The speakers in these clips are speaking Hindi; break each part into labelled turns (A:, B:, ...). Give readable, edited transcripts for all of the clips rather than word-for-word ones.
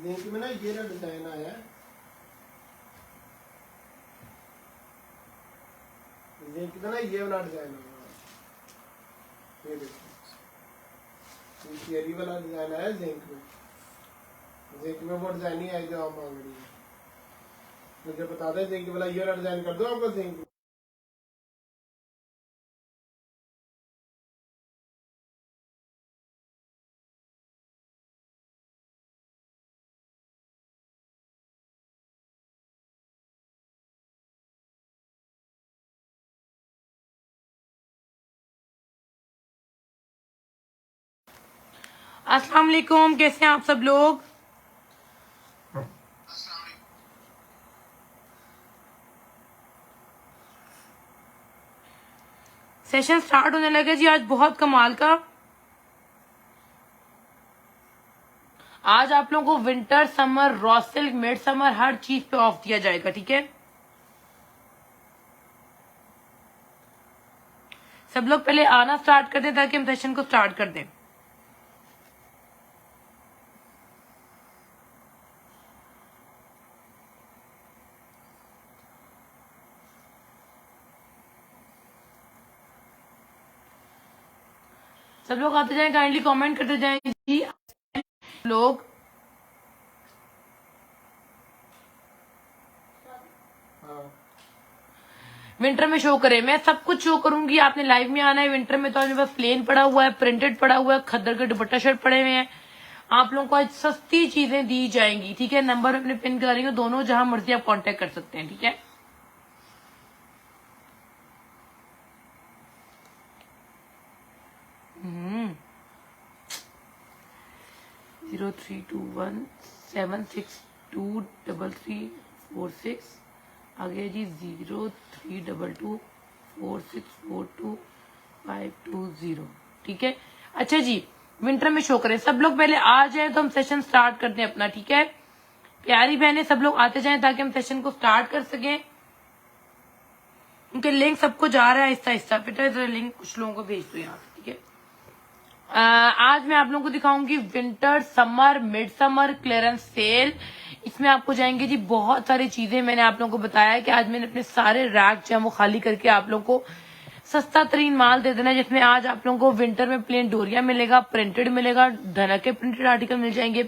A: जिंक में ना ये ना डिजाइन आया है, जिंक में ना ये वाला डिजाइन आया है। ये देखो ये चेरी वाला डिजाइन आया जिंक में। जिंक में वो डिजाइन नहीं आई जो आप मांग रही है। मुझे बता दें जिंक वाला ये वाला डिजाइन कर दो आपको जिंक।
B: अस्सलाम वालेकुम, कैसे हैं आप सब लोग। सेशन स्टार्ट होने लगे जी। आज बहुत कमाल का, आज आप लोगों को winter summer raw silk mid summer हर चीज पे ऑफ दिया जाएगा, ठीक है। सब लोग पहले आना स्टार्ट कर दें ताकि हम सेशन को स्टार्ट कर दें। सब लोग आते जाएं, काइंडली कमेंट करते जाएं जी लोग। विंटर में शो करें, मैं सब कुछ शो करूंगी, आपने लाइव में आना है। विंटर में तो आज मेरे पास प्लेन पड़ा हुआ है, प्रिंटेड पड़ा हुआ है, खद्दर के दुपट्टा शर्ट पड़े हुए हैं। आप लोगों को आज सस्ती चीजें दी जाएंगी, ठीक है। नंबर अपने पिन कर रही हूँ, दोनों जहां मर्जी आप कांटेक्ट कर सकते हैं, ठीक है। जीरो 0321762334 आगे जी 032246425220, ठीक है। अच्छा जी, विंटर में शो करें, सब लोग पहले आ जाए तो हम सेशन स्टार्ट करते हैं अपना, ठीक है। प्यारी बहनें सब लोग आते जाएं ताकि हम सेशन को स्टार्ट कर सकें। उनके लिंक सबको जा रहा है आहिस्ता आहिस्ता। बेटा इधर लिंक कुछ लोगों को भेज दो यहाँ, ठीक है। आज मैं आप लोगों को दिखाऊंगी winter summer mid summer clearance sale. इसमें आपको जाएंगे जी बहुत सारी चीजें। मैंने आप लोगों को बताया कि आज मैंने अपने सारे रैक जो है वो खाली करके आप लोगों को सस्ता तरीन माल दे देना है, जिसमें आज आप लोगों को विंटर में प्लेन डोरिया मिलेगा, प्रिंटेड मिलेगा, धनक के प्रिंटेड आर्टिकल मिल जाएंगे,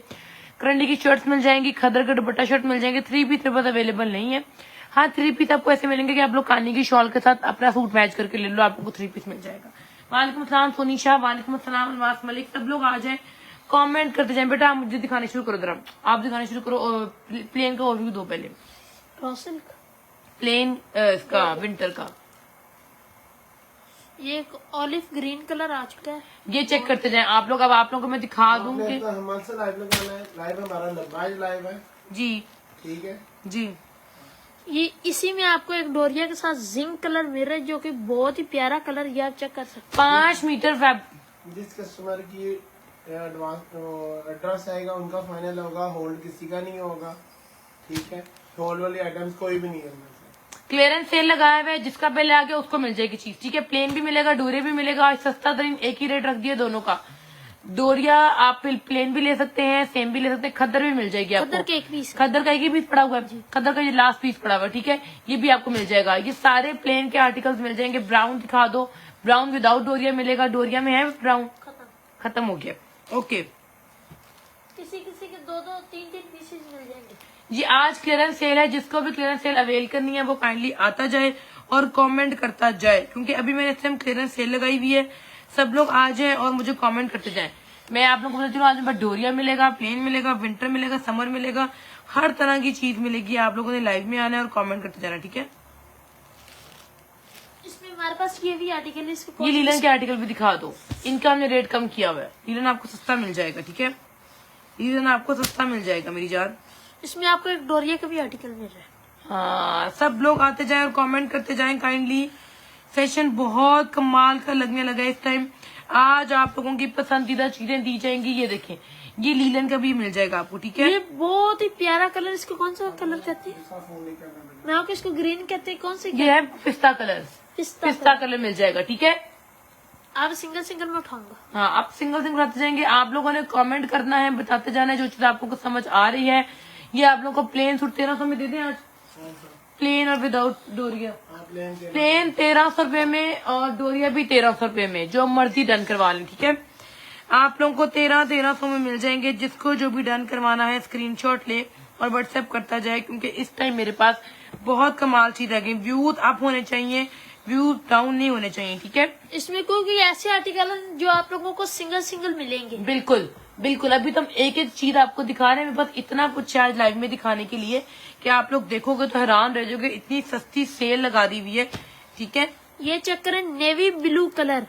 B: करंडी की शर्ट्स मिल जाएंगी, खदर का दुपट्टा शर्ट मिल जाएंगे। 3 पीस मेरे पास अवेलेबल नहीं है। हाँ 3 पीस आपको ऐसे मिलेंगे कि आप लोग कानी की शॉल के साथ अपना सूट मैच करके ले लो, आप लोगों को 3 पीस मिल जाएगा। वालेकुम अस्सलाम सोनीशा, वालेकुम अस्सलाम अलमास मलिक, सब लोग आ जाएं, कमेंट करते जाएं। बेटा आप मुझे दिखाने शुरू करो, जरा आप दिखाने शुरू करो। प्लेन का ओवरव्यू दो पहले, प्लेन इसका विंटर का।
C: ये एक ऑलिव ग्रीन कलर आ चुका है,
B: ये चेक करते जाएं आप लोग। अब आप लोगों को मैं दिखा दूंगी
A: लाइव हमारा नब्बाज लाइव है
B: जी,
A: ठीक है
B: जी।
C: ये इसी में आपको एक डोरिया के साथ जिंक कलर मिल रहा है, जो कि बहुत ही प्यारा कलर, ये आप चेक कर सकते हैं।
B: 5 मीटर फैब।
A: जिस कस्टमर की एड्रेस आएगा उनका फाइनल होगा, होल्ड किसी का नहीं होगा, ठीक है। होल्ड वाली आइटम्स कोई भी नहीं है।
B: क्लियरेंस सेल लगाया हुआ है, जिसका पहले आ गया उसको मिल जाएगी चीज, ठीक है। प्लेन भी मिलेगा, डोरे भी मिलेगा, सस्ता तरीन एक ही रेट रख दिया दोनों का। डोरिया आप प्लेन भी ले सकते हैं, सेम भी ले सकते हैं, खद्दर भी मिल जाएगी आपको।
C: खद्दर का एक पीस,
B: खद्दर का एक ही पीस पड़ा हुआ है, खद्दर का ये लास्ट पीस पड़ा हुआ है, ठीक है। ये भी आपको मिल जाएगा। ये सारे प्लेन के आर्टिकल्स मिल जाएंगे। ब्राउन दिखा दो, ब्राउन विदाउट डोरिया मिलेगा, डोरिया में है ब्राउन, खत्म हो गया। ओके,
C: किसी किसी के 2-2 3-3 पीसेज मिल जाएंगे
B: जी। आज क्लियरेंस सेल है, जिसको भी क्लियरेंस सेल अवेल करनी है वो काइंडली आता जाए और कमेंट करता जाए, क्योंकि अभी मैंने इस टाइम क्लियरेंस सेल लगाई हुई है। सब लोग आ जाएं और मुझे कमेंट करते जाएं। मैं आप लोगों को बोलती हूँ, आज मेरे पास डोरिया मिलेगा, प्लेन मिलेगा, विंटर मिलेगा, समर मिलेगा, हर तरह की चीज मिलेगी। आप लोगों ने लाइव में आना है और कमेंट करते जाना, ठीक है।
C: इसमें हमारे पास ये भी आर्टिकल है, इसको
B: ये लीलन के आर्टिकल भी दिखा दो, इनका हमने रेट कम किया हुआ है। लीलन आपको सस्ता मिल जाएगा, ठीक है। लीलन आपको सस्ता मिल जाएगा मेरी जान।
C: इसमें आपको एक डोरिया का भी आर्टिकल मिल रहा है।
B: हाँ, सब लोग आते जाएं और कमेंट करते जाएं काइंडली। सेशन बहुत कमाल का लगने लगा इस टाइम। आज आप लोगों की पसंदीदा चीजें दी जाएंगी। ये देखें, ये लीलन का भी मिल जाएगा आपको, ठीक है।
C: ये बहुत ही प्यारा कलर, इसको कौन सा कलर कहते हैं? मैं आपको इसको ग्रीन कहते हैं, कौन से?
B: ये है पिस्ता कलर,
C: पिस्ता
B: पिस्ता कलर मिल जाएगा, ठीक है।
C: आप सिंगल सिंगल में उठाऊंगा।
B: हाँ, आप सिंगल सिंगल उठाते जाएंगे। आप लोगों ने कमेंट करना है, बताते जाना है जो चीज आप लोगों को समझ आ रही है। ये आप लोगों को प्लेन सूट 1300 में दे दें आज, प्लेन और विदाउट डोरिया। प्लेन 1300 रुपए में और डोरिया भी 1300 रुपए में, जो मर्जी डन करवा लें, ठीक है। आप लोगों को 1300 में मिल जाएंगे। जिसको जो भी डन करवाना है स्क्रीनशॉट ले और व्हाट्सएप करता जाए, क्योंकि इस टाइम मेरे पास बहुत कमाल चीज आ गई। व्यूज अप होने चाहिए, व्यू डाउन नहीं होने चाहिए, ठीक है।
C: इसमें कोई ऐसे आर्टिकल हैं जो आप लोगों को सिंगल सिंगल मिलेंगे।
B: बिल्कुल बिल्कुल, अभी तो हम एक एक चीज आपको दिखा रहे हैं। मेरे पास इतना कुछ है आज लाइव में दिखाने के लिए कि आप लोग देखोगे तो हैरान रह जाओगे। इतनी सस्ती सेल लगा दी हुई है, ठीक है।
C: ये चक्कर है नेवी ब्लू कलर,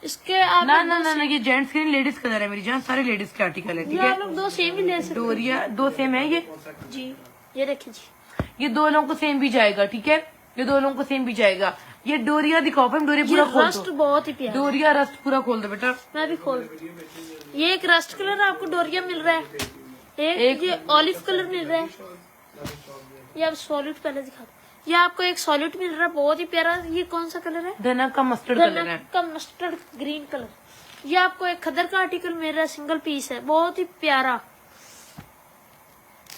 C: इसके आप
B: ना ना ना ना, ये जेंट्स के लेडीज कलर है मेरी जान, सारे लेडीज के आर्टिकल है, ठीक
C: ये आप
B: है।
C: लोग दो सेम ही ले सकते
B: डोरिया 2 सेम है ये
C: जी। ये देखिए जी,
B: ये 2 लोगों को सेम भी जाएगा, ठीक है। ये 2 लोगों को सेम भी जाएगा। ये डोरिया दिखाओ, फिर डोरिया
C: ये
B: पूरा खोल
C: रस्ट
B: दो।
C: बहुत ही प्यारा।
B: डोरिया रस्ट पूरा खोल दो बेटा।
C: मैं भी खोल, ये एक रस्ट कलर आपको डोरिया मिल रहा है, एक ये ऑलिव कलर मिल रहा है। ये आप सॉलिड पहले दिखा दो। ये आपको एक सॉलिड मिल रहा है बहुत ही प्यारा। ये कौन सा कलर है?
B: धनक का मस्टर्ड कलर है।
C: का मस्टर्ड ग्रीन कलर। ये आपको एक खदर का आर्टिकल मिल रहा है, सिंगल पीस है, बहुत ही प्यारा।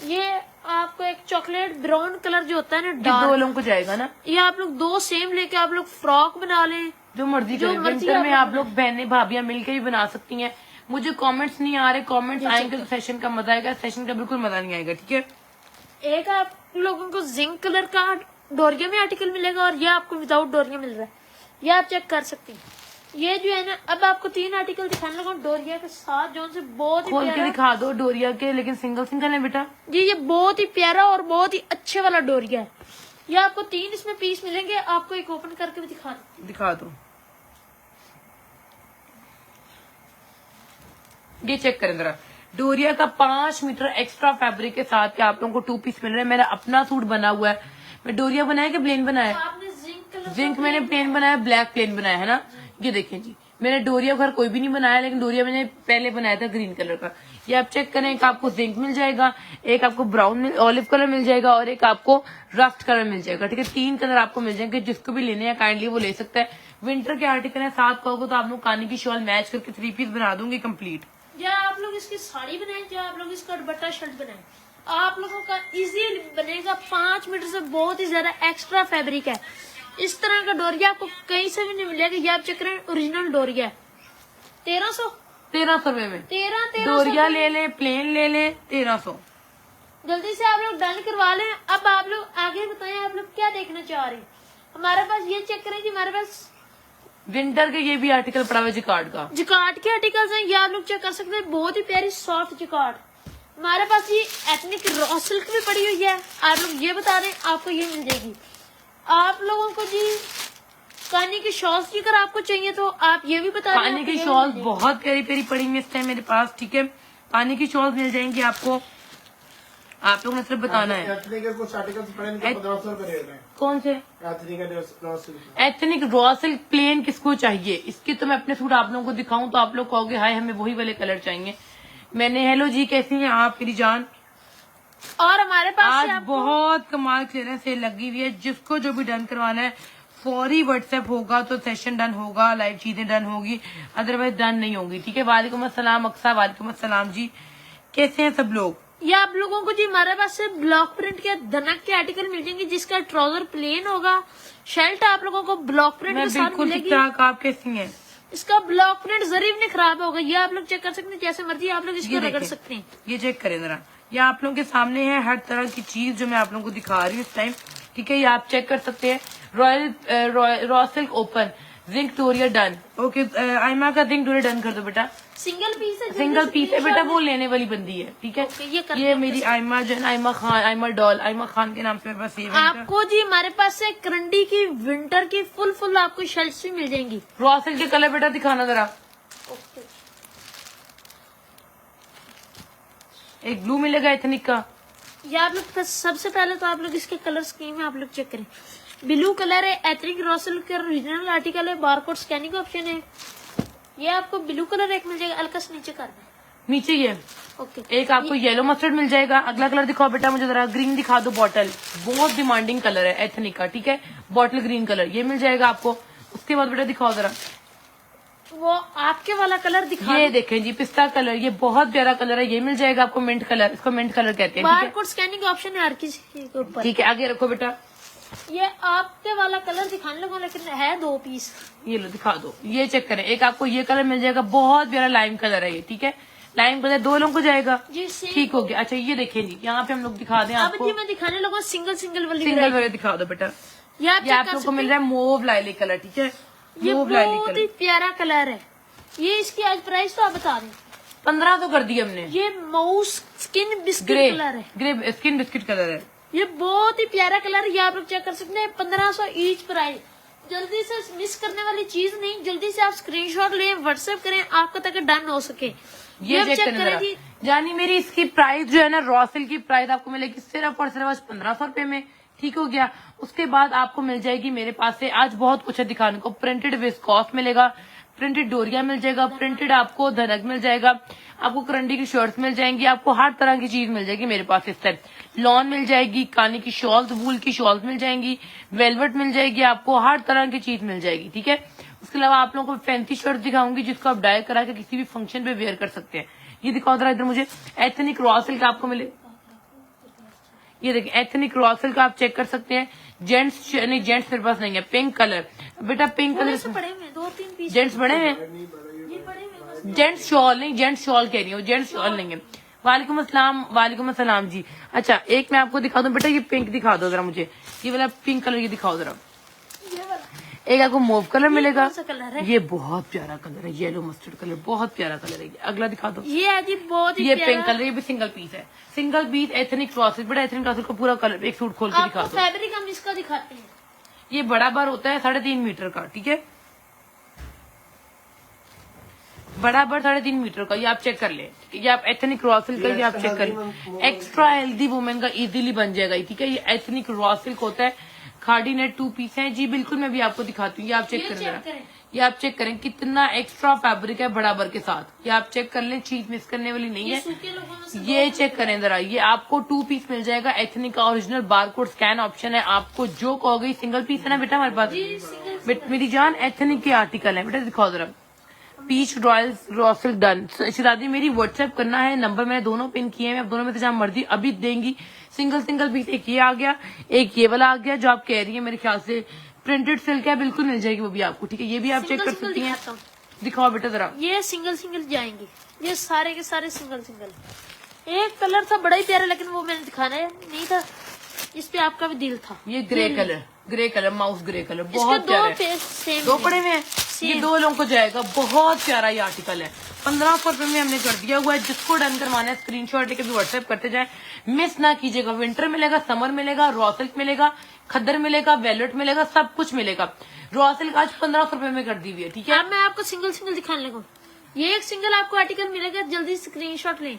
C: ये आपको एक चॉकलेट ब्राउन कलर जो होता है ना,
B: ये 2
C: डार्क,
B: लोगों को जाएगा ना।
C: ये आप लोग दो सेम लेके आप लोग फ्रॉक बना लें,
B: जो मर्जी
C: जो
B: करें।
C: मर्जी
B: विंटर
C: आप
B: में आप लोग बहनें भाभियां मिलकर भी बना सकती हैं। मुझे कमेंट्स नहीं आ रहे, कमेंट्स आएंगे तो सेशन का मजा आएगा, सेशन का बिल्कुल मजा नहीं आएगा, ठीक है।
C: एक आप लोगों को जिंक कलर का डोरिया में आर्टिकल मिलेगा और ये आपको विदाउट डोरिया मिल रहा है। ये आप चेक कर सकते हैं। ये जो है ना, अब आपको 3 आर्टिकल दिखाने लगा डोरिया के साथ, जो से बहुत ही
B: खोल के
C: प्यारा।
B: दिखा दो डोरिया के, लेकिन सिंगल सिंगल है बेटा।
C: जी, ये बहुत ही प्यारा और बहुत ही अच्छे वाला डोरिया है। ये आपको 3 इसमें पीस मिलेंगे। आपको एक ओपन करके भी
B: दिखा दो। ये चेक करें जरा, डोरिया का 5 मीटर एक्स्ट्रा फैब्रिक के साथ के आप लोगों को 2 पीस मिल रहे हैं। मेरा अपना सूट बना हुआ है। मैं डोरिया बनाया कि प्लेन बनाया?
C: आपने जिंक कलर,
B: जिंक मैंने प्लेन बनाया, ब्लैक प्लेन बनाया है ना। ये देखें जी, मैंने डोरिया घर कोई भी नहीं बनाया, लेकिन डोरिया मैंने पहले बनाया था ग्रीन कलर का। ये आप चेक करें, एक आपको जिंक मिल जाएगा, एक आपको ब्राउन ऑलिव कलर मिल जाएगा और एक आपको रस्ट कलर मिल जाएगा, ठीक है। 3 कलर आपको मिल जाएंगे। जिसको भी लेने हैं काइंडली वो ले सकता है। विंटर के आर्टिकल है, साथ कहोगे तो आप लोग कानी की शॉल मैच करके 3 पीस बना दूंगी कंप्लीट।
C: या आप लोग इसकी साड़ी बनाए, या आप लोग इसका दुपट्टा शर्ट बनाए, आप लोगों का इजी बनेगा। 5 मीटर से बहुत ही ज्यादा एक्स्ट्रा फैब्रिक है। इस तरह का डोरिया आपको कहीं से भी नहीं मिलेगा। ये आप चेक करें, ओरिजिनल डोरिया है।
B: 1300 रुपए में
C: 1300
B: डोरिया ले लें, प्लेन ले लें, 1300।
C: जल्दी से आप लोग डन करवा लें। अब आप लोग आगे बताएं, आप लोग क्या देखना चाह रहे हैं। हमारे पास ये चेक करें जी, हमारे पास
B: विंटर के ये भी आर्टिकल पड़ा हुआ है जिकार्ड का।
C: जिकार्ड के आर्टिकल्स हैं, ये आप लोग चेक कर सकते हैं। बहुत ही प्यारी सॉफ्ट जिकार्ड। हमारे पास ये एथनिक रॉ सिल्क भी पड़ी हुई है। आप लोग ये बता दें, आपको ये मिल जाएगी। आप लोगों को जी कानी की शॉल्स की अगर आपको चाहिए तो आप ये भी बता दें।
B: कानी की शॉल्स बहुत प्यारी प्यारी पड़ी हुई है इस टाइम मेरे पास, ठीक है। कानी की शॉल्स मिल जाएंगी आपको। आप लोगों ने सिर्फ बताना है।
A: कुछ आर्टिकल पड़े 1500 रुपए रेट है।
B: कौन से? एथनिक रॉ सिल्क प्लेन किसको चाहिए? इसके तो मैं अपने सूट आप लोगों को दिखाऊं तो आप लोग कहोगे हाय हमें वही वाले कलर चाहिए। मैंने हेलो जी, कैसी हैं आप मेरी जान?
C: और हमारे पास
B: आज बहुत कमाल क्लियरेंस सेल लगी हुई है। जिसको जो भी डन करवाना है फौरी व्हाट्सएप होगा तो सेशन डन होगा, लाइव चीजें डन होगी, अदरवाइज डन नहीं होगी, ठीक है। वालेकुम अस्सलाम अक्सा, वालेकुम अस्सलाम जी, कैसे हैं सब लोग?
C: ये आप लोगों को जी हमारे पास से ब्लॉक प्रिंट के धनक के आर्टिकल मिल जाएंगे, जिसका ट्राउजर प्लेन होगा। शर्ट आप लोगों को ब्लॉक प्रिंट
B: मैं
C: के साथ
B: बिल्कुल ठीक
C: मिलेगी।
B: ठाक, आप कैसी हैं?
C: इसका ब्लॉक प्रिंट जरीब नहीं खराब होगा। ये आप लोग चेक कर सकते हैं, जैसे मर्जी आप लोग इसको रगड़ सकते हैं।
B: ये चेक करें जरा, ये आप लोगों के सामने है हर तरह की चीज जो मैं आप लोगों को दिखा रही हूँ इस टाइम, ठीक है। ये आप चेक कर सकते हैं। रॉ सिल्क ओपन, जिंक डोरिया डन। ओके आयमा का जिंक डोरिया डन कर दो बेटा।
C: सिंगल पीस है,
B: सिंगल पीस है बेटा, वो लेने वाली बंदी है, ठीक है।
C: ओके, ये कर
B: ये मेरी आयमा जन, आयमा खान, आयमा डॉल, आयमा खान के नाम से मेरे पास ये
C: आपको जी हमारे पास से करंडी की विंटर की फुल आपको शर्ट्स भी मिल जाएंगी।
B: रॉ सिल्क के कलर बेटा दिखाना जरा। एक ब्लू मिलेगा एथनिक का।
C: ये आप लोग सबसे पहले तो आप लोग इसके कलर स्कीम में आप लोग चेक करें। ब्लू कलर है, एथनिक रॉ सिल्क का ओरिजिनल आर्टिकल है, बारकोड स्कैनिंग का ऑप्शन है। ये आपको ब्लू कलर एक मिल जाएगा, हल्का से नीचे करना है।
B: नीचे ये
C: ओके,
B: एक आपको येलो मस्टर्ड मिल जाएगा। अगला कलर दिखाओ बेटा मुझे जरा, ग्रीन दिखा दो। बॉटल बहुत डिमांडिंग कलर है एथनिक का, ठीक है। बॉटल ग्रीन कलर ये मिल जाएगा आपको। उसके बाद बेटा दिखाओ जरा,
C: वो आपके वाला कलर दिखा
B: ये देखें जी पिस्ता कलर, ये बहुत प्यारा कलर है, ये मिल जाएगा आपको मिंट कलर, इसको मिंट कलर कहते हैं।
C: बार कोड स्कैनिंग ऑप्शन है हर किसी के ऊपर।
B: ठीक है आगे रखो बेटा।
C: ये आपके वाला कलर दिखाने लगो, लेकिन है 2 पीस।
B: ये लो दिखा दो, ये चेक करें, एक आपको ये कलर मिल जाएगा, बहुत प्यारा लाइम कलर है ये। ठीक है लाइम कलर 2 लोगों को जाएगा।
C: जी सेम।
B: ठीक हो गया। अच्छा ये देखें जी, यहाँ पे हम लोग दिखा दें
C: अब
B: आपको,
C: जी मैं दिखाने लगूँ सिंगल सिंगल वाली
B: सिंगल
C: variety।
B: वाले दिखा दो बेटा।
C: ये आप
B: ये
C: check
B: आप
C: कर
B: लोग को
C: सकते
B: मिल रहा है मोव लाइली कलर। ठीक है
C: हैं। ये
B: मोव लाइली
C: बहुत ही
B: कलर
C: प्यारा कलर है। ये इसकी आज प्राइस तो आप बता दें।
B: 15 तो कर दी हमने।
C: ये mouse skin biscuit
B: grey
C: colour है।
B: ग्रे स्किन बिस्किट कलर है।
C: ये बहुत ही प्यारा कलर है, ये आप लोग चेक कर सकते हैं। 1500 ईच प्राइस। जल्दी से मिस करने वाली चीज नहीं, जल्दी से आप स्क्रीनशॉट लें, व्हाट्सएप करें, आपको तक डन हो सके।
B: ये
C: अब
B: चेक
C: चेक
B: करें
C: करें
B: जरा।
C: जी।
B: जानी मेरी इसकी प्राइस जो है ना, रॉसिल की प्राइस आपको मिलेगी सिर्फ और सिर्फ 1500 रुपए में। ठीक हो गया। उसके बाद आपको मिल जाएगी मेरे पास से आज बहुत कुछ है दिखाने को। प्रिंटेड विस्कॉस मिलेगा, प्रिंटेड डोरिया मिल जाएगा, प्रिंटेड आपको धनक मिल जाएगा, आपको करंडी की शर्ट्स मिल जाएंगी, आपको हर तरह की चीज मिल जाएगी मेरे पास इस टाइप। लॉन मिल जाएगी, कानी की शॉल्स, वूल की शॉल्स मिल जाएंगी, वेलवेट मिल जाएगी, आपको हर तरह की चीज मिल जाएगी। ठीक है उसके अलावा आप लोगों को फैंसी शर्ट दिखाऊंगी जिसको आप डाई करा के किसी भी फंक्शन पे वेयर कर सकते हैं। ये दिखाओ जरा इधर मुझे। एथनिक रॉ सिल्क आपको मिले, ये देखिए एथनिक रॉ सिल्क आप चेक कर सकते हैं। जेंट्स नहीं, जेंट्स मेरे पास नहीं है। पिंक कलर बेटा, पिंक
C: थोड़े
B: कलर
C: से पड़े हुए 2-3 पीस।
B: जेंट्स बड़े हैं।
C: ये पड़े हुए बस।
B: जेंट्स शॉल नहीं, जेंट्स शॉल कह रही हूँ, जेंट्स शॉल नहीं है। वालेकुम अस्सलाम, वालेकुम अस्सलाम जी। अच्छा एक मैं आपको दिखा दूं बेटा, ये पिंक दिखा दो जरा मुझे, ये वाला पिंक कलर ये दिखाओ जरा।
C: ये वाला
B: एक आपको मूव कलर मिलेगा,
C: कौन सा कलर है?
B: ये बहुत प्यारा कलर है, येलो मस्टर्ड कलर, बहुत प्यारा कलर है। अगला दिखा दो।
C: ये है जी बहुत ही
B: ये
C: प्यारा।
B: पिंक कलर, ये भी सिंगल पीस है, सिंगल पीस एथनिक क्रॉसेस। बड़ा एथनिक क्रॉसेस का पूरा कलर एक सूट खोल के दिखा
C: आपको
B: दो।
C: फैब्रिक हम इसका दिखाते हैं।
B: ये बड़ा बार होता है 3.5 मीटर का। ठीक है बड़ा बार 3.5 मीटर का, ये आप चेक कर ले। ये आप एथनिक क्रॉसिल का, ये आप चेक कर ले। एक्स्ट्रा हेल्दी वुमेन का इजीली बन जाएगा। ठीक है ये एथनिक क्रॉसिल होता है, खाड़ी नेट 2 पीस है जी। बिल्कुल मैं भी आपको दिखाती हूँ, ये आप चेक करें जरा। ये आप चेक करें कितना एक्स्ट्रा फैब्रिक है बराबर के साथ। ये आप चेक कर लें, चीज मिस करने वाली नहीं
C: ये
B: है।
C: सूखे लोगों में से
B: ये चेक करें जरा, ये आपको 2 पीस मिल जाएगा। एथनिक का ओरिजिनल बारकोड स्कैन ऑप्शन है, आपको जो कहोगे। सिंगल पीस है ना बेटा हमारे पास।
C: सिंगल
B: मेरी जान एथनिक के आर्टिकल है बेटा, दिखाओ जरा। Peach royal raw silk done. Shiraji मेरी व्हाट्सएप करना है, नंबर मैंने दोनों पिन किए हैं, आप दोनों में से जहां मर्जी अभी देंगी। सिंगल सिंगल पीस, एक ये आ गया, एक ये वाला आ गया जो आप कह रही है। मेरे ख्याल से प्रिंटेड सिल्क है, बिल्कुल मिल जाएगी वो भी आपको। ठीक है ये भी आप चेक कर सकती हैं। दिखाओ बेटा जरा।
C: ये सिंगल सिंगल जाएंगे, ये सारे के सारे सिंगल सिंगल। एक कलर था बड़ा ही प्यारा, लेकिन वो मैंने दिखाना नहीं था, इस पे आपका भी दिल था।
B: ये grey colour, grey colour, mouse grey colour,
C: इसके
B: बहुत प्यारा
C: दो
B: है।
C: फेस सेम
B: 2 पड़े हुए हैं, ये 2 लोगों को जाएगा। बहुत प्यारा ये आर्टिकल है, 1500 रुपए में हमने कर दिया हुआ है। जिसको डन करवाना है स्क्रीनशॉट लेके भी व्हाट्सएप करते जाए, मिस ना कीजिएगा। विंटर मिलेगा, समर मिलेगा, रॉ सिल्क मिलेगा, खद्दर मिलेगा, वेलवेट मिलेगा, सब कुछ मिलेगा। रॉ सिल्क आज 1500 रुपए में कर दी हुई है। ठीक है
C: अब मैं आपको सिंगल सिंगल दिखाने लगा। ये एक सिंगल आपको आर्टिकल मिलेगा, जल्दी स्क्रीनशॉट लें।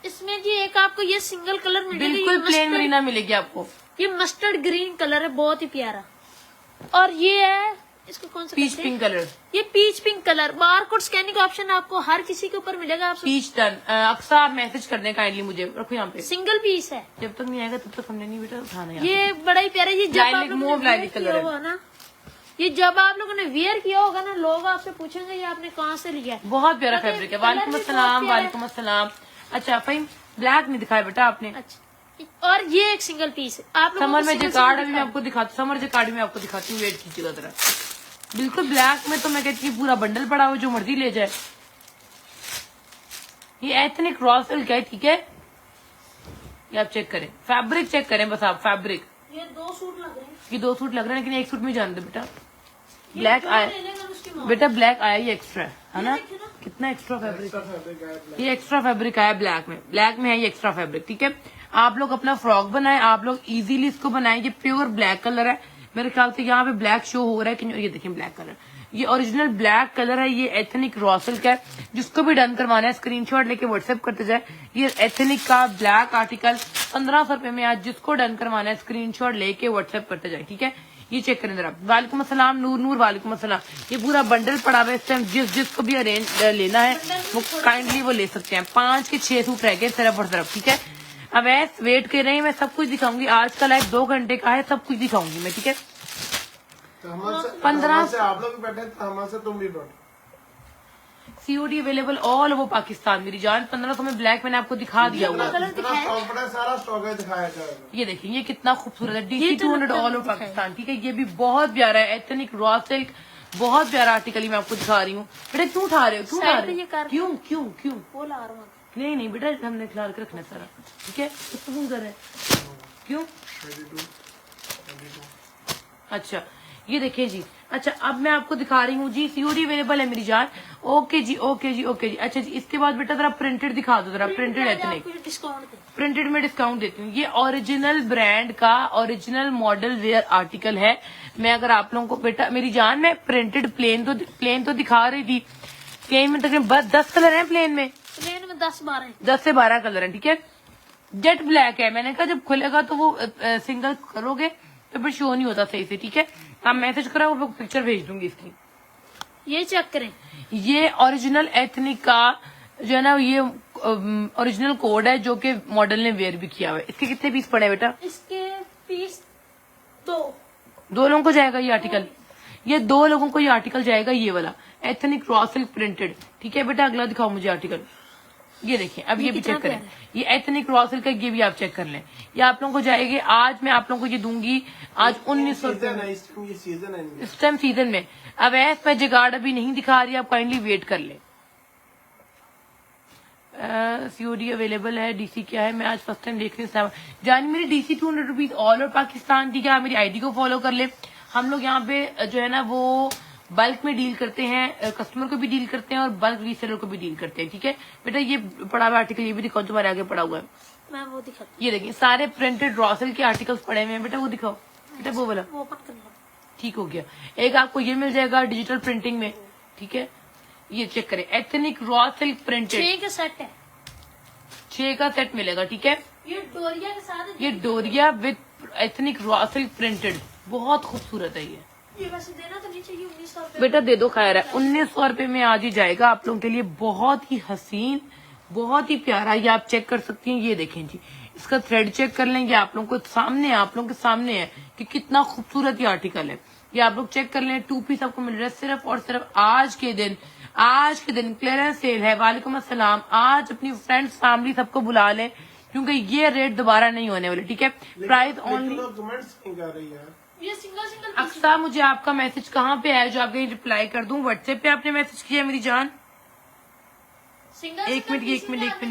C: इसमें जी एक आपको ये सिंगल कलर मिलेगा,
B: बिल्कुल प्लेन मरीना मिलेगी आपको।
C: ये मस्टर्ड ग्रीन कलर है, बहुत ही प्यारा। और ये है, इसको कौन सा
B: पीच
C: कहते हैं?
B: पिंक कलर,
C: ये peach pink colour. Barcode scanning option आपको हर किसी के ऊपर मिलेगा। आप
B: पीच डन। अक्सर आप मैसेज कर दें काइंडली, मुझे रखो यहाँ पे।
C: सिंगल पीस है,
B: जब तक नहीं आएगा तब तक हमने नहीं बेटा उठाना है।
C: ये बड़ा ही प्यारा। ये जब आप
B: लाइलिक,
C: लोगों
B: मोव
C: ने
B: लाइलिक
C: wear
B: कलर
C: किया
B: है।
C: होगा ना, ये जब आप लोगों ने वेयर किया होगा ना, लोग आपसे पूछेंगे ये आपने कहाँ से लिया है।
B: बहुत प्यारा
C: पता है,
B: फैब्रिक है।
C: कलर
B: वालेकुम
C: भी
B: अस्सलाम,
C: बहुत प्यारा है।
B: वालेकुम अस्सलाम। अच्छा फाइन, ब्लैक नहीं दिखाया बेटा आपने।
C: अच्छा, और ये एक सिंगल पीस है। आप लोगों
B: समर
C: को
B: में
C: single
B: जकार्ड
C: single
B: अभी मैं आपको दिखाती हूँ, समर जकार्ड में आपको दिखाती हूँ, वेट कीजिएगा जरा। बिल्कुल ब्लैक में तो मैं कहती हूँ पूरा बंडल पड़ा हो, जो मर्जी ले जाए। ये एथनिक रॉ सिल्क है। ठीक है ये आप चेक करें, फैब्रिक चेक करें बस आप, फैब्रिक।
C: ये 2 सूट लग रहे हैं।
B: ये 2 सूट लग रहे हैं, लेकिन एक सूट में जान दो बेटा। ब्लैक
C: जो
B: आया
C: ले लेगा उसकी मौत।
B: बेटा, ब्लैक आया, ये एक्स्ट्रा है ना।
C: देखिए ना।
B: कितना एक्स्ट्रा फैब्रिक है,
A: फैब्रिक है
B: ये एक्स्ट्रा फैब्रिक आया ब्लैक में। ब्लैक में है ये एक्स्ट्रा फैब्रिक। ठीक है आप लोग अपना फ्रॉक बनाएं, आप लोग इजीली इसको बनाएं। ये प्योर ब्लैक कलर है, मेरे ख्याल से यहाँ पे ब्लैक शो हो रहा है कि ये देखिए ब्लैक कलर, ये ओरिजिनल ब्लैक कलर है। ये एथनिक रॉ सिल्क है। जिसको भी डन करवाना है स्क्रीनशॉट लेके व्हाट्सएप करते जाए। ये एथनिक का ब्लैक आर्टिकल 1500 रुपए में आज जिसको डन करवाना है स्क्रीनशॉट लेके व्हाट्सएप करते जाए। ठीक है ये चेक करें जरा। वालेकुम अस्सलाम नूर नूर, वालेकुम अस्सलाम। ये पूरा बंडल पड़ा हुआ है इस टाइम, जिसको भी अरेंज लेना है वो काइंडली वो ले सकते हैं। 5 के 6 सूट रह गए तरफ और तरफ। ठीक है अब वेट कर रही है, मैं सब कुछ दिखाऊंगी। आज का लाइव 2 घंटे का है, सब कुछ दिखाऊंगी मैं। ठीक है
A: 15 से आप लोग भी बैठे, तहमल से तुम भी बैठो।
B: COD available all over Pakistan मेरी जान। 1500 में ब्लैक मैंने आपको दिखा दिया हुआ है।
A: जितना स्टॉक पड़ा है सारा स्टॉक है, दिखाया जाएगा।
B: ये देखिए ये कितना खूबसूरत है। DC 200 ऑल ओवर पाकिस्तान, ठीक है। ये भी बहुत प्यारा है, एथनिक रॉ सिल्क, बहुत प्यारा आर्टिकल मैं आपको दिखा रही हूँ। बेटा क्यों उठा रहे हो, क्यों उठा रहे हो, क्यों क्यों क्यों?
C: वो ला रहा हूँ।
B: नहीं नहीं बेटा, हमने खिला के रखना है सारा, ठीक है। क्यों कर रहे हैं, क्यों? अच्छा ये देखिए जी। अच्छा अब मैं आपको दिखा रही हूँ जी, COD अवेलेबल है मेरी जान। ओके जी, ओके जी, ओके जी। अच्छा जी, इसके बाद बेटा जरा प्रिंटेड दिखा दो, जरा प्रिंटेड एथनिक।
C: डिस्काउंट दे।
B: प्रिंटेड में डिस्काउंट देती हूँ। ये ओरिजिनल ब्रांड का ओरिजिनल मॉडल वेयर आर्टिकल है। मैं अगर आप लोगों को बेटा मेरी जान, मैं प्रिंटेड प्लेन तो दिखा रही थी। प्लेन में तकरीबन 10 कलर हैं, प्लेन में 10 से 12 कलर हैं, ठीक है। जेट ब्लैक है, मैंने कहा जब खुलेगा तो वो सिंगल करोगे तो फिर शो नहीं होता सही से, ठीक है। आप मैसेज करो, वो पिक्चर भेज दूंगी इसकी।
C: ये चेक करें,
B: ये ओरिजिनल एथनिक का जो है ना, ये ओरिजिनल कोड है जो कि मॉडल ने वेयर भी किया हुआ है। इसके कितने पीस पड़े बेटा?
C: इसके पीस
B: 2 लोगों को जाएगा ये आर्टिकल। ये 2 लोगों को ये आर्टिकल जाएगा, ये वाला एथनिक रॉ सिल्क प्रिंटेड, ठीक है बेटा। अगला दिखाओ मुझे आर्टिकल। ये देखिए, अब ये भी चेक करें, ये एथनिक रॉ सिल्क का, ये भी आप चेक कर लें। ये आप लोगों को जाएगी। आज मैं आप लोगों को ये दूंगी आज 1900 रुपए में। इस टाइम सीजन में अब मैं जुगाड़ अभी नहीं दिखा रही, आप काइंडली वेट कर ले। COD अवेलेबल है। DC क्या है, मैं आज फर्स्ट टाइम देख रही हूँ जानी। मेरी DC 200 rupees all over Pakistan, ठीक है। आप मेरी ID को फॉलो कर ले। हम लोग यहाँ पे जो है ना वो बल्क में डील करते हैं, कस्टमर को भी डील करते हैं और बल्क रीसेलर को भी डील करते हैं, ठीक है बेटा। ये पड़ा हुआ आर्टिकल, ये भी दिखाओ, तुम्हारे आगे पड़ा हुआ है।
C: मैं वो दिखाती हूँ।
B: ये देखिए सारे प्रिंटेड रॉ सिल्क के आर्टिकल्स पड़े हुए हैं बेटा, वो दिखाओ बेटा, वो वाला
C: वो ओपन करना।
B: ठीक हो गया। एक आपको ये मिल जाएगा डिजिटल प्रिंटिंग में, ठीक है। ये चेक करें, एथनिक रॉ सिल्क प्रिंटेड
C: 6 का सेट है,
B: 6 का सेट मिलेगा, ठीक है।
C: ये डोरिया के साथ।
B: ये डोरिया with ethnic raw silk printed, बहुत खूबसूरत है
C: ये वैसे देना तो नहीं चाहिए 1900 रुपए।
B: बेटा दे दो, खैर है 1900 रुपए में आज ही जाएगा आप लोगों के लिए। बहुत ही हसीन, बहुत ही प्यारा, ये आप चेक कर सकती हैं। ये देखें जी, इसका थ्रेड चेक कर लेंगे, आप लोगों को सामने है, आप लोगों के सामने है कि कितना खूबसूरत ये आर्टिकल है। ये आप लोग चेक कर लें। 2 पीस आपको मिल रहा है सिर्फ और सिर्फ आज के दिन। आज के दिन क्लियरेंस सेल है। वालेकुम अस्सलाम। आज अपनी फ्रेंड्स फैमिली सबको बुला लें क्योंकि ये रेट दोबारा नहीं होने वाले, ठीक है। Price only.
C: ये सिंगल
B: अक्सा, मुझे आपका मैसेज कहाँ पे है जो आप कहीं रिप्लाई कर दूं? व्हाट्सएप पे आपने मैसेज किया मेरी जान?
C: सिंगल
B: एक मिनट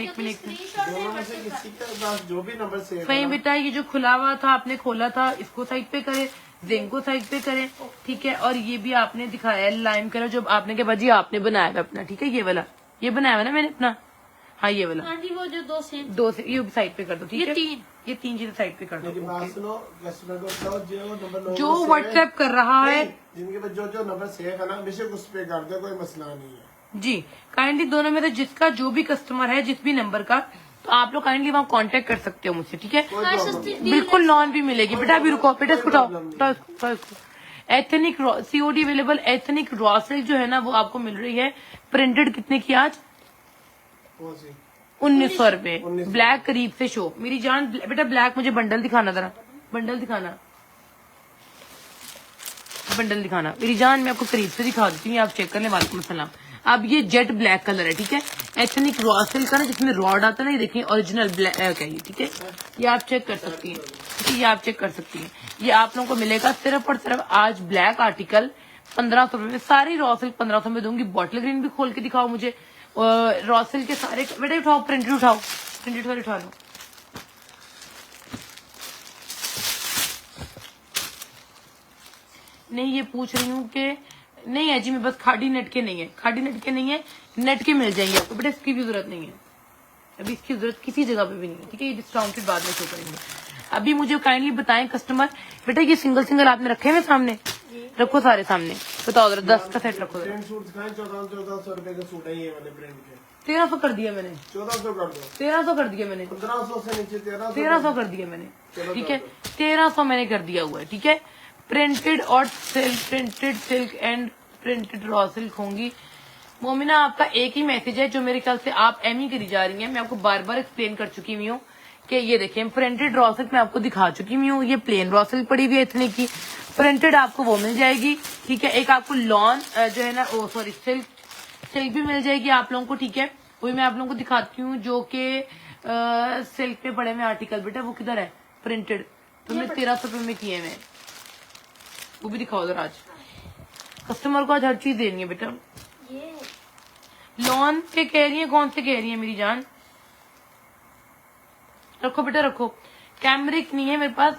A: जो भी नंबर से
B: वही बेटा, ये जो खुला हुआ था आपने खोला था, इसको साइड पे करें, जेंग को साइड पे करें, ठीक है। और ये भी आपने दिखाया है लाइम कलर, जो आपने के बाद ये आपने बनाया है अपना, ठीक है। ये वाला ये बनाया है ना मैंने अपना, हाँ ये वाला।
C: हाँ जी, वो जो 2 सेम
B: 2 से ये साइड पे कर दो, ठीक
C: ये
B: है।
C: 3
B: ये 3 चीजें साइड पे कर दो।
A: जो
B: व्हाट्सएप कर रहा है,
A: जिनके पास जो नंबर सेव है ना, बेशक उस पे कर दो, कोई मसला नहीं है
B: जी। काइंडली दोनों में से जिसका जो भी कस्टमर है, जिस भी नंबर का, तो आप लोग काइंडली वहाँ कांटेक्ट कर सकते हो मुझसे, ठीक है। बिल्कुल नॉन भी मिलेगी बेटा। अभी रुको बेटा, इसको उठाओ। Ethnic COD available ethnic raw silk जो है ना, वो आपको मिल रही है प्रिंटेड कितने की आज? 1900 रुपए। ब्लैक करीब से शो मेरी जान। बेटा ब्लैक मुझे बंडल दिखाना, जरा बंडल दिखाना, बंडल दिखाना मेरी जान। मैं आपको करीब से दिखा देती हूँ, आप चेक कर लें। वालेकुम सलाम। अब ये जेट ब्लैक कलर है, ठीक है। एथनिक रॉ सिल्क का ना, जिसमें रॉड आता है ना, ये देखिए ओरिजिनल ब्लैक है ये, ठीक है। ये आप चेक कर सकती हैं, ठीक है। ये आप चेक कर सकती हैं। ये आप लोगों को मिलेगा सिर्फ और सिर्फ आज ब्लैक आर्टिकल 1500 रुपए में। सारी रॉ सिल्क 1500 में दूंगी। बॉटल ग्रीन भी खोल के दिखाओ मुझे। रॉ सिल्क के सारे बेटे उठाओ, प्रिंटेड उठाओ, प्रिंटेड वाले उठा लो। नहीं ये पूछ रही हूँ कि नहीं है जी, मैं बस खाड़ी नेट के नहीं है, खाड़ी नेट के नहीं है, नेट के मिल जाएंगे आपको बेटा। इसकी भी जरूरत नहीं है अभी, इसकी जरूरत किसी जगह पे भी नहीं है, ठीक है। ये डिस्काउंटेड बाद में शो करेंगे। अभी मुझे काइंडली बताएं कस्टमर, बेटा ये सिंगल सिंगल आपने रखे हैं सामने, रखो सारे सामने, बताओ जरा। 10 का सेट रखो।
A: 1400 रुपए का सूट है ये वाले ब्रांड के।
B: 1300 कर दिया मैंने,
A: 1400 कर दो।
B: 1300 कर दिया मैंने,
A: 1500 से नीचे
B: 1300 कर दिया मैंने, ठीक है। 1300 मैंने कर दिया हुआ है, ठीक है। प्रिंटेड और printed silk and printed raw silk होंगी। मोमिना आपका एक ही मैसेज है जो मेरे ख्याल से आप एम करी जा रही हैं। मैं आपको बार बार एक्सप्लेन कर चुकी हुई हूँ कि ये देखिए प्रिंटेड रॉ सिल्क मैं आपको दिखा चुकी हुई हूँ। ये प्लेन रॉ सिल्क पड़ी हुई है इतने की। प्रिंटेड आपको वो मिल जाएगी, ठीक है। एक आपको लॉन जो है ना, ओ सॉरी सिल्क भी मिल जाएगी आप लोगों को, ठीक है। वही मैं आप लोगों को दिखाती हूँ जो कि सिल्क पे पड़े हुए आर्टिकल। बेटा वो किधर है प्रिंटेड, तुमने 1300 रुपये में किए हुए, वो भी दिखाओ उधर। आज कस्टमर को आज हर चीज देनी है बेटा।
C: ये
B: लॉन के कह रही है, कौन से कह रही है मेरी जान? रखो बेटा रखो। कैमरिक नहीं है मेरे पास,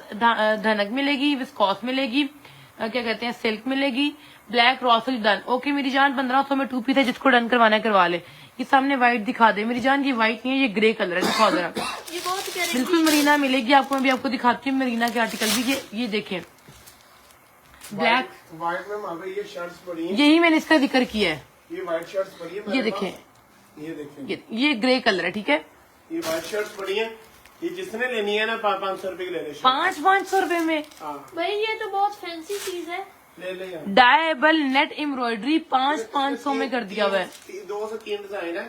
B: धनक मिलेगी, विस्कॉस मिलेगी, क्या कहते हैं सिल्क मिलेगी, black raw silk done. Okay मेरी जान 1500 में 2 पीस है, जिसको डन करवाना है करवा ले। ये सामने व्हाइट दिखा दे मेरी जान, ये व्हाइट नहीं है, ये ग्रे कलर है, दिखाओ जरा।
C: ये बहुत प्यारे
B: बिल्कुल मरीना मिलेगी आपको, मैं भी आपको दिखाती हूँ मरीना के आर्टिकल भी। ये देखें ब्लैक
A: व्हाइट में वहाँ पे ये शर्ट्स पड़ी हैं,
B: यही मैंने इसका जिक्र किया है।
A: ये व्हाइट शर्ट्स पड़ी है
B: ये देखें,
A: ये देखें,
B: ये ग्रे कलर है, ठीक है।
A: ये व्हाइट शर्ट्स पड़ी हैं। ये जिसने लेनी है ना 500 रुपए की ले ले।
B: 500 रुपए में
A: हाँ
C: भाई, ये तो बहुत फैंसी चीज है।
A: ले ले यार।
B: डायबल नेट एम्ब्रॉयडरी 500 में कर दिया हुआ है,
A: 2 से 3 डिजाइन है,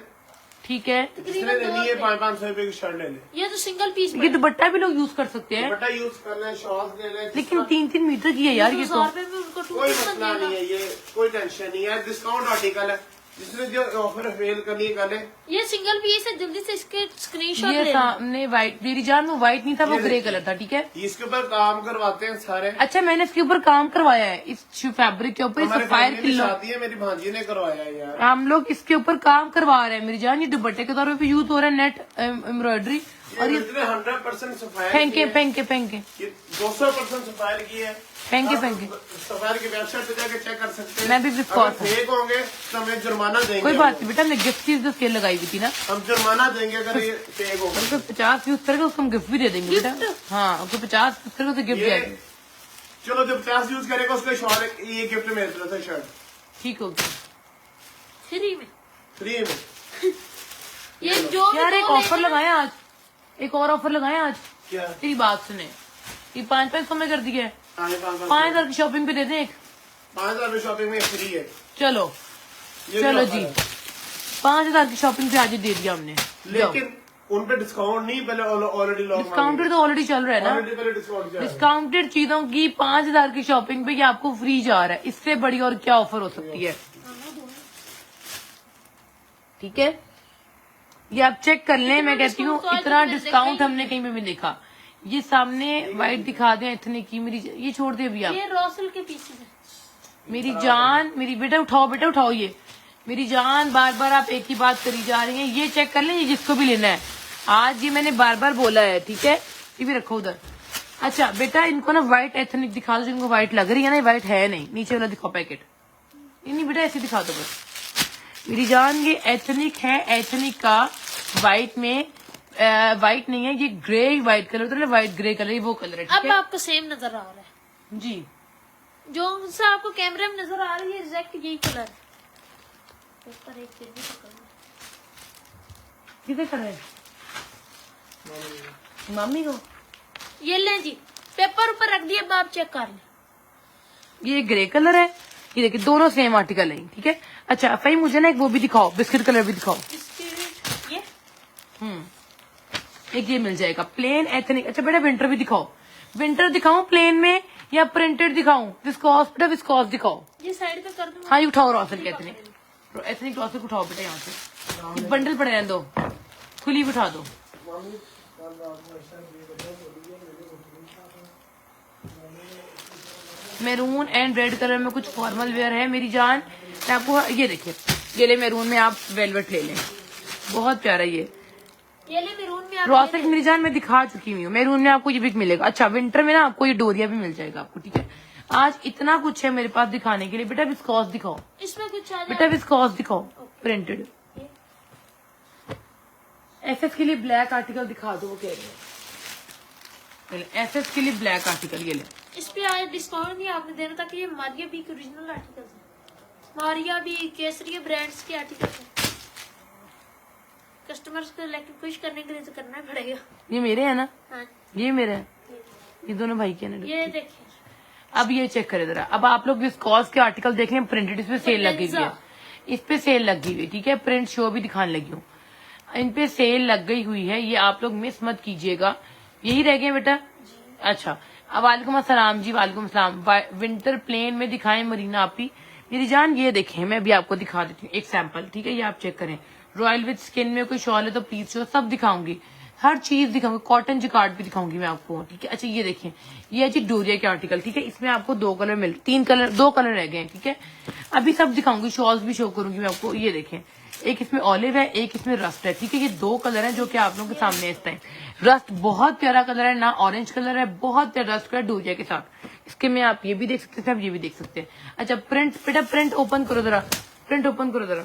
B: ठीक है।
A: जिसने लेनी है 500 रुपए की शर्ट ले ले।
C: ये तो सिंगल पीस
B: ये दुपट्टा भी लोग यूज कर सकते हैं,
A: दुपट्टा यूज करना है, शॉर्ट्स ले ले,
B: लेकिन 3-3 मीटर की है यार ये तो।
C: 1000 रुपए में उनको 2
A: कोई
C: पीस
A: मसला
C: बन
A: नहीं है, ये कोई टेंशन नहीं है। डिस्काउंट आर्टिकल है, जिसने जो ऑफर फेल करनी है कर ले।
C: ये सिंगल पीस है, जल्दी से इसके स्क्रीनशॉट
B: ये
C: ले लो।
B: सामने व्हाइट, मेरी जान वो व्हाइट नहीं था, वो
A: ये
B: ग्रे कलर था, ठीक है।
A: इसके ऊपर काम करवाते हैं सारे।
B: अच्छा मैंने इसके ऊपर काम करवाया है, इस फैब्रिक के ऊपर
A: हमारे
B: सफायर
A: फैमिली
B: की
A: में
B: लो।
A: शादी है, मेरी भांजी ने करवाया है यार।
B: हम लोग इसके ऊपर काम करवा रहे हैं मेरी जान। ये दुपट्टे के तौर पे यूज हो रहा है नेट एम्ब्रॉयडरी, और ये
A: 100% सफायर
B: फेंके
A: की है।
B: फेंके फेंके
A: ये 200% सफायर की है।
B: फेंके
A: आप
B: फेंके।
A: सफायर की वेबसाइट पे जाके चेक कर सकते हैं।
B: मैं भी विस्कॉस
A: अगर फेक होंगे तो हमें जुर्माना देंगे।
B: कोई बात नहीं बेटा, हमने गिफ्ट चीज सेल लगाई हुई थी ना,
A: हम जुर्माना देंगे अगर ये फेक होगा।
B: उसको 50 यूज करके उसको हम गिफ्ट भी दे देंगे बेटा। हाँ उसको 50 यूज करके उसे गिफ्ट
A: ये
B: दे देंगे,
A: चलो जब 50 यूज करेगा उसका शॉर्ट, ये गिफ्ट मेरे तरफ से शर्ट
B: ठीक हो गया।
C: फ्री में
A: फ्री में।
C: ये जो भी
B: यार एक
C: दो
B: ऑफर
C: लेंगे-
B: लगाया आज, एक और ऑफर लगाया आज।
A: क्या?
B: तेरी बात सुने, ये 500 में कर दिया है,
A: हाँ, ये
B: 5000 की शॉपिंग पे दे दे एक।
A: 5000 में शॉपिंग में फ्री है।
B: चलो
A: ये
B: चलो
A: भी
B: जी,
A: ऑफर है।
B: 5000 की शॉपिंग पे आज ही दे दिया हमने।
A: लेकिन उन पे डिस्काउंट नहीं, पहले ऑलरेडी लॉक
B: डिस्काउंटेड तो ऑलरेडी चल रहा है ना।
A: ऑलरेडी पहले डिस्काउंट जा रहा है।
B: डिस्काउंटेड चीजों की 5000 की शॉपिंग पे ये आपको फ्री जा रहा है, इससे बड़ी और क्या ऑफर हो सकती है, ठीक है। ये आप चेक कर लें, मैं कहती हूँ
C: डिस्काउंट तो
B: इतना
C: आज मैंने
B: डिस्काउंट
C: देखा ही
B: हमने कहीं पे भी देखा। ये सामने व्हाइट दिखा दें इतने की, मेरी ये छोड़ दे अभी आप।
C: ये रॉसल के पीसेस है।
B: मेरी जान, मेरी बेटा उठाओ ये मेरी जान, बार बार आप एक ही बात करी जा रही हैं। ये चेक कर लें, ये जिसको भी लेना है आज, ये मैंने बार बार बोला है, ठीक है। ये भी रखो उधर। अच्छा बेटा इनको ना व्हाइट एथनिक दिखा दो, जिनको व्हाइट लग रही है ना, व्हाइट है नहीं, नीचे वाला दिखाओ पैकेट। ये नहीं बेटा ऐसे दिखा दो बस मेरी जान, ये एथनिक है, एथनिक का व्हाइट में व्हाइट नहीं है, ये ग्रे व्हाइट कलर होता है ना, व्हाइट ग्रे कलर, ये वो कलर है, ठीक
C: अब
B: है
C: आपको सेम नजर आ रहा है,
B: जी।
C: जो सा आपको कैमरे में नजर आ रही है एग्जैक्ट यही कलर है। पेपर एक फिर भी पकड़ लो।
B: किसे कर रहे हैं मम्मी को?
C: ये लें जी, पेपर ऊपर रख दिया, अब आप चेक कर लें।
B: ये ग्रे कलर है, ये देखिए दोनों सेम आर्टिकल है, ठीक है। अच्छा भाई मुझे ना एक वो भी दिखाओ, बिस्किट कलर भी दिखाओ।
C: इसके ये
B: एक ये मिल जाएगा प्लेन एथनिक। अच्छा बेटा विंटर भी दिखाओ, विंटर दिखाऊं प्लेन में या प्रिंटेड दिखाऊं? विस्कॉस बेटा, विस्कॉस दिखाओ।
C: ये साइड पे कर दूं।
B: हाँ ये उठाओ रॉसल के एथनिक, एथनिक रॉसल को उठाओ बेटा यहाँ से, बंडल पड़े रहने दो, खुली बिठा दो। मैरून एंड रेड कलर में कुछ फॉर्मल वेयर है मेरी जान। मैं आपको ये देखिए, ये ले मैरून में आप वेलवेट ले लें, बहुत प्यारा ये
C: ले मेरून में आप
B: रॉसल मेरी जान मैं दिखा चुकी हुई हूँ। मैरून में आपको ये भी मिलेगा। अच्छा विंटर में ना आपको ये डोरिया भी मिल जाएगा आपको, ठीक है। आज इतना कुछ है मेरे पास दिखाने के लिए। बेटा विस्कॉस दिखाओ,
C: इसमें कुछ आ
B: बेटा
C: जाए।
B: विस्कॉस दिखाओ प्रिंटेड। एसएस के लिए ब्लैक आर्टिकल दिखा दो, वो कह रहे हैं एसएस के लिए ब्लैक आर्टिकल ये ले।
C: इस पे आज डिस्काउंट नहीं आपने देना, ताकि ये मारिया बी के ओरिजिनल आर्टिकल है। मारिया बी केसरिया ब्रांड्स के आर्टिकल है। कस्टमर्स को लेकर खुश करने के लिए तो करना ही पड़ेगा।
B: ये मेरे है ना,
C: हाँ
B: ये मेरे है, ये दोनों भाई के हैं ना।
C: ये देखिए,
B: अब ये चेक करें जरा। अब आप लोग विस्कॉस के आर्टिकल देख लें प्रिंटेड, इस पे सेल लगी हुई है, इस पे सेल लगी हुई है, ठीक है। प्रिंट शो भी दिखाने लगी हूँ, इन पे सेल लग गई हुई है, ये आप लोग मिस मत कीजिएगा। यही रह गए बेटा। अच्छा वालेकुम अस्सलाम जी, वालेकुम अस्सलाम। विंटर प्लेन में दिखाएं मरीना आपी। मेरी जान ये देखें, मैं भी आपको दिखा देती हूँ एक सैंपल, ठीक है, ये आप चेक करें। रॉयल विद स्किन में कोई शॉल है तो प्लीज शो, सब दिखाऊंगी, हर चीज दिखाऊंगी, कॉटन जिकार्ड भी दिखाऊंगी मैं आपको, ठीक है। अच्छा ये देखें, ये है जी डोरिया के आर्टिकल, ठीक है। इसमें आपको 2 कलर दो कलर रह गए हैं, ठीक है। अभी सब दिखाऊंगी, शॉल्स भी शो करूंगी मैं आपको। ये देखें, एक इसमें ऑलिव है, एक इसमें रस्ट है, ठीक है। ये 2 कलर हैं जो कि आप लोगों के सामने इस टाइम। रस्ट बहुत प्यारा कलर है ना, ऑरेंज कलर है, बहुत प्यारा रस्ट कलर डोरिया के साथ। इसके में आप ये भी देख सकते हैं, आप ये भी देख सकते हैं। अच्छा प्रिंट, बेटा प्रिंट ओपन करो जरा, प्रिंट ओपन करो जरा,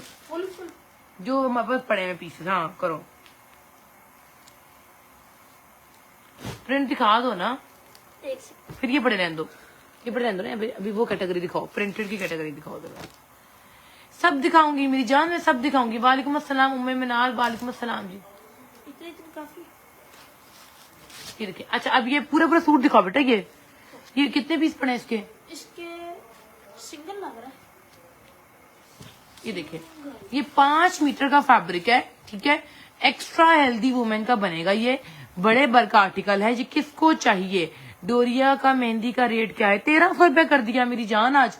B: जो हमारे पास पड़े हैं पीसेस, हाँ करो, प्रिंट दिखा दो ना, फिर ये पड़े रहने दो, ये पड़े रहने दो ना। अभी वो कैटेगरी दिखाओ, प्रिंटेड की कैटेगरी दिखाओ जरा। सब दिखाऊंगी मेरी जान, मैं सब दिखाऊंगी। वालेकुम अस्सलाम उम्मे मिनाल, वालेकुम अस्सलाम जी।
C: काफी
B: ये देखिए, अच्छा अब ये पूरा पूरा सूट दिखाओ बेटा। ये कितने पीस पड़े हैं इसके?
C: सिंगल लग रहा है।
B: ये देखिए, ये 5 मीटर का फैब्रिक है, ठीक है। एक्स्ट्रा हेल्दी वुमेन का बनेगा, ये बड़े बर का आर्टिकल है। ये किसको चाहिए? डोरिया का मेहंदी का रेट क्या है? 1300 रुपया कर दिया मेरी जान, आज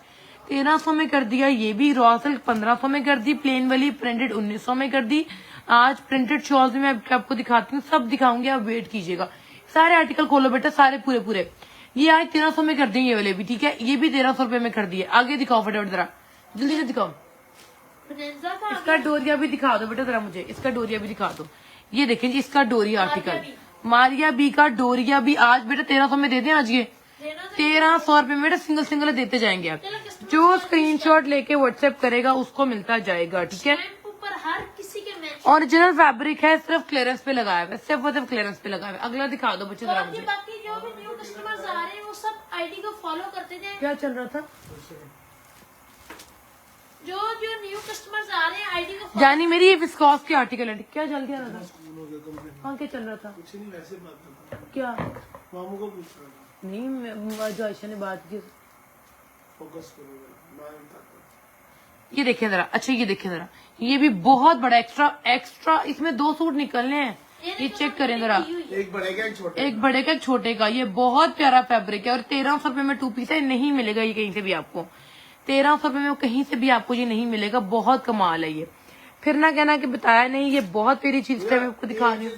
B: 1300 में कर दिया। ये भी रॉ सिल्क 1500 में कर दी, प्लेन वाली प्रिंटेड 1900 में कर दी। आज प्रिंटेड शॉल्स में मैं आपको दिखाती हूँ, सब दिखाऊंगी, आप वेट कीजिएगा। सारे आर्टिकल खोलो बेटा, सारे पूरे पूरे। ये आज 1300 में कर देंगे ये वाले भी, ठीक है। ये भी 1300 रुपए में कर दिए। आगे दिखाओ फटाफट जरा, जल्दी से दिखाओ। इसका डोरिया भी दिखा दो बेटा जरा मुझे, इसका डोरिया भी दिखा दो। ये देखें जी, इसका डोरिया आर्टिकल, मारिया बी का डोरिया भी आज बेटा 1300 में दे दें। आज ये 1300 रुपए में बेटा सिंगल सिंगल देते जाएंगे आप। जो स्क्रीनशॉट लेके व्हाट्सएप करेगा उसको मिलता जाएगा, ठीक है।
C: हर किसी के
B: ओरिजिनल फैब्रिक है, सिर्फ क्लियरेंस पे लगाया हुआ है, सिर्फ क्लियरेंस पे लगाया हुआ है। अगला दिखा दो बच्चे जरा मुझे।
C: बाकी जो भी न्यू कस्टमर्स आ रहे हैं वो सब आईडी को फॉलो करते जाए।
B: क्या चल रहा था?
C: जो न्यू कस्टमर्स आ रहे हैं आईडी को
B: जानी मेरी ये विस्कॉस के आर्टिकल है, क्या चल क्या रहा था? हाँ क्या चल रहा था?
A: कुछ नहीं, वैसे बात करता
B: क्या?
A: मामू को पूछ रहा था।
B: नहीं, जो आयशा ने बात की,
A: फोकस करो,
B: ये देखें जरा। अच्छा ये देखें जरा, ये भी बहुत बड़ा एक्स्ट्रा इसमें 2 सूट निकलने हैं। ये चेक करें जरा,
A: एक बड़े का एक छोटे,
B: एक बड़े का एक छोटे का। ये बहुत प्यारा फैब्रिक है और 1300 रुपए में 2 पीस है। नहीं मिलेगा ये कहीं से भी आपको, 1300 रुपए में कहीं से भी आपको ये नहीं मिलेगा। बहुत कमाल है ये, फिर ना कहना कि बताया नहीं। ये बहुत प्यारी चीज है, मैं आपको दिखा रही हूँ।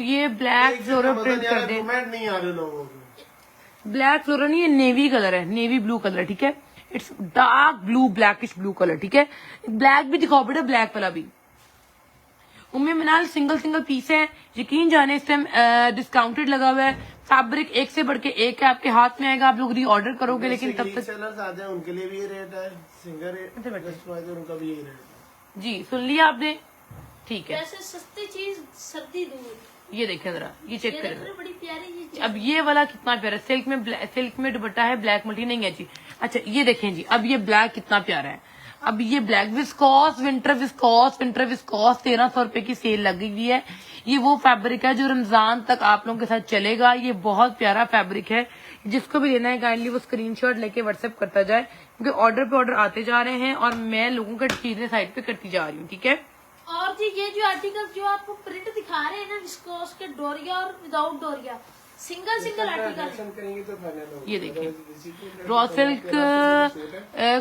B: ये ब्लैक फ्लोरल प्रिंट कर दे,
A: नहीं आ रहे लोगों को।
B: ब्लैक फ्लोरल नहीं, ये नेवी कलर है, नेवी ब्लू कलर, ठीक है। It's dark blue, blackish blue colour, ठीक है। ब्लैक भी दिखाओ बेटा, ब्लैक वाला भी। उम्मे मिनाल सिंगल पीस है, यकीन जाने इस टाइम डिस्काउंटेड लगा हुआ है। फैब्रिक एक से बढ़ के एक है, आपके हाथ में आएगा, आप लोग री ऑर्डर करोगे, लेकिन तब तक
A: सेलर्स आ जाए उनके लिए भी ये रेट है, सिंगल उनका भी यही रेट है।
B: जी सुन लिया आपने, ठीक है।
C: ऐसे सस्ती चीज सर्दी दूर।
B: ये देखें जरा, ये चेक करें।
C: बड़ी प्यारी चीज।
B: अब ये वाला कितना प्यारा, सिल्क में दुपट्टा है, ब्लैक मल्टी नहीं है जी। अच्छा ये देखें जी, अब ये ब्लैक कितना प्यारा है। अब ये ब्लैक विस्कॉस, विंटर विस्कॉस 1300 रुपए की सेल लगी हुई है। ये वो फैब्रिक है जो रमजान तक आप लोगों के साथ चलेगा। ये बहुत प्यारा फैब्रिक है, जिसको भी लेना है काइंडली वो स्क्रीनशॉट लेके व्हाट्सएप करता जाए, क्योंकि ऑर्डर पे ऑर्डर आते जा रहे हैं और मैं लोगों की चीजें साइड पे करती जा रही हूँ, ठीक है।
C: और जी ये जो आर्टिकल जो आपको प्रिंट दिखा रहे हैं ना, विस्कोस के डोरिया और विदाउट डोरिया, सिंगल आर्टिकल
A: करेंगे तो फाइनल होगा।
B: ये देखिए, रॉ सिल्क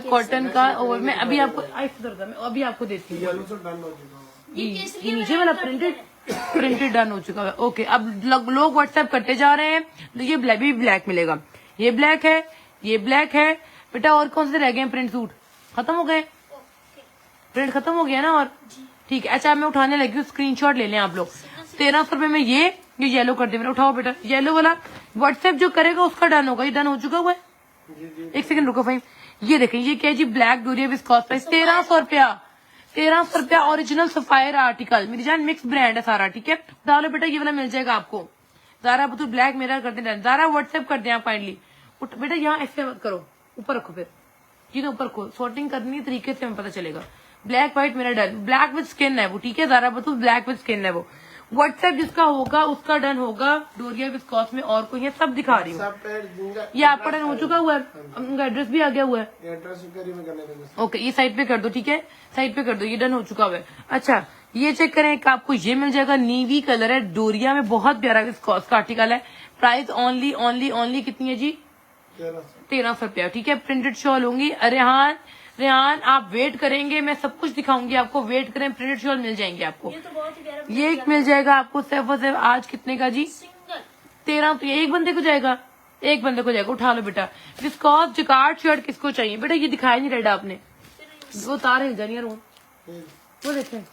B: कॉटन का। और मैं अभी आपको आपको देती हूँ। ये नीचे वाला प्रिंटेड डन हो चुका है। ओके, अब लोग व्हाट्सएप करते जा रहे हैं। ये ब्लैक मिलेगा, ये ब्लैक है, ये ब्लैक है बेटा। और कौन से रह गए प्रिंट सूट? खत्म हो गए, प्रिंट खत्म हो गया ना। और ठीक है, अच्छा मैं उठाने लगी हूँ, स्क्रीनशॉट ले लें आप लोग। 1300 रुपए में ये येलो कर दे मेरा, उठाओ बेटा। येलो वाला व्हाट्सएप जो करेगा उसका डन होगा। ये डन हो चुका हुआ है। एक सेकंड रुको भाई, ये देखें, ये क्या जी, ब्लैक डोरिया विस्कॉस प्राइस 1300 रुपया, 1300 रुपया। ओरिजिनल सफायर आर्टिकल, मेरी जान मिक्स ब्रांड है सारा, ठीक है। डालो बेटा, ये वाला मिल जाएगा आपको। जारा बतूर ब्लैक मेरा कर दे, जारा व्हाट्सएप कर दे आप काइंडली। बेटा यहाँ ऐसे मत करो, ऊपर रखो, फिर ये ऊपर रखो, सॉर्टिंग करनी तरीके से हमें पता चलेगा। ब्लैक व्हाइट मेरा डन, ब्लैक विद स्किन है वो, ठीक है। जारा बतूर ब्लैक विद स्किन है वो। व्हाट्सएप जिसका होगा उसका डन होगा। डोरिया विस्कॉस में और कोई है, सब दिखा रही हूँ। ये आपका डन हो चुका हुआ है, उनका एड्रेस भी आ गया हुआ है। ओके, ये साइड पे कर दो, ठीक है, साइड पे कर दो, ये डन हो चुका हुआ है। अच्छा ये चेक करें कि आपको ये मिल जाएगा, नीवी कलर है, डोरिया में, बहुत प्यारा विस्कोस का आर्टिकल है। प्राइस ओनली ओनली ओनली कितनी है जी? 1300 रुपया। ठीक है, प्रिंटेड शॉल होंगी। रेहान आप वेट करेंगे, मैं सब कुछ दिखाऊंगी आपको, वेट करें, प्रिंटेड शॉल मिल जाएंगे आपको।
C: ये तो बहुत ही प्यारा
B: ये एक मिल जाएगा आपको सिर्फ और सिर्फ आज कितने का जी?
C: सिंगल
B: 13। तो ये एक बंदे को जाएगा, एक बंदे को जाएगा। उठा लो बेटा। विस्कोस जकार्ड शर्ट किसको चाहिए बेटा? ये दिखाया नहीं रेड आपने, वो तार हिल जानी है वो देखें,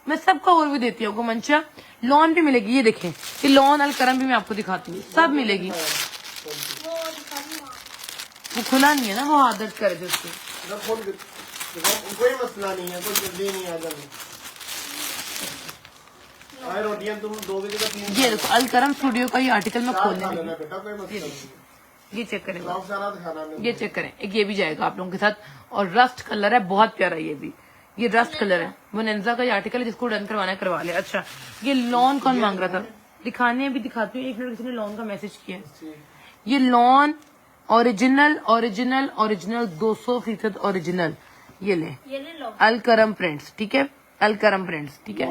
B: मैं सबका और भी देती हूँ मंचा। लॉन भी मिलेगी, ये देखें, ये लॉन अलकरम भी मैं आपको दिखाती हूँ, सब मिलेगी। वो खुला नहीं है ना, वो आदत कर दे उसको।
A: कोई मसला नहीं है, कोई जल्दी नहीं आ जानी। रोटियां तुम 2 बजे का 3
B: ये देखो अलकरम स्टूडियो का ये आर्टिकल मैं खोलने लगी।
A: बेटा, कोई मसला नहीं।
B: ये चेक करें,
A: साफ सारा दिखाना नहीं।
B: ये चेक करें, एक ये भी जाएगा आप लोगों के साथ, और रस्ट कलर है, बहुत प्यारा ये भी, ये रस्ट कलर है। वो नेंजा का ये आर्टिकल है, जिसको डन करवाना है करवा ले। अच्छा, ये लॉन कौन मांग रहा था? दिखाने भी दिखाती हूँ। एक मिनट, किसी ने लॉन का मैसेज किया है। ये lawn original original original 200% original, ये ले
C: लो।
B: अलकरम प्रिंट्स। ठीक है, अलकरम प्रिंट्स। ठीक है,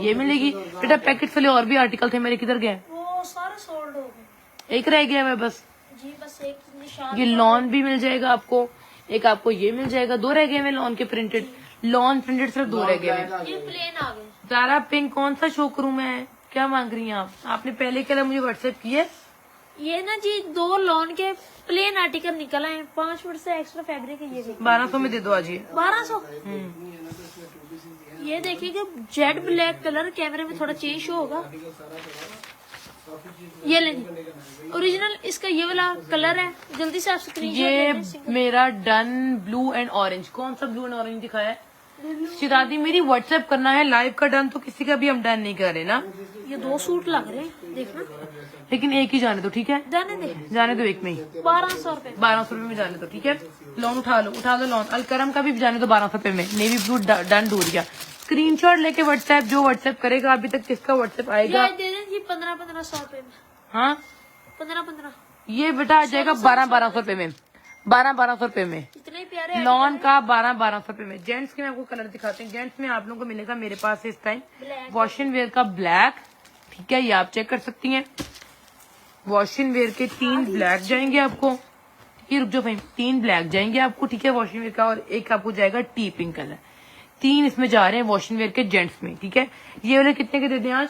B: ये मिलेगी बेटा। पैकेट वाले और भी आर्टिकल थे मेरे, किधर गए?
C: वो सारे सोल्ड हो गए
B: एक रह गया है बस।
C: जी, बस एक निशान।
B: ये लॉन भी मिल जाएगा आपको, एक आपको ये मिल जाएगा। 2 रह गए हैं लॉन के प्रिंटेड, लॉन प्रिंटेड सिर्फ 2 रह गए हैं।
C: ये प्लेन आ गए।
B: तारा पिंक कौन सा शो करूं मैं? क्या मांग रही हैं आप? आपने पहले कलर मुझे व्हाट्सएप किए।
C: ये ना जी 2 लॉन के प्लेन आर्टिकल निकल आए, 5 मिनट से एक्स्ट्रा फैब्रिक है। ये भी
B: 1200 में दे दो आज ये।
C: 1200। ये देखिएगा जेड ब्लैक कलर, कैमरे में थोड़ा चेंज होगा। ये लेंगे ओरिजिनल, इसका ये वाला कलर है। जल्दी से आप
B: ये मेरा डन ब्लू एंड ऑरेंज। कौन सा ब्लू एंड ऑरेंज दिखाया है? शिरादी मेरी व्हाट्सएप करना है। लाइव का डन तो किसी का भी हम डन नहीं कर रहे ना।
C: ये 2 सूट लग रहे हैं, देखना।
B: लेकिन एक ही जाने दो, ठीक है? जाने दो एक में ही।
C: 1200 रुपए।
B: 1200 रुपए में जाने दो, ठीक है? लॉन उठा लो लॉन। अलकरम का भी जाने दो 1200 रुपए में। नेवी ब्लू डन डोरिया। स्क्रीनशॉट लेके व्हाट्सएप, जो व्हाट्सएप करेगा अभी तक किसका व्हाट्सएप आएगा?
C: दे दें जी 1500 रुपए में।
B: हाँ
C: 1500।
B: ये बेटा आ जाएगा 1200 रुपए में। 1200 रुपए में
C: इतने प्यारे
B: लॉन का 1200 रुपए में। जेंट्स के मैं आपको कलर दिखाते हैं। जेंट्स में आप लोगों को मिलेगा मेरे पास इस टाइम वॉश एंड वेयर का ब्लैक। ठीक है, ये आप चेक कर सकती हैं। वॉश एंड वेयर के 3 ब्लैक जाएंगे आपको। ये रुक जाओ भाई, 3 ब्लैक जाएंगे आपको। ठीक है, वॉश एंड वेयर का, और एक आपको जाएगा टी पिंक कलर। 3 इसमें जा रहे हैं वॉश एंड वेयर के जेंट्स में। ठीक है, ये वाले कितने के दे दें आज?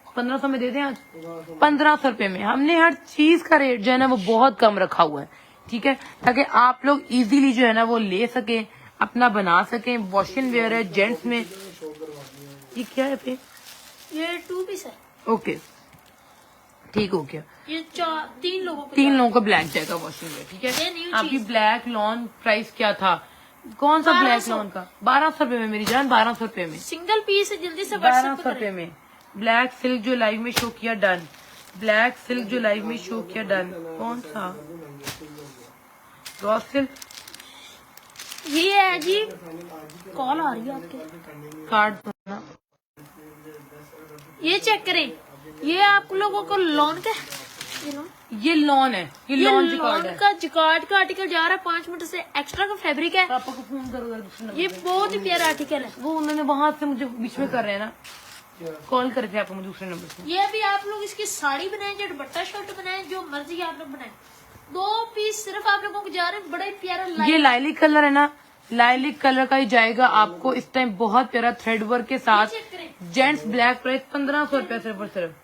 B: 1500 में दे दें आज। 1500 रुपए में। हमने हर चीज का रेट जो है ना वो बहुत कम रखा हुआ है। ठीक है, ताकि आप लोग इजीली जो है ना वो ले सके, अपना बना सके। वॉश एंड वेयर है जेंट्स में। ये क्या है पे?
C: ये 2 पीस है।
B: ओके, ठीक हो गया।
C: ये 3 लोगों को
B: 3 लोगों का ब्लैक जाएगा वॉश एंड वेयर। ठीक
C: ये
B: है,
C: न्यू
B: आपकी
C: चीज।
B: ब्लैक लॉन प्राइस क्या था? कौन सा ब्लैक लॉन का? 1200 रुपए में मेरी जान, 1200 रुपए में।
C: सिंगल पीस है, जल्दी से व्हाट्सएप
B: 1200 रुपए में। ब्लैक सिल्क जो लाइव में शो किया डन। ब्लैक सिल्क जो लाइव में शो किया डन। कौन सा? Raw silk.
C: ये है जी, कॉल आ रही है आपके।
B: कार्ड।
C: ये चेक करें, ये आप लोगों को लॉन का
B: ये लॉन है, ये लॉन
C: लॉन का जिकार्ड का आर्टिकल जा रहा है। 5 मीटर से एक्स्ट्रा का फैब्रिक है।
B: पापा को फोन करो।
C: ये बहुत ही प्यारा आर्टिकल है।
B: वो उन्होंने वहां से मुझे बीच में कर रहे हैं ना, कॉल करके आपको मुझे दूसरे नंबर से।
C: ये भी आप लोग इसकी साड़ी बनाए, जो दुपट्टा शर्ट बनाए, जो मर्जी आप लोग बनाए। 2 पीस सिर्फ आप लोगों को जा रहे हैं। बड़ा ही प्यारा
B: ये लाइलिक कलर है ना, लाइलिक कलर का ही जाएगा आपको इस टाइम। बहुत प्यारा थ्रेड वर्क के साथ। जेंट्स ब्लैक प्राइस 1500 रुपया सिर्फ और सिर्फ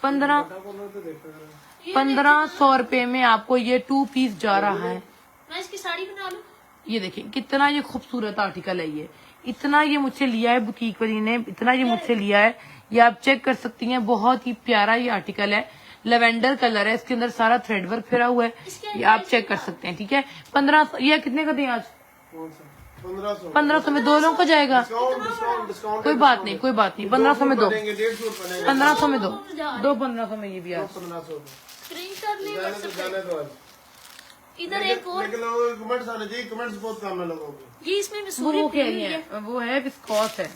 B: 1500 रुपए में आपको ये 2 पीस जा रहा है।
C: मैं इसकी साड़ी बना लूं।
B: ये देखिए कितना ये खूबसूरत आर्टिकल है। ये इतना ये मुझसे लिया है बुटीक वाली ने, इतना ये मुझसे लिया है। ये आप चेक कर सकती हैं, बहुत ही प्यारा ये आर्टिकल है। लेवेंडर कलर है, इसके अंदर सारा थ्रेड वर्क फिरा हुआ है। ये आप चेक कर सकते हैं। ठीक है, 1500। ये कितने का दें आज? 1500 में 2 लोगों का जाएगा। कोई बात नहीं, कोई बात नहीं। 1500 में 2, 1500 में 2, 1500 में ये भी आज।
C: स्क्रीनशॉट ले व्हाट्सएप। इधर एक और,
A: कमेंट्स आने चाहिए, कमेंट्स बहुत कम है लोगों के।
C: ये इसमें मिसूरी
B: वो
C: फिरी
B: कह रही
C: हुई है।
B: है, वो है विस्कॉस है।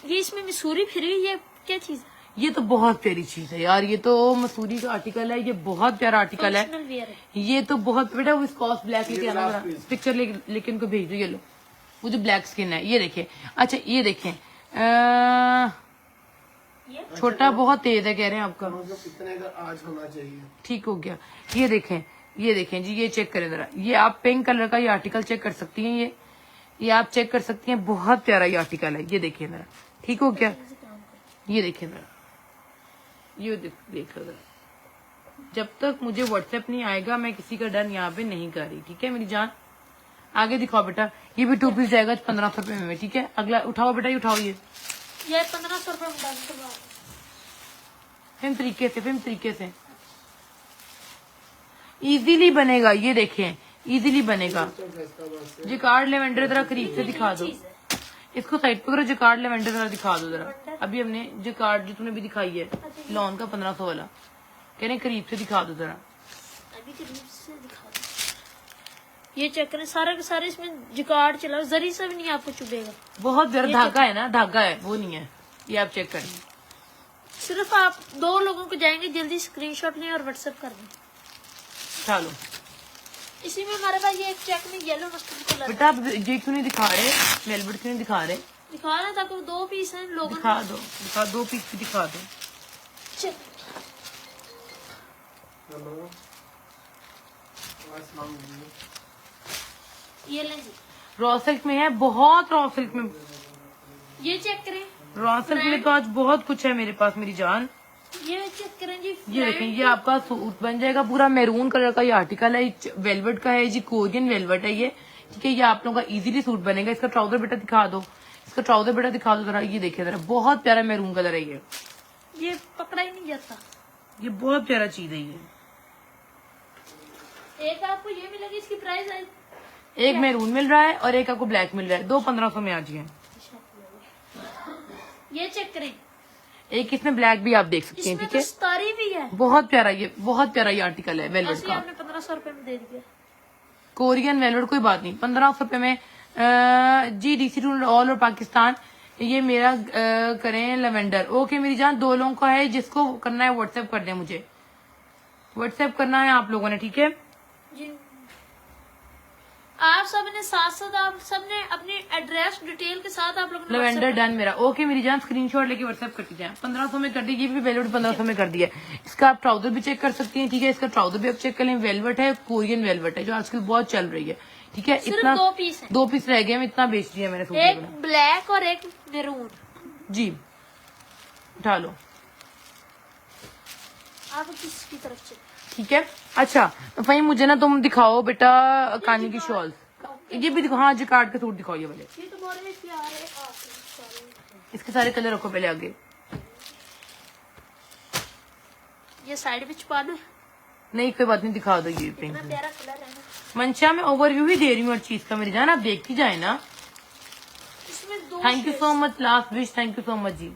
C: ये इसमें मिसूरी फिरी हुई है। क्या चीज है?
B: ये तो बहुत प्यारी चीज है यार। ये तो मसूरी का आर्टिकल है। ये बहुत प्यारा आर्टिकल है।
C: फंक्शनल वियर है।
B: ये तो बहुत बेटा विस्कॉस ब्लैक लेके आना, पिक्चर लेकिन को भेज दो। ये लो, वो जो ब्लैक स्किन है, ये देखें। अच्छा ये देखें, छोटा बहुत तेज है कह रहे हैं आपका,
A: कितने का आज होना चाहिए?
B: ठीक हो गया। ये देखें जी, ये चेक करें जरा, ये आप पिंक कलर का ये आर्टिकल चेक कर सकती हैं, ये आप चेक कर सकती हैं, बहुत प्यारा ये आर्टिकल है। ये देखिए जरा, ठीक हो गया। ये देखिए जरा, ये देख लो जरा। जब तक मुझे व्हाट्सएप नहीं आएगा मैं किसी का डन यहाँ पे नहीं कर रही, ठीक है मेरी जान। आगे दिखाओ बेटा, ये भी 2 पीस जाएगा 1500 रुपए में, ठीक है। अगला उठाओ बेटा, ये उठाओ, ये
C: 1500 रुपए में डाल दो।
B: फिर तरीके से इजीली बनेगा। ये देखें, इजीली बनेगा। जिकार्ड लेवेंडर जरा करीब से दिखा दो, इसको साइड पे करो। जिकार्ड लेवेंडर जरा दिखा दो जरा। अभी हमने जिकार्ड जो तुमने भी दिखाई है लॉन का 1500 वाला, कह रहे करीब से दिखा दो जरा।
C: अभी करीब से दिखा दो। ये चेक करें, सारे के सारे इसमें जिकार्ड चला, जरी से भी नहीं आपको चुभेगा।
B: बहुत प्यारा धागा है ना, धागा है वो नहीं है, ये आप चेक करें।
C: सिर्फ आप 2 लोगों को जाएंगे, जल्दी स्क्रीनशॉट लें और व्हाट्सएप कर दें।
B: चलो
C: इसी में हमारे पास ये एक चेक में येलो मस्टर्ड कलर
B: बेटा, आप ये क्यों नहीं दिखा रहे, वेलवेट क्यों नहीं दिखा रहे?
C: दिखा रहा था, 2 पीस हैं लोगों
B: दिखा दो, 2 पीस भी दिखा दो।
C: चल।
A: हेलो, अस्सलाम वालेकुम।
C: ये लें जी,
B: रॉ सिल्क में है, बहुत रॉ सिल्क में।
C: ये चेक करें,
B: रॉ सिल्क में तो आज बहुत कुछ है मेरे पास मेरी जान।
C: ये चेक करें जी।
B: ये देखें, ये आपका सूट बन जाएगा पूरा मैरून कलर का। ये आर्टिकल है, वेलवेट का है जी, कोरियन वेलवेट है ये, ठीक है। ये आप लोगों का इजीली सूट बनेगा। इसका ट्राउजर बेटा दिखा दो, इसका ट्राउजर बेटा दिखा दो जरा। ये देखिए जरा, बहुत प्यारा मैरून कलर है
C: ये पकड़ा ही नहीं जाता,
B: ये बहुत प्यारा चीज है ये।
C: एक आपको ये मिलेगी, इसकी प्राइस है,
B: एक मैरून मिल रहा है और एक आपको ब्लैक मिल रहा है, 2 1500 में आज है।
C: ये चेक करें,
B: एक इसमें ब्लैक भी आप देख सकते हैं,
C: इसमें
B: ठीक है।
C: तो स्टारी भी है।
B: बहुत प्यारा ये आर्टिकल है वेलवेट
C: ऐसे
B: का।
C: आपने 1500 रुपए में दे दिया।
B: कोरियन वेलवेट, कोई बात नहीं, 1500 रुपए में जी। डीसी टू ऑल और पाकिस्तान। ये मेरा करें लेवेंडर। ओके मेरी जान, 2 लोगों का है, जिसको करना है व्हाट्सएप कर दें, मुझे व्हाट्सएप करना है आप लोगों ने, ठीक है
C: जी। आप सबने साथ साथ आप सबने अपनी एड्रेस डिटेल के साथ आप लोगों ने
B: लेवेंडर डन मेरा। ओके मेरी जान, स्क्रीनशॉट लेके व्हाट्सएप करती जाए। 1500 में कर दी, ये भी वेलवेट 1500 में कर दिया। इसका आप ट्राउजर भी चेक कर सकती हैं, ठीक है। इसका ट्राउजर भी आप चेक कर लें, वेलवेट है, कोरियन वेलवेट है, जो आजकल बहुत चल रही है, ठीक है।
C: सिर्फ
B: इतना
C: 2 पीस है,
B: 2 पीस रह गए, मैं इतना बेच दिया मैंने सूट।
C: एक ब्लैक और एक मैरून
B: जी, उठा लो,
C: आप किसकी तरफ से,
B: ठीक है। अच्छा तो भाई मुझे ना तुम दिखाओ बेटा कानी की शॉल्स, ये भी दिखाओ। हाँ जिकार्ड के सूट दिखाओ, ये वाले,
C: ये तो बड़े प्यारे सारे।
B: इसके सारे कलर रखो पहले आगे।
C: ये साइड में छुपा दो,
B: नहीं कोई बात नहीं, दिखा दो। ये पिंक
C: इतना प्यारा कलर है ना।
B: मंशा में ओवरव्यू ही दे रही हूँ हर चीज का मेरी जान, आप देखती जाए ना।
C: इसमें 2
B: thank you so much last wish, thank you so much ji.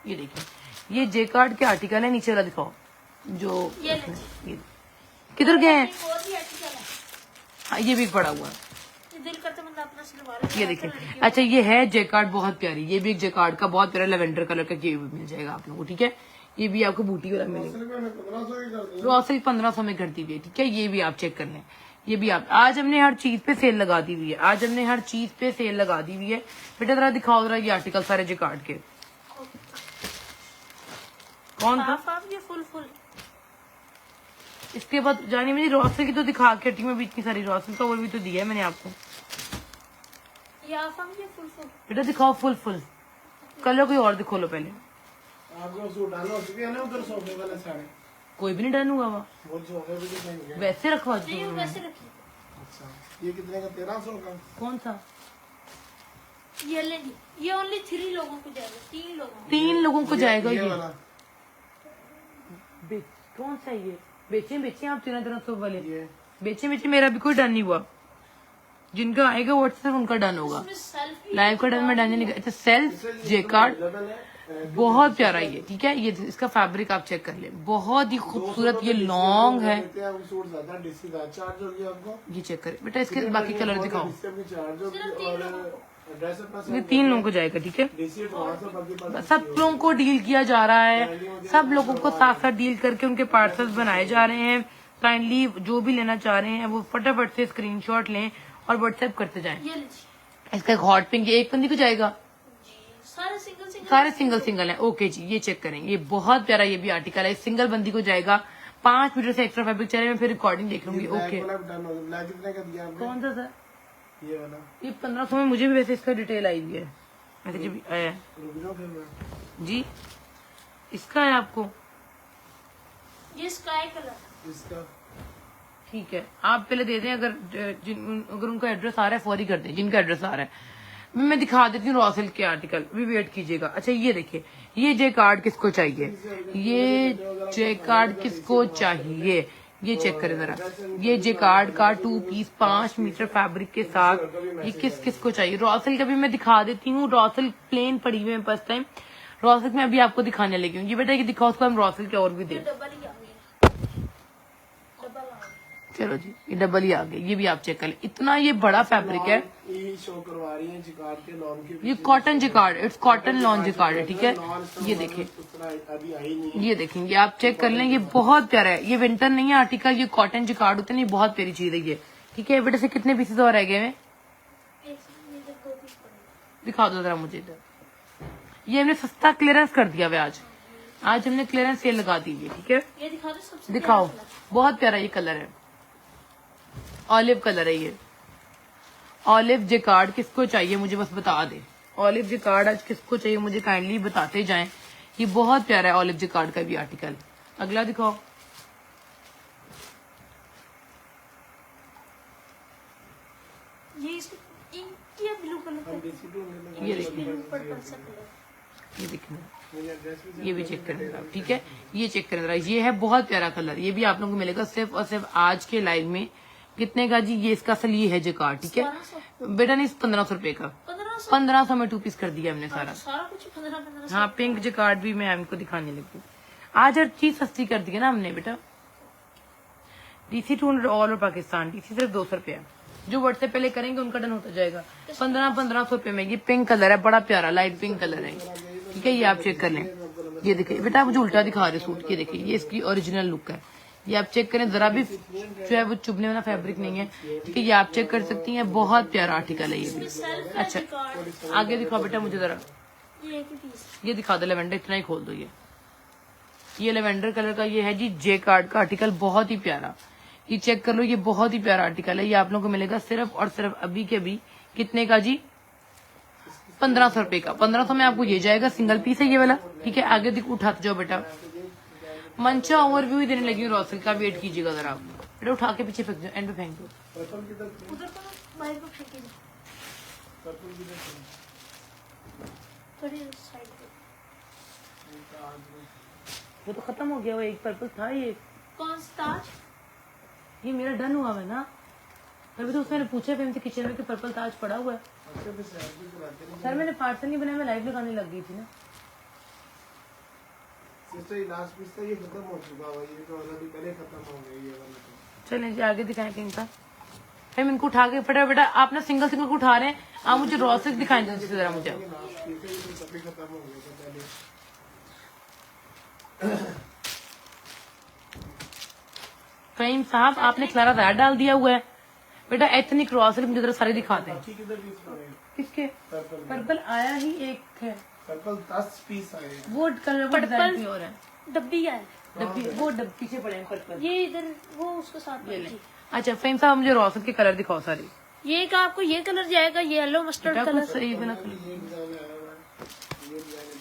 B: ये देखिए, ये जेकार्ड के आर्टिकल है, नीचे वाला दिखाओ जो
C: ये
B: ये किधर गए हैं।
C: और भी आर्टिकल है,
B: हाँ, ये भी पड़ा हुआ है,
C: ये दिल करता बंदा अपना सिलवा ले।
B: ये देखिए। अच्छा ये है जेकार्ड, बहुत प्यारी, ये भी एक जेकार्ड का बहुत प्यारा लेवेंडर कलर का, ये भी मिल जाएगा आप लोगों को, ठीक है। ये भी आपको बूटी वाला मिलेगा,
A: 1500 ही कर दिया।
B: ग्रॉसरी 1500 में कर दी हुई है, ठीक है। ये भी आप चेक कर लें, ये भी आप। आज हमने हर चीज पे सेल लगा दी हुई है, आज हमने हर चीज पे सेल लगा दी हुई है। बेटा जरा दिखाओ जरा ये आर्टिकल सारे जेकार्ड के। कौन था
C: हाफ ये फुल
B: इसके बाद जानी मुझे रॉसल की तो दिखा के हटी में भी इतनी सारी रॉसल का वो भी तो दिया है मैंने आपको।
C: ये हाफ ये फुल
B: बेटा दिखाओ फुल कलर कोई और दिखो लो पहले।
A: आपको सूट डालो हो चुके हैं ना उधर सोफे वाले सारे,
B: कोई भी नहीं डन हुआ हुआ,
A: वो सोफे भी दिखाएंगे।
B: वैसे रखवा
C: नहीं,
B: दो।
C: वो वैसे रखिए।
A: अच्छा ये कितने का? 1300 का।
B: कौन सा?
C: ये ले ली, ये ओनली 3 लोगों को जाएगा, 3 लोगों को।
B: 3 लोगों को जाएगा
A: ये
B: ये।
A: वाला
B: कौन सा ये? बेचे आप 1300 वाले
A: ये
B: बेचे मेरा भी कोई डन नहीं हुआ। जिनका आएगा व्हाट्सएप उनका डन होगा,
C: इसमें सेल्फी
B: लाइव का डन में डन नहीं। अच्छा सेल्फ जेकार्ड बहुत प्यारा ये, ठीक है। ये इसका फैब्रिक आप चेक कर ले, बहुत ही खूबसूरत, ये लॉन्ग है।
A: सूट ज्यादा डीसी का चार्ज हो गया आपको।
B: ये चेक करें बेटा, इसके बाकी कलर दिखाओ।
A: चार्ज होगी और एड्रेस अपना
B: ये 3 लोगों को जाएगा, ठीक है।
A: डीसी वहां से बाकी
B: सब लोगों को डील किया जा रहा है, सब लोगों को साथ साथ डील करके उनके पार्सल्स बनाए जा रहे हैं काइंडली जो भी लेना चाह रहे हैं वो फटाफट से स्क्रीनशॉट लें और व्हाट्सएप करते जाएं।
C: ये लीजिए
B: इसका एक हॉट पिंक, ये एक बंदी को जाएगा,
C: सारे सिंगल सिंगल
B: सारे सिंगल सिंगल है। ओके जी, ये चेक करें, ये बहुत प्यारा ये भी आर्टिकल है, सिंगल बंदी को जाएगा। 5 मीटर से एक्स्ट्रा फैब्रिक चाहिए, मैं फिर रिकॉर्डिंग देख लूंगी। ओके,
A: ब्लैक कितने का दिया आपने?
B: कौन सा सर?
A: ये वाला।
B: ये 1500 में मुझे भी वैसे इसका डिटेल आई हुई है, वैसे जो भी आया है
A: रुक जाओ फिर मैं।
B: जी। इसका है आपको,
C: ये स्काई कलर
A: इसका
B: ठीक है, आप पहले दे दें। अगर उनका एड्रेस आ रहा है फौरी कर दें, जिनका एड्रेस आ रहा है। मैं दिखा देती हूँ रॉ सिल्क के आर्टिकल, भी वेट कीजिएगा। अच्छा ये देखिए, ये जे कार्ड किसको चाहिए, ये जे कार्ड किसको चाहिए, ये चेक करें जरा। ये जे कार्ड का 2 पीस 5 मीटर फैब्रिक के साथ, ये किसको चाहिए। रॉ सिल्क अभी मैं दिखा देती हूँ, रॉ सिल्क प्लेन पड़ी हुई है फर्स्ट टाइम। रॉ सिल्क में अभी आपको दिखाने लगी हूँ। ये बेटा ये दिखाओ, उसको हम रॉ सिल्क के और भी दें।
C: डबल ही आ गई, डबल आ गई।
B: चलो जी, ये डबल ही आ गई, ये भी आप चेक कर लें। इतना ये बड़ा फैब्रिक है,
A: ये शो करवा रही है जिकार्ड के लॉन के।
B: ये cotton jacquard, it's cotton lawn jacquard है, ठीक है। ये देखिए,
A: अभी आई नहीं।
B: ये देखेंगे आप चेक कर लें, ये बहुत प्यारा है। ये विंटर नहीं है आर्टिकल, ये कॉटन जिकार्ड होते हैं, ये बहुत प्यारी चीज है ये, ठीक है। बेटे से कितने पीसेस और रह गए हैं,
C: एक ये जब 2 पीस पड़े
B: दिखा दो जरा मुझे इधर। ये हमने सस्ता क्लियरेंस कर दिया हुआ आज हमने क्लियरेंस सेल लगा दी है, ठीक है।
C: ये दिखा दो सबसे
B: दिखाओ,
C: प्यारा कलर।
B: बहुत प्यारा ये कलर है, ऑलिव कलर है ये। ऑलिव जिकार्ड किसको चाहिए मुझे बस बता दे। ऑलिव जिकार्ड आज किसको चाहिए मुझे काइंडली बताते जाएं। ये बहुत प्यारा है ऑलिव जिकार्ड का भी आर्टिकल। अगला दिखाओ,
C: ये इसकी ये ब्लू कलर का,
B: ये देखिए,
C: पर्पल सा कलर।
B: ये देखिए, ये भी चेक करें जरा, ठीक है। ये चेक करें जरा, ये है बहुत प्यारा कलर, ये भी आप लोगों को मिलेगा सिर्फ और सिर्फ आज के लाइव में। कितने का जी, ये इसका असल ये है जिकार्ड, ठीक है बेटा। नहीं 1500 रुपए का, 1500 में 2 पीस कर दिया हमने सारा।
C: सारा कुछ 15-15
B: हाँ, पिंक जिकार्ड भी मैं आपको दिखाने लगी। आज हर चीज सस्ती कर दी है ना हमने बेटा। DC 200 all over Pakistan, DC सिर्फ 200 रुपया। जो व्हाट्सएप पहले करेंगे उनका डन होता जाएगा। 1500 रुपए में ये पिंक कलर है, बड़ा प्यारा लाइट पिंक कलर है, ठीक है। ये आप चेक कर लें। ये देखिए बेटा, आप मुझे उल्टा दिखा रहे सूट, ये देखिए, ये इसकी ओरिजिनल लुक है। ये आप चेक करें, जरा भी जो है वो चुभने वाला फैब्रिक नहीं है, ठीक है। ये आप चेक कर सकती हैं, बहुत प्यारा आर्टिकल है ये भी। अच्छा आगे दिखाओ बेटा मुझे जरा,
C: ये एक ही पीस।
B: ये दिखा दो लेवेंडर, इतना ही खोल दो। ये लेवेंडर कलर का ये है जी जे कार्ड का आर्टिकल, बहुत ही प्यारा। ये चेक कर लो, ये बहुत ही प्यारा आर्टिकल है। ये आप लोगों को मिलेगा सिर्फ और सिर्फ अभी के अभी कितने का जी, 1500 रुपए का। 1500 में आपको ये जाएगा, सिंगल पीस है ये वाला, ठीक है। आगे दिख उठाते जाओ बेटा। मंचा ओवरव्यू ही देने लगी हूँ रॉसल का, वेट कीजिएगा जरा आप बेटा। उठा के पीछे फेंक दो, एंड पे फेंक दो।
C: उधर तो बाहर को फेंके दो, थोड़ी साइड पे।
B: वो तो खत्म हो गया, वो एक पर्पल था ये।
C: कौन सा ताज?
B: ये मेरा डन हुआ है ना, अभी तो उसने पूछा फिर किचन में कि पर्पल ताज पड़ा हुआ है। सर मैंने पार्सल नहीं बनाया, मैं लाइव लगाने लग गई थी ना।
A: लास्ट पीस था, ये खत्म हो चुका है, ये तो ऑलरेडी पहले खत्म हो गई है वाला तो।
B: चलें जी आगे दिखाएं कहीं का। फिर इनको उठा के फटा बेटा, आप ना सिंगल सिंगल को उठा रहे हैं, आप मुझे रॉ सिल्क दिखाएं जल्दी से जरा मुझे।
A: लास्ट पीस है, ये तो सभी खत्म हो गए थे पहले।
B: फहीम साहब आपने खलारा दार डाल दिया हुआ है बेटा। एथनिक रॉ सिल्क मुझे जरा सारे दिखाते हैं।
A: किधर पीस पड़े?
B: किसके?
A: पर्पल
B: पर्पल आया ही एक है,
A: पर्पल 10 पीस आए हैं।
B: वो कलर वो डिजाइन भी और है।
C: डब्बी है
B: डब्बी वो डब्बी पीछे पड़े हैं पर्पल।
C: ये, इधर वो उसके साथ
B: ये
C: में
B: ले।
C: जी।
B: अच्छा फहीम साहब मुझे रॉ सिल्क के कलर दिखाओ सारे।
C: ये का आपको ये कलर जाएगा, ये येलो मस्टर्ड
B: बेटा,
C: कलर।
B: कुछ सही भी ना कलर।
A: ये डिजाइन आया हुआ है, ये डिजाइन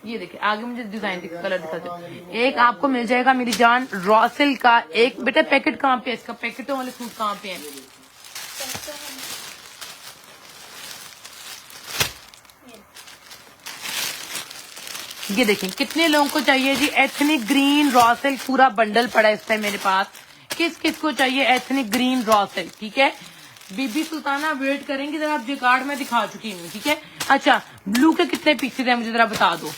B: ये देखिए आगे मुझे डिजाइन कलर दिखा दो। एक आपको मिल जाएगा मेरी जान रॉ सिल्क का एक। बेटा पैकेट कहाँ पे है इसका, पैकेटों वाले सूट कहाँ पे है? ये देखें कितने लोगों को चाहिए जी एथनिक ग्रीन रॉ सिल्क, पूरा बंडल पड़ा है इस टाइम मेरे पास। किस किस को चाहिए एथनिक ग्रीन रॉ सिल्क, ठीक है। बीबी सुल्ताना वेट करेंगी जरा, आप जिकार्ड में दिखा चुकी हूँ, ठीक है। अच्छा ब्लू के कितने पीसेज हैं मुझे जरा बता दो,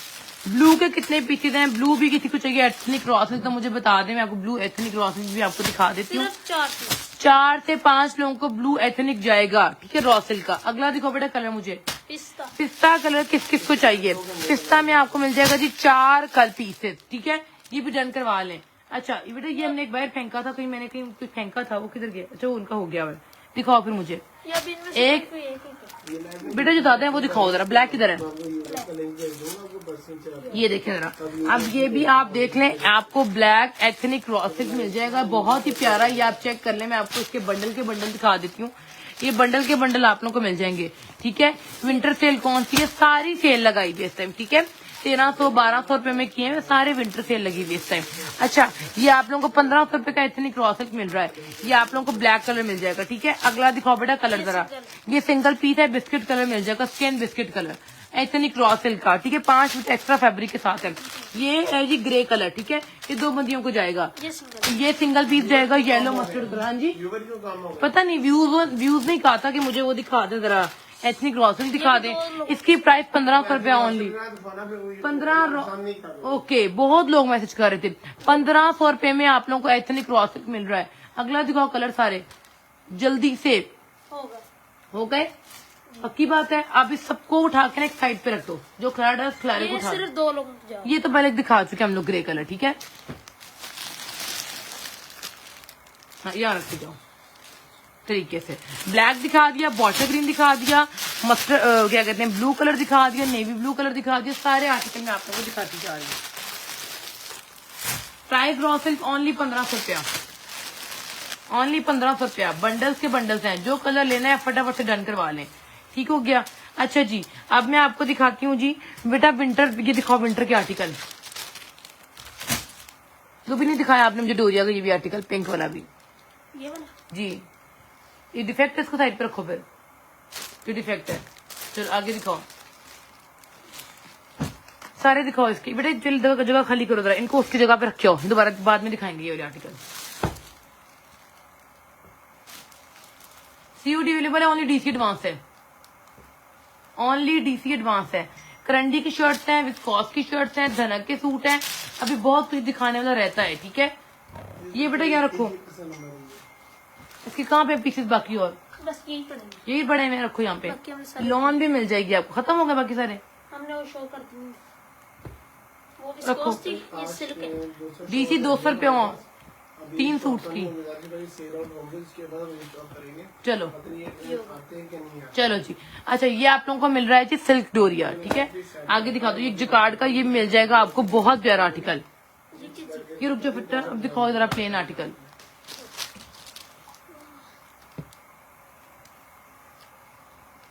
B: ब्लू के कितने पीसेज हैं? ब्लू भी किसी को चाहिए एथनिक रॉ सिल्क तो मुझे बता दें, मैं आपको ब्लू एथनिक रॉ सिल्क भी आपको दिखा देती हूँ।
C: सिर्फ 4 पीस।
B: 4 से 5 लोगों को ब्लू एथनिक जाएगा, ठीक है रॉ सिल्क का। अगला दिखो बेटा कलर मुझे,
C: पिस्ता।
B: पिस्ता कलर किस किस को चाहिए? पिस्ता में आपको मिल जाएगा जी 4 पीसेस, ठीक है। ये भी डन करवा लें। अच्छा ये बेटा ये हमने एक बार फेंका था, कहीं मैंने कहीं कुछ फेंका था, वो किधर गया? अच्छा वो उनका हो गया। दिखाओ फिर मुझे
C: ये अभी इनमें से
B: एक
C: कोई एक ही है।
B: बेटा जो दादा है वो दिखाओ जरा। ब्लैक किधर है? ये देखें जरा। अब ये भी आप देख लें, आपको ब्लैक एथनिक रॉ सिल्क मिल जाएगा, बहुत ही प्यारा। ये आप चेक कर लें, मैं आपको इसके बंडल के बंडल दिखा देती हूँ। ये बंडल के बंडल आप लोगों को मिल जाएंगे, ठीक है। विंटर सेल कौन सी है? सारी सेल लगाई हुई इस टाइम, ठीक है। 1300-1200 रुपए में किए हुए सारे विंटर सेल लगी हुई इस टाइम। अच्छा ये आप लोगों को 1500 रुपए का एथनिक रॉ सिल्क मिल रहा है। ये आप लोगों को ब्लैक कलर मिल जाएगा, ठीक है। अगला दिखाओ बेटा कलर जरा। ये सिंगल पीस है, बिस्किट कलर मिल जाएगा, skin biscuit colour ethnic raw silk का, ठीक है। 5 मीटर एक्स्ट्रा फैब्रिक के साथ है। ये है जी ग्रे कलर, ठीक है। ये 2 बंदियों को जाएगा। ये सिंगल पीस जाएगा येलो मस्टर्ड कलर। हाँ जी पता नहीं व्यूज नहीं कहा था कि मुझे वो दिखा दे जरा, एथनिक रॉ सिल्क दिखा दे। इसकी प्राइस 1500 रुपया ओनली। 15 ओके, बहुत लोग मैसेज कर रहे थे। 1500 रुपए में आप लोगों को एथनिक रॉ सिल्क मिल रहा है। अगला दिखाओ कलर सारे जल्दी से हो गए। पक्की बात है, आप इस सबको उठा के एक साइड पे रख दो। जो खिलाड़ी है उस खिलाड़ी को उठा
C: सिर्फ 2 लोगों को जाओ।
B: ये तो पहले दिखा चुके हम लोग ग्रे कलर, ठीक है। हाँ यहाँ रख के जाओ तरीके से। ब्लैक दिखा दिया, बॉटल ग्रीन दिखा दिया, मस्टर्ड क्या कहते हैं ब्लू कलर दिखा दिया, नेवी ब्लू कलर दिखा दिया। सारे आर्टिकल मैं आप लोगों को दिखाती जा रही हूँ। प्राइस रॉ सिल्क ओनली 1500 रुपया, ओनली 1500 रुपया। बंडल्स के बंडल्स हैं, जो कलर लेना है फटाफट से डन करवा लें, ठीक हो गया। अच्छा जी अब मैं आपको दिखाती हूँ जी बेटा विंटर। ये दिखाओ विंटर के आर्टिकल, जो भी नहीं दिखाया आपने मुझे डोरिया का। ये भी आर्टिकल पिंक वाला भी,
C: ये वाला
B: जी ये डिफेक्ट है, इसको साइड पे रखो फिर। ये डिफेक्ट है, चलो आगे दिखाओ। सारे दिखाओ इसके बेटे। जगह जगह खाली करो जरा, इनको उसकी जगह पे रखो, दोबारा बाद में दिखाएंगे ये वाले आर्टिकल। सीओडी अवेलेबल है, ओनली डीसी एडवांस है, ओनली डीसी एडवांस है। करंडी की शर्ट्स हैं, विस्कॉस की शर्ट्स हैं, धनक के सूट हैं। अभी बहुत कुछ दिखाने वाला रहता है, ठीक है। ये बेटा यहाँ रखो, इसके कहाँ पे पीसेस बाकी और
C: बस यही पड़ेंगे,
B: यही बड़े में रखो। यहाँ पे
C: बाकी हमने सारे
B: लॉन भी मिल जाएगी आपको। खत्म हो गए बाकी सारे,
C: हमने वो शो कर दी। वो
B: रखो।
C: विस्कोस थी, ये सिल्क है।
B: डीसी 200 रुपये 3 सूट्स की। चलो चलो जी। अच्छा ये आप लोगों को मिल रहा है जी सिल्क डोरिया, ठीक है। आगे दिखा दो, ये जिकार्ड का ये मिल जाएगा आपको, बहुत प्यारा आर्टिकल। ये रुक जाओ फिर, अब दिखाओ जरा प्लेन आर्टिकल।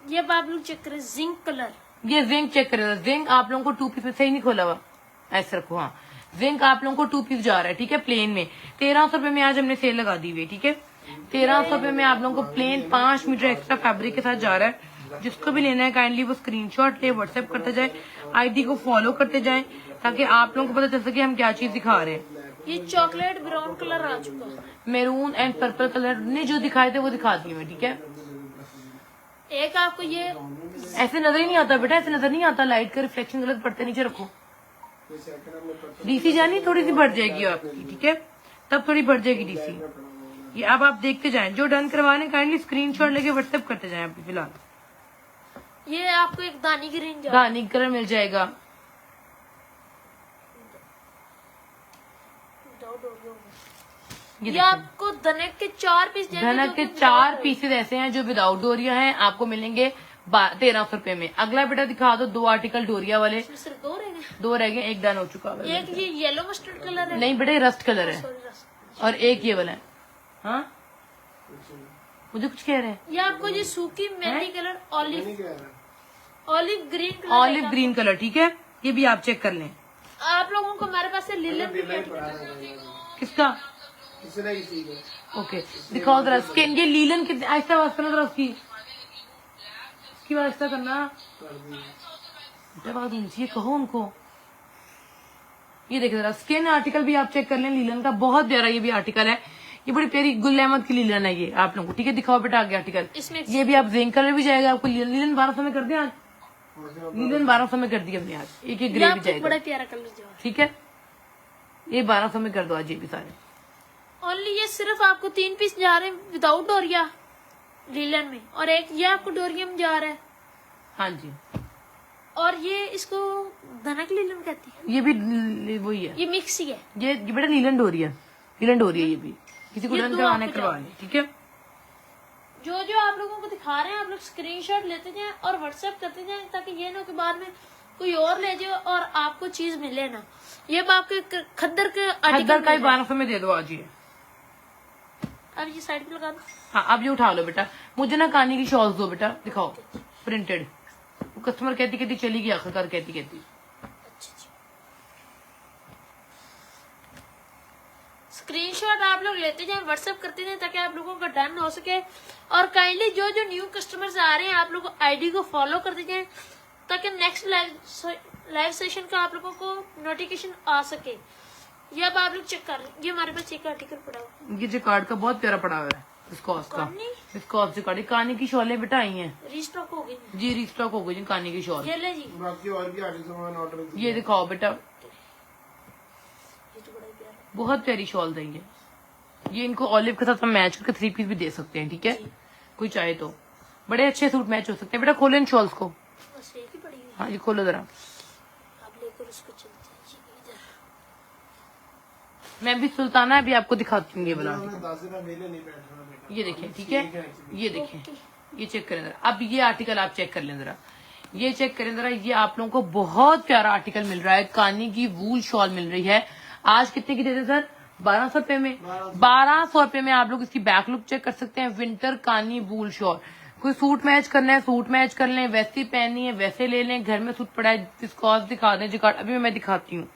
C: ये अब आप लोग चेक करें जिंक कलर।
B: ये जिंक चेक करें, जिंक आप लोगों को 2 पीस में सही नहीं खोला हुआ, ऐसे रखो। हाँ जिंक आप लोगों को 2 पीस जा रहा है, ठीक है। प्लेन में 1300 रुपए में आज हमने सेल लगा दी हुई है, ठीक है। 1300 रुपए में आप लोगों को प्लेन 5 मीटर एक्स्ट्रा फैब्रिक के साथ जा रहा है। जिसको भी लेना है काइंडली वो स्क्रीनशॉट ले, व्हाट्सएप करते जाए, आईडी को फॉलो करते जाए, ताकि आप लोगों को पता चल सके हम क्या चीज दिखा रहे हैं।
C: ये चॉकलेट ब्राउन कलर आ चुका है,
B: मैरून एंड पर्पल कलर ने जो दिखाए थे वो दिखा दिए मैं, ठीक है।
C: एक आपको ये
B: ऐसे नजर ही नहीं आता बेटा, ऐसे नजर नहीं आता, लाइट का रिफ्लेक्शन गलत पड़ते। नीचे रखो, डीसी जानी थोड़ी सी बढ़ जाएगी आपकी, ठीक है। तब थोड़ी बढ़ जाएगी डीसी। ये अब आप देखते जाएं, जो डन करवाने काइंडली स्क्रीनशॉट लेके व्हाट्सएप करते जाएं अभी फिलहाल।
C: ये आपको एक दानी ग्रीन जा
B: दानी कलर मिल जाएगा।
C: ये आपको धनक के 4 पीस
B: धनक के 4 पीसेज ऐसे हैं जो विदाउट डोरिया हैं, आपको मिलेंगे 1300 रुपए में। अगला बेटा दिखा दो, 2 आर्टिकल डोरिया वाले।
C: सिर्फ 2 रह गए,
B: 2 रह गए, एक डन हो चुका है।
C: एक ये येलो मस्टर्ड कलर है,
B: नहीं बेटे रस्ट कलर है,
C: सॉरी रस्ट।
B: और एक ये वाला है। हाँ मुझे कुछ कह रहे हैं।
C: ये आपको ये सूखी mehndi colour olive green colour,
B: olive green colour, ठीक है। ये भी आप चेक कर लें।
C: आप लोगों को हमारे पास से लिलन भी
B: किसका? ओके दिखाओ जरा स्किन। ये लीलन कितने ऐसा आवाज करना जरा उसकी आवाज करना, आवाज ऊंची कहो उनको। ये देखिए जरा स्किन आर्टिकल भी आप चेक कर लें लीलन का, बहुत प्यारा ये भी आर्टिकल है। ये बड़ी प्यारी गुल अहमद की लीलन है ये आप लोगों को, ठीक है। दिखाओ बेटा आगे आर्टिकल।
C: इसमें
B: ये भी आप जिंक कलर भी जाएगा आपको। लीलन 1200 में कर दिया आज, लीलन 1200 में कर दिया हमने आज। एक एक ग्रे भी जाएगा,
C: बड़ा प्यारा कलर जो है,
B: ठीक है। ये 1200 में कर दो आज ये भी सारे।
C: ओनली ये सिर्फ आपको 3 पीस जा रहे हैं विदाउट डोरिया लीलन में, और एक ये आपको डोरिया में जा रहा है।
B: हाँ जी
C: और ये इसको धनक लीलन कहती है,
B: ये भी वही है,
C: ये मिक्स ही है।
B: ये बेटा लीलैंड हो रही है, लीलैंड हो रही है। ये भी किसी को
C: ये
B: डन
C: दो
B: करवाने
C: आपको
B: करवा लें, ठीक है।
C: जो जो आप लोगों को दिखा रहे हैं आप लोग स्क्रीनशॉट लेते जाएं और व्हाट्सएप करते जाएं, ताकि ये ना कि बाद में कोई और ले जाए और आपको चीज मिले ना। ये अब आपके खद्दर के
B: खद्दर
C: आर्टिकल
B: का ही 1200 में दे दो आज ये।
C: अब ये साइड पे लगा दो।
B: हाँ अब ये उठा लो बेटा, मुझे ना कानी की शॉल्स दो बेटा, दिखाओ प्रिंटेड। कस्टमर कहती कहती चली गई आखिरकार कहती कहती।
C: स्क्रीनशॉट आप लोग लेते जाएं, व्हाट्सएप करते जाएं, ताकि आप लोगों का डन हो सके। और काइंडली जो जो न्यू कस्टमर्स आ रहे हैं आप लोग आईडी को फॉलो करते जाएं, ताकि नेक्स्ट लाइव सेशन का आप लोगों को नोटिफिकेशन आ सके। ये अब आप लोग चेक कर, ये हमारे पास एक आर्टिकल पड़ा हुआ
B: ये जिकार्ड का बहुत प्यारा पड़ा हुआ है, विस्कोस का। विस्कोस जिकार्ड, कानी की शॉलें बेटा आई हैं
C: रीस्टॉक हो गई।
B: जी, रिस्टॉक हो गई जी कानी की शॉल।
C: ये ले जी,
A: बाकी और भी आगे सामान ऑर्डर
B: ये दिखाओ बेटा,
C: ये तो बड़ा ही प्यारा है।
B: बहुत प्यारी शॉल देंगे ये। इनको ऑलिव के साथ हम मैच करके 3 पीस भी दे सकते हैं, ठीक है। कोई चाहे तो बड़े अच्छे सूट मैच हो सकते हैं। बेटा खोलो इन शॉल्स को।
C: बस एक ही पड़ी हुई है।
B: हाँ जी खोलो जरा,
C: आप लेकर उसको चलते हैं जी इधर।
B: मैं भी सुल्ताना भी आपको दिखाती हूँ ये वाला।
A: मैं 10 दिन मेले नहीं बैठ रहा बेटा।
B: ये देखें, ठीक है, ये देखें, ये चेक करें जरा। अब ये आर्टिकल आप चेक कर लें जरा, ये चेक करें जरा। ये आप लोगों को बहुत प्यारा आर्टिकल मिल रहा है, कानी की वूल शॉल मिल रही है। आज कितने की देते सर? 1200 रुपए में। 1200 रुपए में आप लोग इसकी बैक लुक चेक कर सकते हैं। विंटर कानी वूल शॉल, कोई सूट मैच करना है सूट मैच कर लें, वैसी पहनी है वैसे ले लें, घर में सूट पड़ा है विस्कोस दिखा दें जिकार्ड। अभी मैं दिखाती हूँ,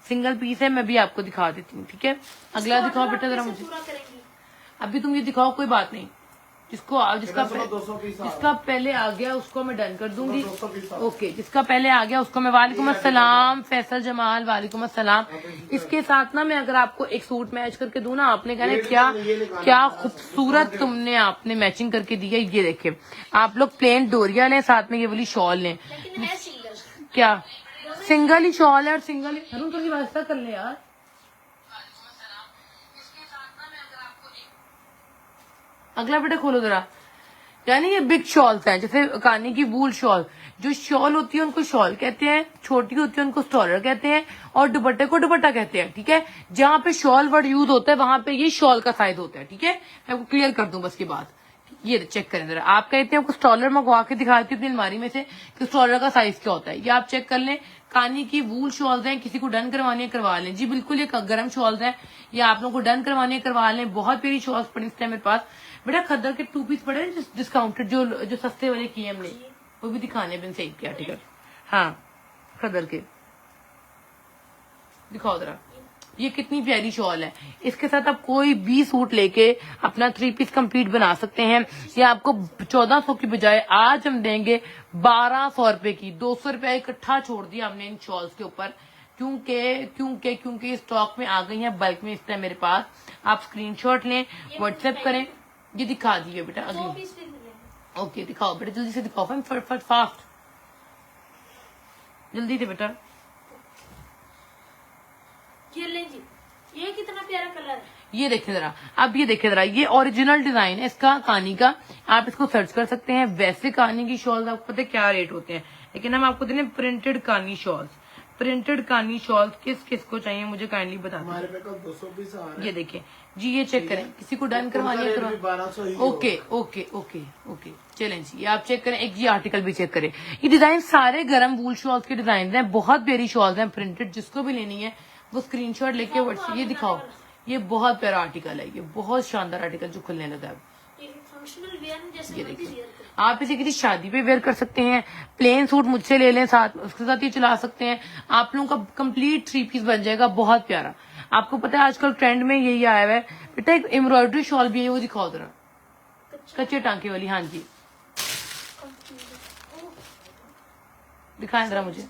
B: सिंगल पीस है, मैं भी आपको दिखा देती हूँ, ठीक है। अगला दिखाओ बेटा जरा मुझे।
C: पूरा करेंगी।
B: अभी तुम ये दिखाओ, कोई बात नहीं। जिसको जिसका
A: चलो 200 पीस
B: जिसका पहले आ गया उसको मैं डन कर दूंगी।
A: 200 पीस
B: ओके, जिसका पहले आ गया उसको मैं वालेकुम अस्सलाम फैसल जमाल, वालेकुम अस्सलाम। इसके साथ ना मैं अगर आपको एक सूट मैच करके दूं ना, आपने कहना क्या क्या खूबसूरत तुमने आपने मैचिंग करके दी है। ये देखे आप लोग प्लेन डोरिया लें, साथ में ये वाली शॉल लें।
C: लेकिन है सिंगल।
B: क्या सिंगल ही शॉल है और सिंगल ही हरून थोड़ी वास्ता कर ले यार। अगला बेटा खोलो जरा, यानी ये बिग शॉल्स हैं, जैसे कानी की वूल शॉल। जो शॉल होती है उनको शॉल कहते हैं, छोटी होती है उनको स्टॉलर कहते हैं, और दुपट्टे को दुपट्टा कहते हैं, ठीक है। जहाँ पे शॉल वर्ड यूज होता है वहां पे ये शॉल का साइज होता है, ठीक है। मैं आपको क्लियर कर दूं बस की बात। ये चेक करें जरा, आप कहते हैं आपको स्टॉलर मंगवा के दिखाती हूँ अपनी अलमारी में से कि स्टॉलर का साइज क्या होता है। ये आप चेक कर लें। कानी की वूल शॉल्स हैं, किसी को डन करवानी है करवा लें जी, बिल्कुल। ये गर्म शॉल्स हैं, ये आप लोगों को डन करवानी है करवा लें। बहुत प्यारी शॉल्स पड़ी इस टाइम मेरे पास। बेटा खद्दर के 2 पीस पड़े डिस्काउंटेड, जो सस्ते वाले किए हमने, वो भी दिखाने बिन सही के आर्टिकल। हाँ खद्दर के दिखाओ जरा, ये कितनी प्यारी शॉल है। इसके साथ आप कोई भी सूट लेके अपना 3 पीस कंप्लीट बना सकते हैं। ये आपको 1400 की बजाय आज हम देंगे 1200 रुपए की। 200 रुपया इकट्ठा छोड़ दिया हमने इन शॉल्स के ऊपर, क्योंकि स्टॉक में आ गई है बल्क में इस टाइम मेरे पास। आप स्क्रीनशॉट लें, व्हाट्सएप करें। ये दिखा दिए बेटा
C: 2
B: अगली।
C: पीस भी मिलेंगे।
B: ओके दिखाओ बेटा, जल्दी से दिखाओ, फास्ट जल्दी से बेटा।
C: ये ले जी, ये कितना प्यारा कलर है।
B: ये देखें जरा, अब ये देखें जरा, ये ओरिजिनल डिजाइन है इसका कानी का। आप इसको सर्च कर सकते हैं। वैसे कानी की शॉल्स आपको पता है क्या रेट होते हैं, लेकिन हम आपको देने प्रिंटेड कानी शॉल्स। प्रिंटेड कानी शॉल्स किस किस को चाहिए मुझे काइंडली बता दें।
A: हमारे पे कल 200 पीस आ रहे हैं।
B: ये देखें जी, ये चेक करें, किसी को डन करवानी है करवा।
A: 1200 ही
B: ओके ओके ओके ओके चलें जी, ये आप चेक करें। एक ये आर्टिकल भी चेक करें। ये डिजाइन सारे गर्म वूल शॉल्स के डिजाइन हैं, बहुत प्यारी शॉल्स हैं प्रिंटेड। जिसको भी लेनी है वो स्क्रीनशॉट लेके व्हाट्सएप। ये दिखाओ, ये बहुत प्यारा आर्टिकल है, ये बहुत शानदार आर्टिकल जो खुलने लगा है।
C: ये फंक्शनल वेयर में जैसे
B: ये
C: मर्जी
B: देखिए,
C: वेयर करें।
B: आप इसे किसी शादी पे वेयर कर सकते हैं। प्लेन सूट मुझसे ले लें, साथ उसके साथ ये चला सकते हैं। आप लोगों का कंप्लीट 3 पीस बन जाएगा, बहुत प्यारा। आपको पता है आजकल ट्रेंड में यही आया हुआ है बेटा। एक एम्ब्रॉयडरी शॉल भी है, वो दिखाओ जरा, कच्चे टांके वाली। हाँ जी दिखाएं जरा मुझे।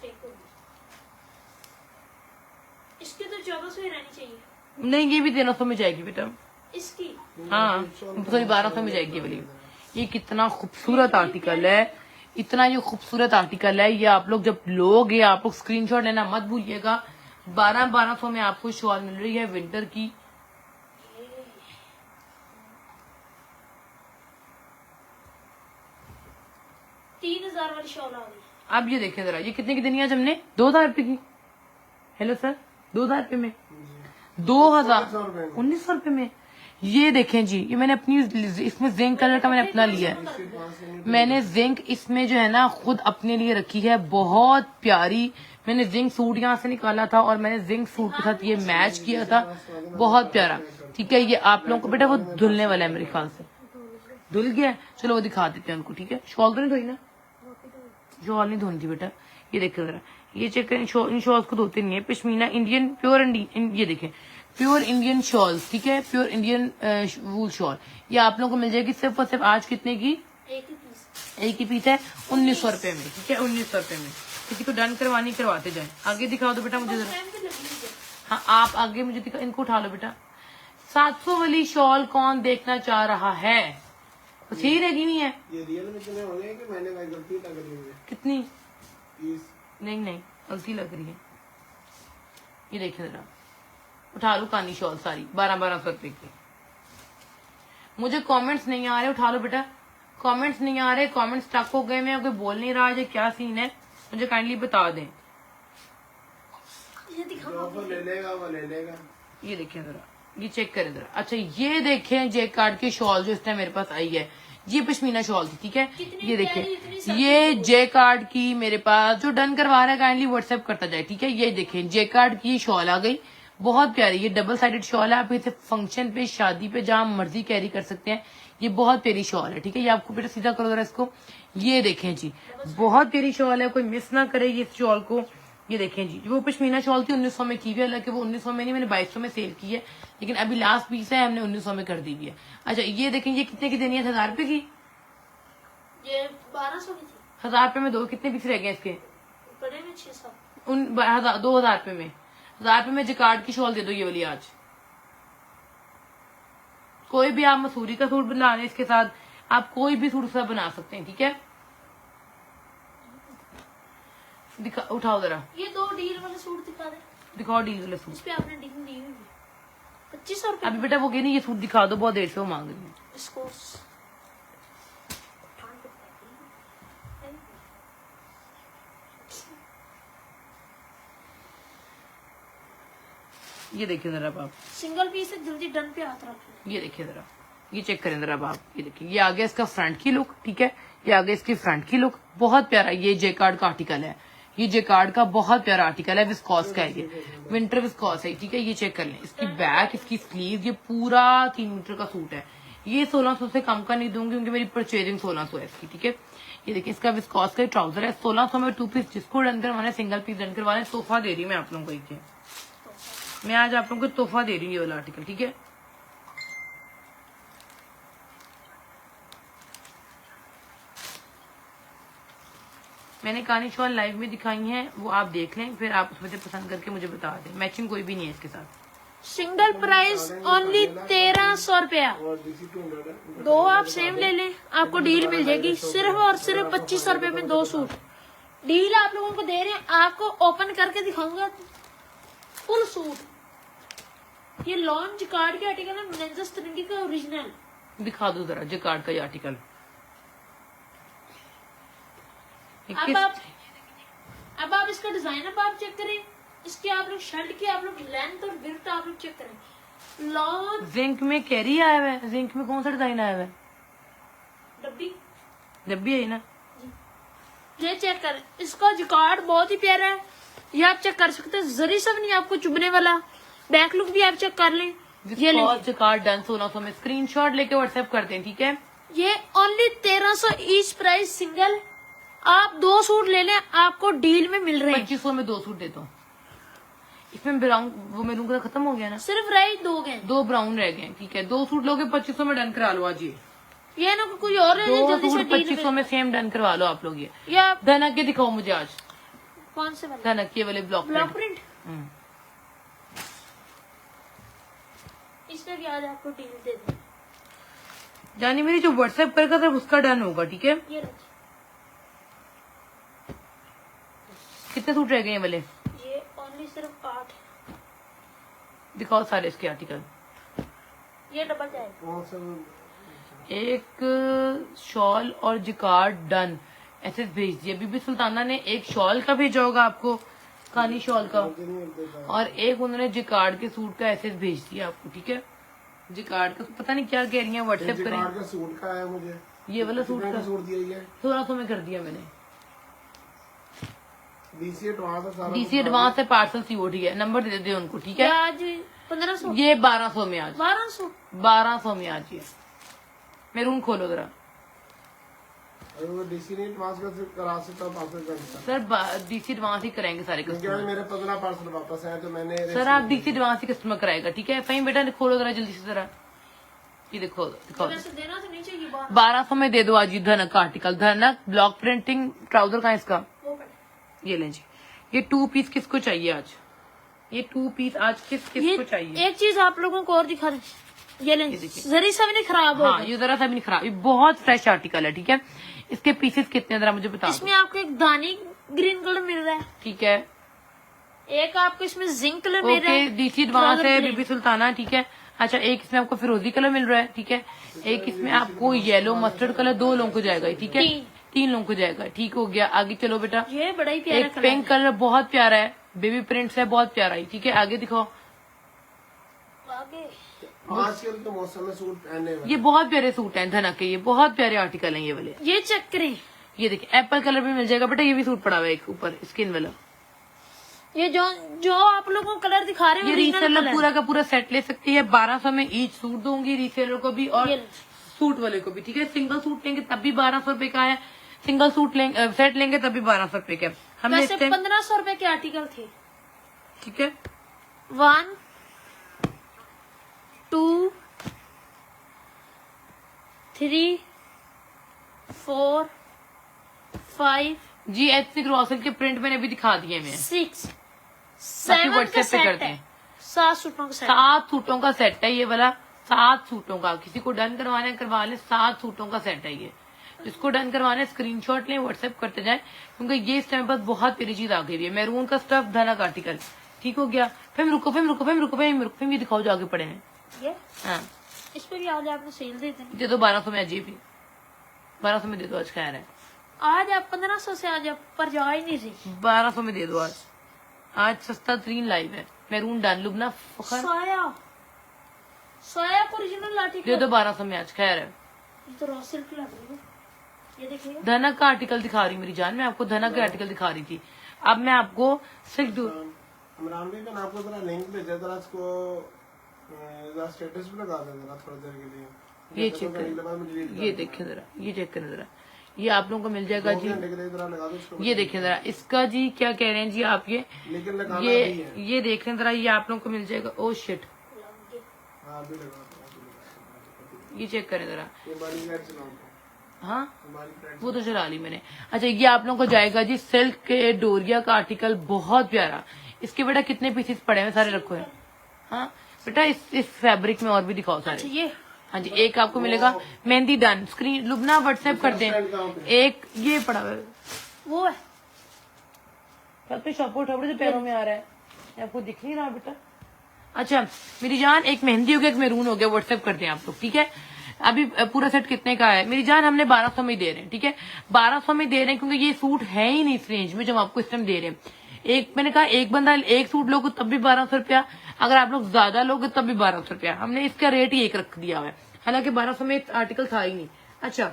C: इसकी तो 1400 ही रहनी चाहिए।
B: नहीं, ये भी 1300 में जाएगी बेटा।
C: इसकी
B: हाँ सॉरी 1200 में जाएगी वाली। ये कितना खूबसूरत आर्टिकल है, इतना ये खूबसूरत आर्टिकल है। ये आप लोग जब लोगे, आप लोग स्क्रीनशॉट लेना मत भूलिएगा। 1200 में आपको शॉल मिल रही है विंटर की।
C: 3000 वाली शॉल आ गई।
B: अब ये देखें जरा, ये कितने की देनी है आज हमने? 2000 रुपए की। हेलो सर, 2000 रुपए में, 2000 1900 रुपए में। ये देखें जी, ये मैंने अपनी इसमें जिंक कलर का मैंने अपना लिया है। मैंने जिंक इसमें जो है ना खुद अपने लिए रखी है, बहुत प्यारी। मैंने जिंक सूट यहाँ से निकाला था और मैंने जिंक सूट के साथ ये मैच किया था, बहुत प्यारा। ठीक है, ये आप लोगों को बेटा वो धुलने वाला है मेरे ख्याल से, धुल गया है। चलो वो दिखा देते हैं उनको। ठीक है, शॉल तो नहीं धोई ना? शॉल नहीं धोनी थी बेटा। ये देखो जरा, ये चेक करें, इन शॉल्स को धोते नहीं है। पश्मीना इंडियन प्योर ये देखें, प्योर इंडियन शॉल्स। ठीक है, प्योर इंडियन वूल शॉल। ये आप लोगों को मिल जाएगी सिर्फ और सिर्फ आज कितने की? एक ही पीस है, 1900 रुपए में। ठीक है, 1900 रुपए में। किसी को डन करवानी करवाते जाए। आगे दिखाओ दो बेटा मुझे जरा। हाँ, आप आगे मुझे दिखा, इनको उठा लो बेटा। 700 वाली शॉल कौन देखना चाह रहा है? कुछ ही लगी हुई है।
A: ये रियल में कितने होंगे कि मैंने कोई गलती लग रही है?
B: कितनी?
A: 30।
B: नहीं नहीं, गलती लग रही है। ये देखिए जरा, उठा लो कानी शॉल सारी 1200 रुपए की। मुझे कमेंट्स नहीं आ रहे, उठा लो बेटा। कमेंट्स नहीं आ रहे, कमेंट्स स्टक हो गए, मैं कोई बोल नहीं रहा है, क्या सीन है मुझे काइंडली बता दें।
A: ले लेगा वो ले लेगा।
B: ये देखें जरा, ये चेक करें जरा। अच्छा, ये देखें जे कार्ड की शॉल जो इस टाइम मेरे पास आई है, ये पश्मीना शॉल थी। ठीक है, ये देखें, ये जे कार्ड की मेरे पास जो डन करवा रहा है काइंडली व्हाट्सएप करता जाए। ठीक है, ये देखें जे कार्ड की शॉल आ गई, बहुत प्यारी। ये डबल साइडेड शॉल है, आप इसे फंक्शन पे, शादी पे, जहां मर्जी कैरी कर सकते हैं। ये बहुत प्यारी शॉल है। ठीक है, ये आपको बेटा सीधा करो जरा इसको। ये देखें जी, बहुत प्यारी शॉल है, कोई मिस ना करे ये शॉल को। ये देखें जी, वो पश्मीना शॉल थी 1900 में की हुई है, हालांकि वो 1900 में नहीं, मैंने 2200 में सेल की है, लेकिन अभी लास्ट पीस है, हमने 1900 में कर दी हुई है। अच्छा, ये देखें, ये कितने की देनी है? 1000 रुपए की।
C: ये 1200 की थी।
B: 1000 रुपए में दो, कितने पीस रह गए इसके?
C: बड़े में 600।
B: 2000 रुपए में, 1000 रुपए में जिकार्ड की शॉल दे दो ये वाली आज। कोई भी आप मसूरी का सूट बना लें इसके साथ, आप कोई भी सूट सा बना सकते हैं। ठीक है, दिखा, उठाओ जरा,
C: ये 2 डील वाले सूट दिखा दे।
B: दिखाओ डील वाले सूट।
C: इस पे आपने डील दी हुई है 2500 रुपए।
B: अभी बेटा वो कह नहीं, ये सूट दिखा दो, बहुत देर से वो मांग रही है।
C: इसको
B: ये देखिए जरा आप,
C: सिंगल पीस है, जल्दी डन पे हाथ रखें।
B: ये देखिए जरा, ये चेक करें जरा आप। ये देखिए, ये आ गया इसका फ्रंट की लुक। ठीक है, ये आ गया इसकी फ्रंट की लुक, बहुत प्यारा। ये जेकार्ड का आर्टिकल है, ये जेकार्ड का बहुत प्यारा आर्टिकल है, विस्कॉस का है, ये विंटर विस्कॉस है। ठीक है, ये चेक कर लें, इसकी बैक, इसकी स्लीव, ये पूरा 3 मीटर का सूट है। ये 1600 से कम का नहीं दूंगी क्योंकि मेरी परचेजिंग 1600 है इसकी। ठीक है, ये देखिए, इसका विस्कॉस का ट्राउजर है, 1600 में 2 पीस। जिसको डन करवाना है, सिंगल पीस डन करवाना है, तोहफा दे रही हूँ मैं आप लोगों को। एक मैं आज आप लोगों को तोहफा दे रही हूँ ये वाला आर्टिकल। ठीक है, मैंने कानी शॉल लाइव में दिखाई है, वो आप देख लें, फिर आप उसमें से पसंद करके मुझे बता दें। मैचिंग कोई भी नहीं है इसके साथ।
C: सिंगल प्राइस ओनली 1300 रुपया।
A: और DC 200
C: दो आप सेम ले लें, आपको डील मिल जाएगी सिर्फ और सिर्फ 2500 रुपए में 2 सूट। डील आप लोगों को दे रहे हैं, आपको ओपन करके दिखाऊंगा फुल सूट। ये लॉन्च कार्ड के आर्टिकल है, नेंजस ट्रेंडी का ओरिजिनल।
B: दिखा दो जरा जेकार्ड का ये आर्टिकल।
C: अब आप इसका डिजाइन अब आप चेक करें, इसके आप लोग शर्ट की आप लोग लेंथ और विड्थ आप लोग चेक करें। लॉन्ग
B: जिंक में कैरी आया हुआ है, जिंक में कौन सा डिजाइन आया हुआ है? डब्बी है ना।
C: ये चेक करें, इसका जिकार्ड बहुत ही प्यारा है, ये आप चेक कर सकते हैं, जरी सब नहीं आपको चुभने वाला। बैक लुक भी आप चेक कर लें। ये
B: जिकार्ड डन 1600 में, स्क्रीनशॉट लेके व्हाट्सएप कर दें। ठीक है,
C: ये ओनली 1300 ईच प्राइस सिंगल। आप 2 सूट ले लें, आपको डील में मिल रहे हैं।
B: 2500 में 2 सूट देता हूँ। इसमें ब्राउन वो मेरून का खत्म हो गया ना,
C: सिर्फ रही 2 गए,
B: 2 ब्राउन रह गए। ठीक है, 2 सूट लोगे 2500 में डन करा लो आज।
C: ये ना कोई और ले ले,
B: 2
C: जल्दी से
B: सूट 2500 में सेम डन करवा लो आप लोग।
C: ये आप
B: धनक के दिखाओ मुझे आज,
C: कौन से वाले?
B: धनक के वाले ब्लॉक
C: ब्लॉक प्रिंट।
B: प्रिंट।
C: इसमें भी आज आपको डील दे दें।
B: जानी मेरी जो व्हाट्सएप करेगा सिर्फ उसका डन होगा। ठीक है,
C: ये रखिए,
B: कितने सूट रह गए हैं वाले?
C: ये ओनली सिर्फ 8।
B: दिखाओ सारे इसके आर्टिकल।
C: ये डबल जाएगा।
A: कौन सा?
B: एक शॉल और जिकार्ड डन, एसएस भेज दिया। बीबी सुल्ताना ने एक शॉल का भेजा होगा आपको, कानी शॉल का,
A: मुझे नहीं मिलते शायद।
B: और एक उन्होंने जिकार्ड के सूट का एसएस भेज दिया आपको, ठीक है। जिकार्ड का पता नहीं क्या कह रही है, व्हाट्सएप करें।
A: जिकार्ड का सूट का है मुझे,
B: ये वाला सूट
A: कितने
B: का
A: का सूट दिया ये
B: 1600 में कर दिया मैंने।
A: डीसी एडवांस है सारा
B: डीसी एडवांस है, पार्सल सीओडी है। नंबर दे दे उनको, ठीक है।
C: आज 1500
B: ये 1200 में आज,
C: 1200
B: 1200 में आज ये मेरून खोलो जरा
A: अगर वो डीसी नहीं एडवांस का करा सकता पार्सल कर सकता,
B: सर। डीसी एडवांस ही कराएंगे सारे
A: क्योंकि
B: कस्टमर।
A: मेरे 15 पार्सल वापस आए तो मैंने
B: सर आप डीसी एडवांस ही कस्टमर कराएगा, ठीक है। फहीम बेटा खोलो जरा जल्दी से जरा, ये देखो दिखाओ।
C: वैसे देना तो नहीं चाहिए बाहर
B: 1200 में दे दो आज ये धनक का आर्टिकल। धनक ब्लॉक प्रिंटिंग ट्राउजर का है इसका,
C: वो पड़े।
B: ये लें जी। ये 2 पीस किसको चाहिए आज? ये 2 पीस आज किसको चाहिए?
C: एक चीज आप लोगों को और दिखा दें, ये लें,
B: ये देखिए।
C: जरी सा भी नहीं खराब
B: हाँ,
C: होगा।
B: ये जरा सा भी नहीं खराब, ये बहुत फ्रेश आर्टिकल है, ठीक है। इसके पीसेस कितने जरा मुझे बता दो,
C: इसमें आपको एक दानी ग्रीन कलर मिल रहा है,
B: ठीक है।
C: एक आपको इसमें जिंक कलर मिल रहा
B: ओके,
C: है,
B: डीसी एडवांस है,
C: ब्लैक।
B: बीबी सुल्ताना, ठीक है। अच्छा, एक इसमें आपको फिरोजी कलर मिल रहा है, ठीक है। एक इसमें आपको येलो मस्टर्ड कलर, 2 लोगों को जाएगा, ठीक है। 3 लोगों को जाएगा, ठीक हो गया। आगे चलो बेटा।
C: ये बड़ा ही प्यारा
B: एक
C: कलर
B: पिंक कलर बहुत प्यारा है, बेबी प्रिंट्स है, बहुत प्यारा है, ठीक है। आगे दिखाओ।
C: है। आगे
A: आजकल के मौसम में सूट पहनने वाले
B: ये बहुत प्यारे सूट हैं धनक के, ये बहुत प्यारे आर्टिकल हैं ये वाले।
C: ये चेक करें,
B: ये देखिए एप्पल कलर भी मिल जाएगा बेटा, ये भी सूट पड़ा हुआ है एक ऊपर स्किन वाला।
C: ये जो आप लोगों को कलर दिखा रहे हैं
B: ये
C: original
B: रीसेलर
C: कलर।
B: पूरा का पूरा सेट ले सकती है। 1200 में ईच सूट दूंगी रीसेलर को भी और
C: ये लो।
B: सूट वाले को भी, ठीक है। सिंगल सूट लेंगे तब भी 1200 रुपए का है, सिंगल सूट लेंगे सेट लेंगे तब भी 1200 रुपए का है। हमने
C: वैसे
B: इस टाइम,
C: 1500 रुपए के आर्टिकल थे।
B: ठीक है।
C: 1 2 3 4 5
B: जी एथनिक रॉसल के प्रिंट मैंने अभी दिखा दिए मैं,
C: 6
B: बाकी
C: 7 का
B: WhatsApp पे
C: सेट
B: करते
C: है,
B: हैं।
C: 7 सूटों का सेट।
B: 7 सूटों का सेट है ये वाला, 7 सूटों का। किसी को डन करवाना है करवा ले, 7 सूटों का सेट है ये। जिसको डन करवाना है स्क्रीनशॉट लें, व्हाट्सएप करते जाएं, क्योंकि ये इस टाइम पर बहुत प्यारी चीज आ गई है। मैरून का स्टफ, धनक आर्टिकल, ठीक हो गया। फिर रुको, ये दिखाओ जो आगे पड़े हैं।
C: ये
B: हाँ,
C: इस पे भी आज आपने सेल दे देनी।
B: दे दो 1200 में, अजीब ही 1200 में दे दो आज, खैर है।
C: आज आप 1500 से आज आप पर जा ही नहीं रही।
B: 1200 में दे दो आज। आज सस्ता तरीन लाइव है, मैरून डान लुबना फखर,
C: सोया ओरिजिनल आर्टिकल
B: दे दो 1200 में आज, खैर है।
C: ये तो रॉ सिल्क लग रही है, ये देखिए।
B: धनक का आर्टिकल दिखा रही मेरी जान, मैं आपको धनक के आर्टिकल दिखा रही थी। अब मैं आपको सिर्फ
A: इमरान भाई मैंने आपको जरा लिंक भेजा, जरा इसको स्टेटस पे लगा दें जरा थोड़ी देर के लिए।
B: ये चेक करें, ये देखें जरा, ये चेक करें जरा, ये आप लोगों को मिल जाएगा जी।
A: जरा लगा दो इसको।
B: ये देखें जरा इसका जी क्या कह रहे हैं जी आप, ये
A: लेकिन लगाना
B: ये
A: भी है।
B: ये देखें जरा, ये आप लोगों को मिल जाएगा। ओ शिट,
A: हाँ अभी लगा दो।
B: ये चेक करें जरा।
A: ये हमारी फ्रेंड चलाओ,
B: हाँ,
A: हमारी फ्रेंड
B: वो तो चला ली मैंने। अच्छा, ये आप लोगों को जाएगा जी सिल्क के डोरिया का आर्टिकल, बहुत प्यारा। इसके बेटा कितने पीसेस पड़े हैं, सारे रखो है। हाँ बेटा, इस फैब्रिक में और भी दिखाओ सारे।
C: अच्छा, ये
B: हाँ जी, एक आपको मिलेगा mehndi done, screen Lubna WhatsApp कर दें। एक ये पड़ा हुआ है,
C: वो है।
B: कल पे शॉपर ठोपड़े से पैरों में आ रहा है, ये आपको दिख नहीं रहा बेटा। अच्छा मेरी जान, एक मेहंदी हो गया, एक मैरून हो गया, व्हाट्सएप कर दें आप लोग, ठीक है। अभी पूरा सेट कितने का है मेरी जान? हमने 1200 में दे रहे हैं, ठीक है। 1200 में दे रहे हैं क्योंकि ये सूट है ही नहीं इस रेंज में जो हम आपको इस टाइम दे रहे हैं। एक मैंने कहा एक बंदा एक सूट लोगे तब भी 1200 रुपया, अगर आप लोग ज्यादा लोगे तब भी 1200 रुपया। हमने इसका रेट ही एक रख दिया हुआ है, हालांकि 1200 में आर्टिकल था ही नहीं। अच्छा,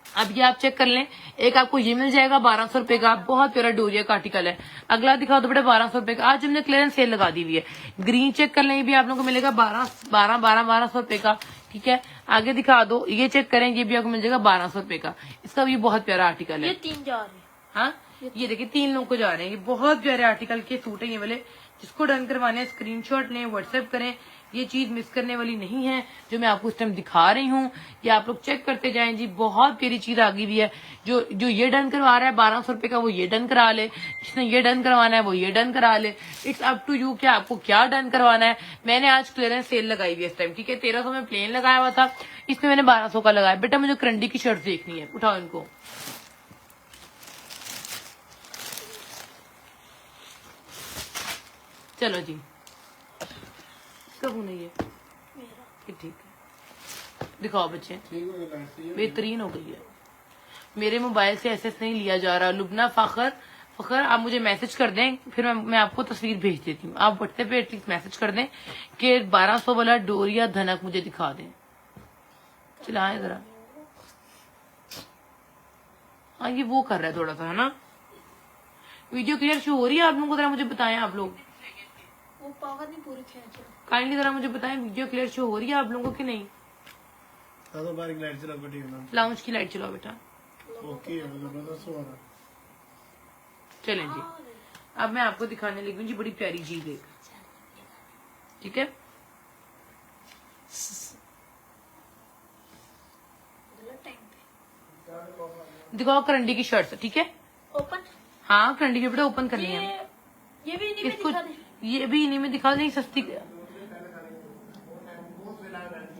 B: अब ये आप चेक कर लें, एक आपको ये मिल जाएगा 1200 रुपए का, बहुत प्यारा डोरिया का आर्टिकल है। अगला दिखाओ तो बेटा 1200 रुपए का, आज हमने क्लियरेंस सेल लगा दी हुई है। ग्रीन चेक कर लें, ये भी आप लोगों को मिलेगा 1200 रुपए का, ठीक है। आगे दिखा दो, ये चेक करें, ये भी आपको मिल जाएगा 1200 रुपए का। इसका भी बहुत प्यारा आर्टिकल है।
C: ये 3 जा रहे हैं।
B: हाँ, ये देखिए 3 लोगों को जा रहे हैं, ये बहुत प्यारे आर्टिकल के सूट है ये वाले। जिसको डन करवाने हैं स्क्रीनशॉट लें, व्हाट्सएप करें। ये चीज मिस करने वाली नहीं है जो मैं आपको इस टाइम दिखा रही हूँ, ये आप लोग चेक करते जाएं जी। बहुत प्यारी चीज आ गई हुई है। जो ये डन करवा रहा है 1200 रुपए का, वो ये डन करा ले। जिसने ये डन करवाना है वो ये डन करा ले। इट्स अप टू यू कि आपको क्या डन करवाना है। मैंने आज क्लियरेंस सेल लगाई हुई है इस टाइम, ठीक है। 1300 में प्लेन लगाया हुआ था, इसमें मैंने 1200 का लगाया। बेटा मुझे करंडी की शर्ट देखनी है, उठाओ इनको। चलो जी, कब नहीं है ठीक है, दिखाओ बच्चे,
A: ठीक हो गया,
B: बेहतरीन हो गई है। मेरे मोबाइल से एसएस नहीं लिया जा रहा। लुबना फखर आप मुझे मैसेज कर दें, फिर मैं आपको तस्वीर भेज देती हूँ। आप व्हाट्सएप पे एटलीस्ट मैसेज कर दें कि 1200 वाला डोरिया धनक मुझे दिखा दें। चलाएं जरा। हाँ ये वो कर रहा है थोड़ा सा, है ना। वीडियो क्लियर शो हो रही है आप लोगों को? जरा मुझे बताएं आप लोग,
C: वो पावर नहीं पूरी खींच रहा।
B: काइंडली जरा मुझे बताएं वीडियो क्लियर शो हो रही है आप लोगों की नहीं?
A: तो बार एक लाइट चला बेटी ना।
B: लाउंज की लाइट चलाओ बेटा।
A: ओके मतलब सो रहा।
B: चलें जी, अब मैं आपको दिखाने लगी हूँ जी बड़ी प्यारी चीज एक, ठीक है। दिखाओ करंडी की शर्ट, ठीक है।
C: ओपन।
B: हाँ करंडी की बेटा ओपन करनी है।
C: ये भी इन्हीं में
B: इसको
C: दिखा दे।
B: ये भी इन्हीं में दिखा दें, सस्ती।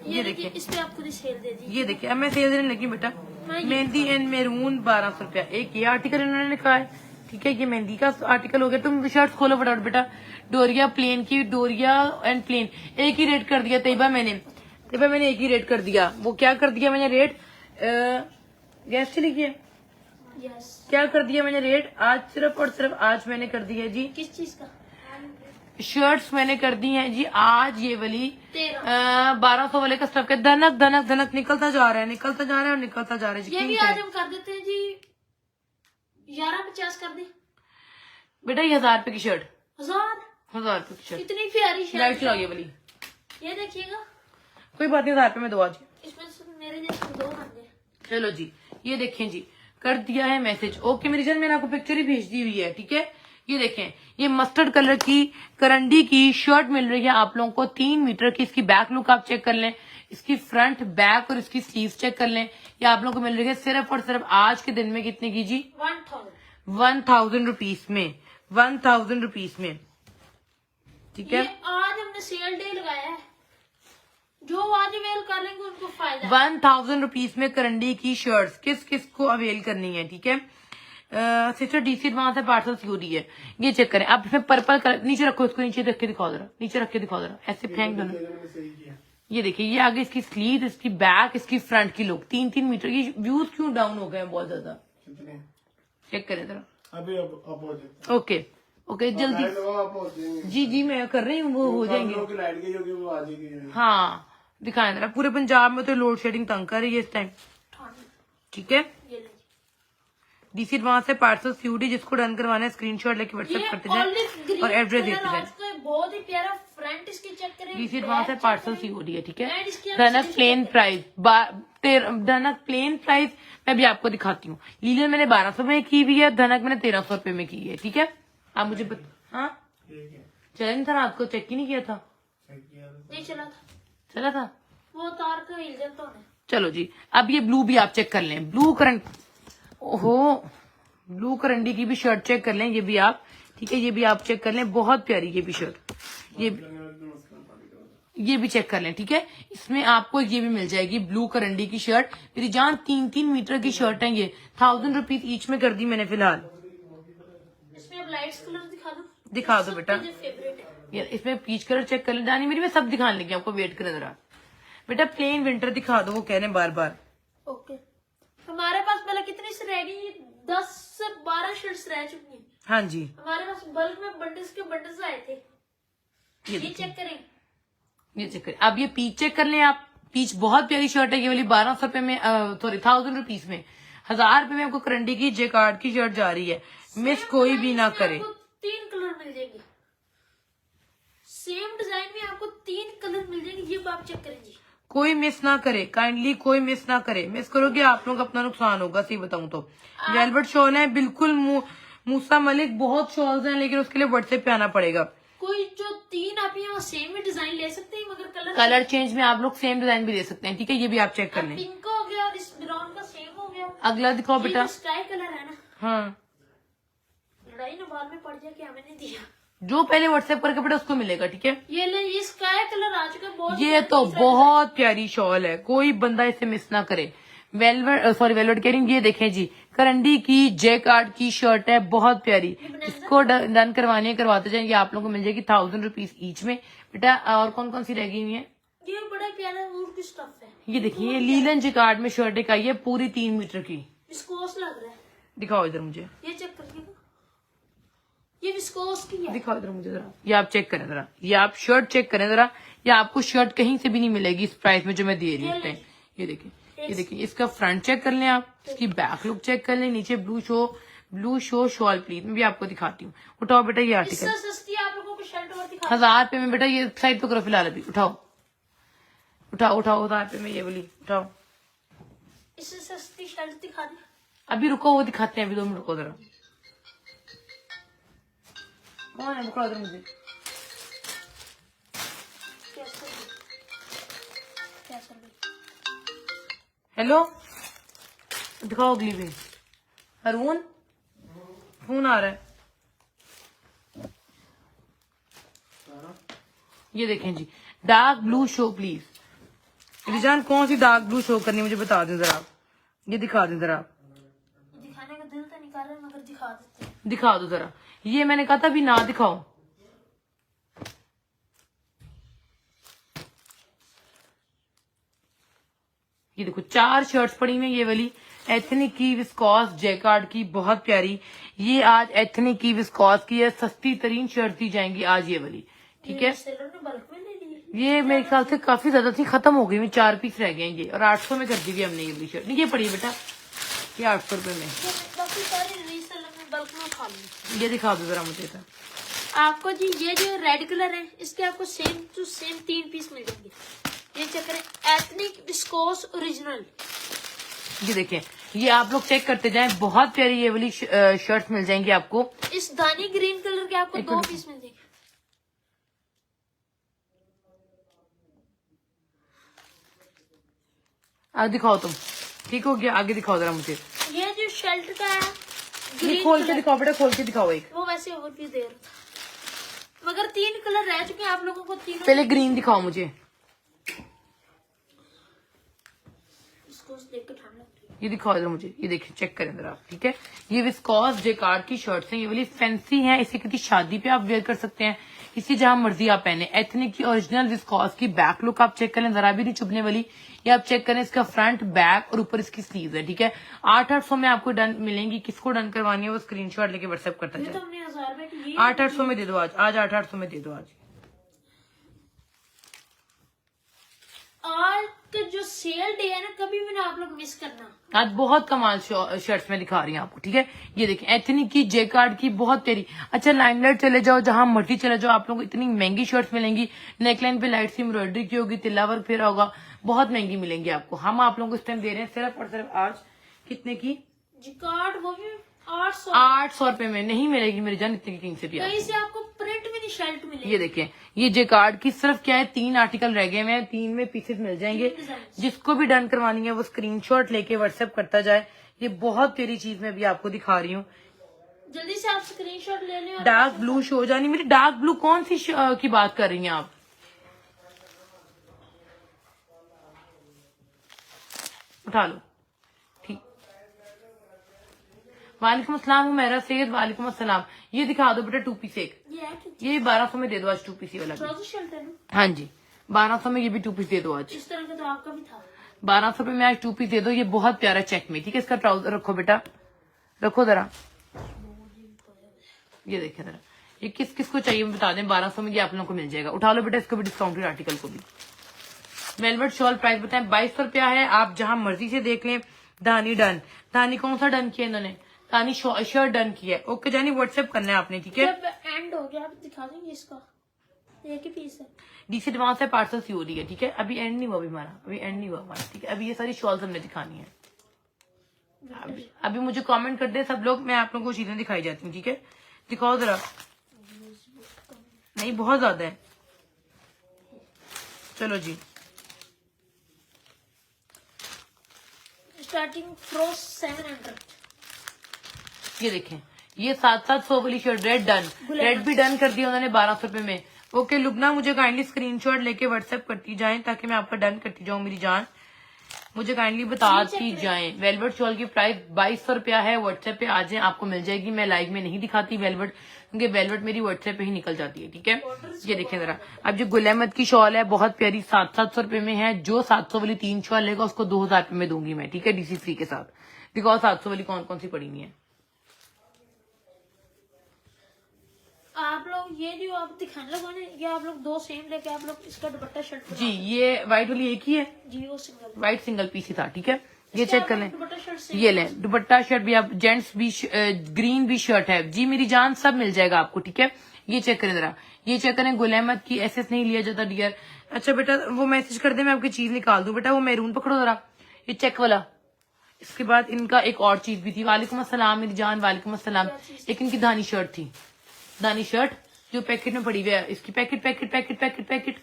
C: ये देखिए, इस पे आप खुद ही सेल दे दी।
B: ये देखिए अब मैं सेल देने लगी बेटा। मेहंदी एंड मेरून 1200 रुपया। एक ये आर्टिकल इन्होंने लिखा है, ठीक है। ये मेहंदी का आर्टिकल हो गया। तुम शर्ट खोलो फटाफट बेटा। डोरिया प्लेन की, डोरिया एंड प्लेन एक ही रेट कर दिया तैयबा मैंने एक ही रेट कर दिया। वो क्या कर दिया मैंने रेट, गैस चली गई है।
C: यस।
B: क्या कर दिया मैंने रेट आज, सिर्फ और सिर्फ आज मैंने कर दिया जी।
C: किस चीज का?
B: शर्ट्स मैंने कर दी हैं जी आज ये वाली 1200 वाले का स्टफ के धनक धनक धनक निकलता जा रहा है, निकलता जा रहा है और निकलता जा रहा है।
C: ये भी आज हम कर देते हैं जी 1150 कर दे
B: बेटा। ये 1000 रुपए की शर्ट,
C: 1000
B: रुपए की शर्ट।
C: इतनी प्यारी
B: लाइट
C: शर्ट।
B: चला ये वाली।
C: ये देखिएगा,
B: कोई बात नहीं, 1000 रुपए में दो आज।
C: इसमें से मेरे जैसे दो बन गए।
B: चलो जी, ये देखें जी, कर दिया है मैसेज। ओके मेरी जान, मैंने आपको पिक्चर ही भेज दी हुई है, ठीक है। ये देखें, ये मस्टर्ड कलर की करंडी की शर्ट मिल रही है आप लोगों को 3 मीटर की। इसकी बैक लुक आप चेक कर लें, इसकी फ्रंट बैक और इसकी स्लीव चेक कर लें। ये आप लोगों को मिल रही है सिर्फ और सिर्फ आज के दिन में कितने की जी? 1000 रुपीज में, 1000 रुपीज में, ठीक है।
C: ये आज हमने सेल डे लगाया है, जो आज अवेल कर लेंगे उनको फायदा।
B: 1000 रुपीज में करंडी की शर्ट्स किस किस को अवेल करनी है, ठीक है। सिस्टर डीसी वहां से पार्सल सीओडी है, ये चेक करें। आप इसमें पर्पल कलर, नीचे रखो इसको, नीचे रख के दिखाओ जरा, नीचे रख के दिखाओ जरा, ऐसे फेंक दो ना। ये देखिए, ये आगे इसकी स्लीव, इसकी बैक, इसकी फ्रंट की लुक 3-3 मीटर। ये व्यूज क्यों डाउन हो गए हैं बहुत ज्यादा, चेक करें जरा।
A: अभी
B: ओके ओके जल्दी जी जी मैं कर रही हूँ, वो हो जाएंगे। हाँ दिखाएं जरा। पूरे पंजाब में तो लोड शेडिंग तंग कर रही है इस टाइम, ठीक है। डीसी वहां से पार्सल सीओडी, जिसको डन करवाना है स्क्रीनशॉट लेके व्हाट्सएप करते जाए और एड्रेस देते जाए।
C: बहुत ही प्यारा फ्रंट इसकी चेक करें।
B: डीसी वहां से पार्सल सीओडी है, ठीक है। धनक प्लेन प्राइस, धनक प्लेन प्राइस मैं भी आपको दिखाती हूँ। लीलन मैंने 1200 में की हुई है, धनक मैंने 1300 रुपए में की है, ठीक है। आप मुझे हाँ चैलेंज था ना, आपको चेक ही नहीं किया था?
C: नहीं
B: चला था
C: वो तार का हिल जाता है।
B: चलो जी, अब ये ब्लू भी आप चेक कर लें। ब्लू करंट, ओहो ब्लू करंडी की भी शर्ट चेक कर लें, ये भी आप, ठीक है। ये भी आप चेक कर लें, बहुत प्यारी ये भी शर्ट, ये भी चेक कर लें, ठीक है। इसमें आपको ये भी मिल जाएगी ब्लू करंडी की शर्ट। मेरी जान 3-3 मीटर की शर्ट है ये, 1000 रुपीज ईच में कर दी मैंने फिलहाल।
C: इसमें अब लाइट्स कलर
B: दिखा दो बेटा।
C: फेवरेट है
B: यार इसमें पीच कलर चेक कर लें डानी मेरी, मैं सब दिखाने लगी आपको, वेट करें जरा बेटा। प्लेन विंटर दिखा दो, वो कह रहे हैं बार बार।
C: ओके, हमारे पास पहले कितनी से रह गई? 10 से 12 शर्ट्स रह चुकी हैं।
B: हाँ जी,
C: हमारे पास बल्क में बंडल्स के बंडल्स आए थे। ये चेक करें,
B: ये चेक करें। अब ये पीच चेक कर लें आप। पीच बहुत प्यारी शर्ट है ये वाली, 1200 रुपए में, सॉरी 1000 रुपीज में, 1000 रुपए में आपको करंडी की जेकार्ड की शर्ट जा रही है। मिस कोई भी ना करे।
C: 3 कलर मिल जाएंगे, सेम डिजाइन में आपको 3 कलर मिल जाएंगे। ये आप चेक करें जी,
B: कोई मिस ना करे, काइंडली कोई मिस ना करे। मिस करोगे आप लोग अपना नुकसान होगा, सही बताऊं तो। वेलवेट शॉल है बिल्कुल, मूसा मलिक बहुत शॉल्स हैं, लेकिन उसके लिए व्हाट्सएप पे आना पड़ेगा।
C: कोई जो 3 आप यहाँ सेम ही डिजाइन ले सकते हैं, मगर
B: कलर चेंज में आप लोग सेम डिजाइन भी ले सकते हैं, ठीक है। ये भी आप चेक कर लें।
C: पिंक हो गया और इस ब्राउन का सेम हो गया।
B: अगला दिखाओ बेटा।
C: स्काई कलर है ना,
B: हाँ
C: लड़ाई ना बाद में पड़ जाए कि हमें नहीं दिया।
B: जो पहले व्हाट्सएप करके बेटा उसको मिलेगा, ठीक है।
C: ये स्काई कलर आ चुका है, बहुत
B: ये तो बहुत प्यारी शॉल है, कोई बंदा इसे मिस ना करे। वेलवेट कह रही हूँ। ये देखें जी, करंडी की जेकार्ड की शर्ट है, बहुत प्यारी। इसको डन करवानी है, करवाते जाएंगे। आप लोगों को मिल जाएगी 1000 रुपीज ईच में बेटा। और कौन कौन सी रह गई हुई है?
C: ये बड़ा प्यारा वूल की स्टफ है।
B: ये देखिए, ये लीलन जेकार्ड में शर्ट एक आई है पूरी 3 मीटर की,
C: विस्कोस लग रहा है।
B: दिखाओ इधर मुझे,
C: ये चेक करिएगा, ये विस्कोस की है।
B: दिखाओ इधर मुझे जरा, ये आप चेक करें जरा, ये आप शर्ट चेक करें जरा, ये आपको शर्ट कहीं से भी नहीं मिलेगी इस प्राइस में जो मैं दे रही हूँ इस टाइम। ये देखिए, ये देखिए, इसका फ्रंट चेक कर लें आप, इसकी बैक लुक चेक कर लें, नीचे ब्लू शो शॉल प्लीज मैं भी आपको दिखाती हूँ। उठाओ बेटा ये आर्टिकल,
C: इससे सस्ती आप लोगों को शर्ट और दिखा
B: 1000 रुपए में बेटा, ये साइड तो करो फिलहाल अभी, उठाओ उठाओ उठाओ, 1000 रुपए में ये वाली उठाओ,
C: इससे सस्ती शर्ट दिखा दी।
B: अभी रुको वो दिखाते हैं, अभी 2 मिनट रुको जरा। कौन है, दिखाओ इधर मुझे। हेलो, दिखाओ अगली भी। हरून, फोन आ रहा है। ये देखें जी, डार्क ब्लू शो प्लीज। रिजान कौन सी डार्क ब्लू शो करनी है मुझे बता दें जरा आप, ये दिखा दें जरा आप,
C: दिखाने का दिल तो नहीं कर रहा मगर दिखा देते हैं।
B: दिखा दो जरा। ये मैंने कहा था अभी ना दिखाओ। ये देखो 4 शर्ट्स पड़ी हुई, ये वाली एथनिक की विस्कॉस जैकार्ड की, बहुत प्यारी। ये आज एथनिक की विस्कॉस की है, सस्ती तरीन शर्ट दी जाएंगी आज ये वाली, ठीक है।
C: सेलर ने बल्क में ले ली।
B: ये मेरे ख्याल से काफी ज्यादा थी, खत्म हो गई, 4 पीस रह गए ये, और 800 में कर दी हमने ये वाली शर्ट। नहीं ये पड़ी बेटा, ये 800 रुपए में।
C: बाकी सारे रीसेलर ने बल्क में उठा ली।
B: ये दिखा दो जरा मुझे तो।
C: आपको जी ये जो रेड कलर है इसके आपको सेम टू सेम 3 पीस मिल जाएंगे। ये चेक करें, एथनिक विस्कोस ओरिजिनल।
B: ये देखें, ये आप लोग चेक करते जाएं, बहुत प्यारी ये वाली शर्ट मिल जाएंगी आपको।
C: इस दानी ग्रीन कलर के आपको 2 पीस मिल जाएंगे।
B: आगे दिखाओ तुम, ठीक हो गया, आगे दिखाओ जरा मुझे।
C: ये जो शर्ट का है
B: ये
C: ग्रीन
B: खोल के
C: कलर,
B: दिखाओ बेटा, खोल के दिखाओ एक।
C: वो वैसे और भी दे रहा था मगर 3 कलर रह चुके हैं आप लोगों को तीनों।
B: पहले ग्रीन दिखाओ मुझे,
C: इसको देख के ठंड लगती है।
B: ये दिखाओ इधर मुझे, ये देखिए चेक करें जरा आप, ठीक है। ये विस्कॉस जेकार्ड की शर्ट्स हैं, ये वाली फैंसी हैं, इसे किसी शादी पे आप वेयर कर सकते हैं, इसी जहां मर्जी आप पहने। एथनिक की ओरिजिनल विस्कॉस की बैक लुक आप चेक करें, जरा भी नहीं चुभने वाली। ये आप चेक करें, इसका फ्रंट बैक और ऊपर इसकी स्लीव है, ठीक है। 800 में आपको डन मिलेंगी। किसको डन करवानी है वो स्क्रीनशॉट लेके व्हाट्सएप करता
C: ये
B: है।
C: तो हमने 1000 में की।
B: 800 में दे दो आज, 800 में दे दो आज।
C: आज का जो सेल डे है ना, कभी भी ना आप लोग मिस करना।
B: आज बहुत कमाल शर्ट्स में दिखा रही हूँ आपको, ठीक है। ये देखिए एथनिक की जेकार्ड की, बहुत प्यारी। अच्छा लाइमलाइट चले जाओ, जहां मर्जी चले जाओ, आप लोगों को इतनी महंगी शर्ट्स मिलेंगी। नेकलाइन पे लाइट सी एम्ब्रॉयडरी की होगी, तिल्ला वर्क फेरा होगा, बहुत महंगी मिलेंगी आपको। हम आप लोगों को इस टाइम दे रहे हैं सिर्फ और सिर्फ आज कितने की,
C: जिकार्ड वो भी 800।
B: 800 रुपए में नहीं मिलेगी मेरी जान, इतनी की कहीं से भी
C: कहीं
B: आपको।
C: से आपको प्रिंट में नहीं शर्ट मिलेगी।
B: ये देखिए, ये जेकार्ड की सिर्फ क्या है, 3 आर्टिकल रह गए हैं, 3 में पीसेस मिल जाएंगे।
C: 3 डिजाइन।
B: जिसको भी डन करवानी है वो स्क्रीनशॉट लेके व्हाट्सएप करता जाए। ये बहुत प्यारी चीज मैं भी आपको दिखा रही हूँ।
C: जल्दी से आप स्क्रीनशॉट ले लें। और
B: डार्क ब्लू शो जानी, मेरी डार्क ब्लू कौन सी की बात कर रही हैं आप? उठा लो, ठीक। वालेकुम अस्सलाम, मेरा सैयद, वालेकुम अस्सलाम। ये दिखा दो बेटा 2 पीस एक,
C: ये है कि
B: ये 1200 में दे दो आज 2 पीस वाला भी।
C: ट्राउजर शर्ट है ना,
B: हाँ जी, 1200 में ये भी 2 पीस दे दो आज।
C: इस तरह का तो आपका भी था।
B: 1200 रुपए में आज 2 पीस दे दो। ये बहुत प्यारा चेक में, ठीक है। इसका ट्राउजर रखो बेटा, रखो जरा। ये देखें जरा, ये किस किस को चाहिए बता दें। 1200 में ये आप लोगों को मिल जाएगा। उठा लो बेटा इसको भी, डिस्काउंटेड आर्टिकल को भी। वेलवेट शॉल प्राइस बताएं, 2200 रुपया है। आप जहां मर्जी से देख लें। दानी डन, दानी कौन सा डन किया इन्होंने? दानी शर्ट डन किया है। ओके जानी, व्हाट्सएप करना है आपने, ठीक है।
C: जब एंड हो गया आप दिखा देंगे इसका, एक ही पीस है।
B: डीसी एडवांस है, पार्सल सी हो रही है, ठीक है। अभी एंड नहीं हुआ अभी हमारा, अभी एंड नहीं हुआ हमारा, ठीक है। अभी ये सारी शॉल्स हमने दिखानी है। अभी मुझे कमेंट कर दे सब लोग, मैं आप लोगों को चीजें दिखाई जाती हूँ, ठीक है। दिखाओ जरा, नहीं बहुत ज्यादा है। चलो जी,
C: स्टार्टिंग फ्रॉम 700।
B: ये देखें, ये 700 वाली शर्ट रेड डन, रेड भी डन कर दिया उन्होंने 1200 रुपए में। ओके लुबना, मुझे काइंडली स्क्रीनशॉट लेके व्हाट्सएप करती जाएं ताकि मैं आपका डन करती जाऊं मेरी जान। मुझे काइंडली बताती जाएं। वेलवेट शॉल की प्राइस 2200 रुपया है। व्हाट्सएप पे आ जाएं, आपको मिल जाएगी। मैं लाइव में नहीं दिखाती वेलवेट, क्योंकि वेलवेट मेरी व्हाट्सएप पे ही निकल जाती है, ठीक है। ये देखें जरा, अब जो गुल अहमद की शॉल है बहुत प्यारी, 700 रुपए में है। जो 700 वाली 3 शॉल लेगा उसको 2000 रुपए में दूंगी मैं, ठीक है, डीसी फ्री के साथ। दिखाओ 700 वाली कौन कौन सी पड़ी हुई है।
C: आप लोग ये जो आप दिखाने लगो ना, ये आप लोग 2 सेम लेके आप लोग इसका दुपट्टा शर्ट
B: जी, ये व्हाइट वाली एक ही है
C: जी, वो सिंगल
B: व्हाइट सिंगल पीस ही था, ठीक है। ये चेक कर लें,
C: दुपट्टा शर्ट सेम।
B: ये लें दुपट्टा शर्ट भी, आप जेंट्स भी ग्रीन भी शर्ट है जी मेरी जान, सब मिल जाएगा आपको, ठीक है। ये चेक करें जरा, ये चेक करें, गुल अहमद की एसएस नहीं लिया जाता डियर। अच्छा बेटा वो मैसेज कर दे, मैं आपकी चीज निकाल दूं। बेटा वो मैरून पकड़ो जरा, ये चेक वाला। इसके बाद इनका एक और चीज भी थी। वालेकुम अस्सलाम मेरी जान, वालेकुम अस्सलाम। एक इनकी दानी शर्ट थी, दानी शर्ट जो पैकेट में पड़ी हुई है, इसकी packet packet packet packet packet.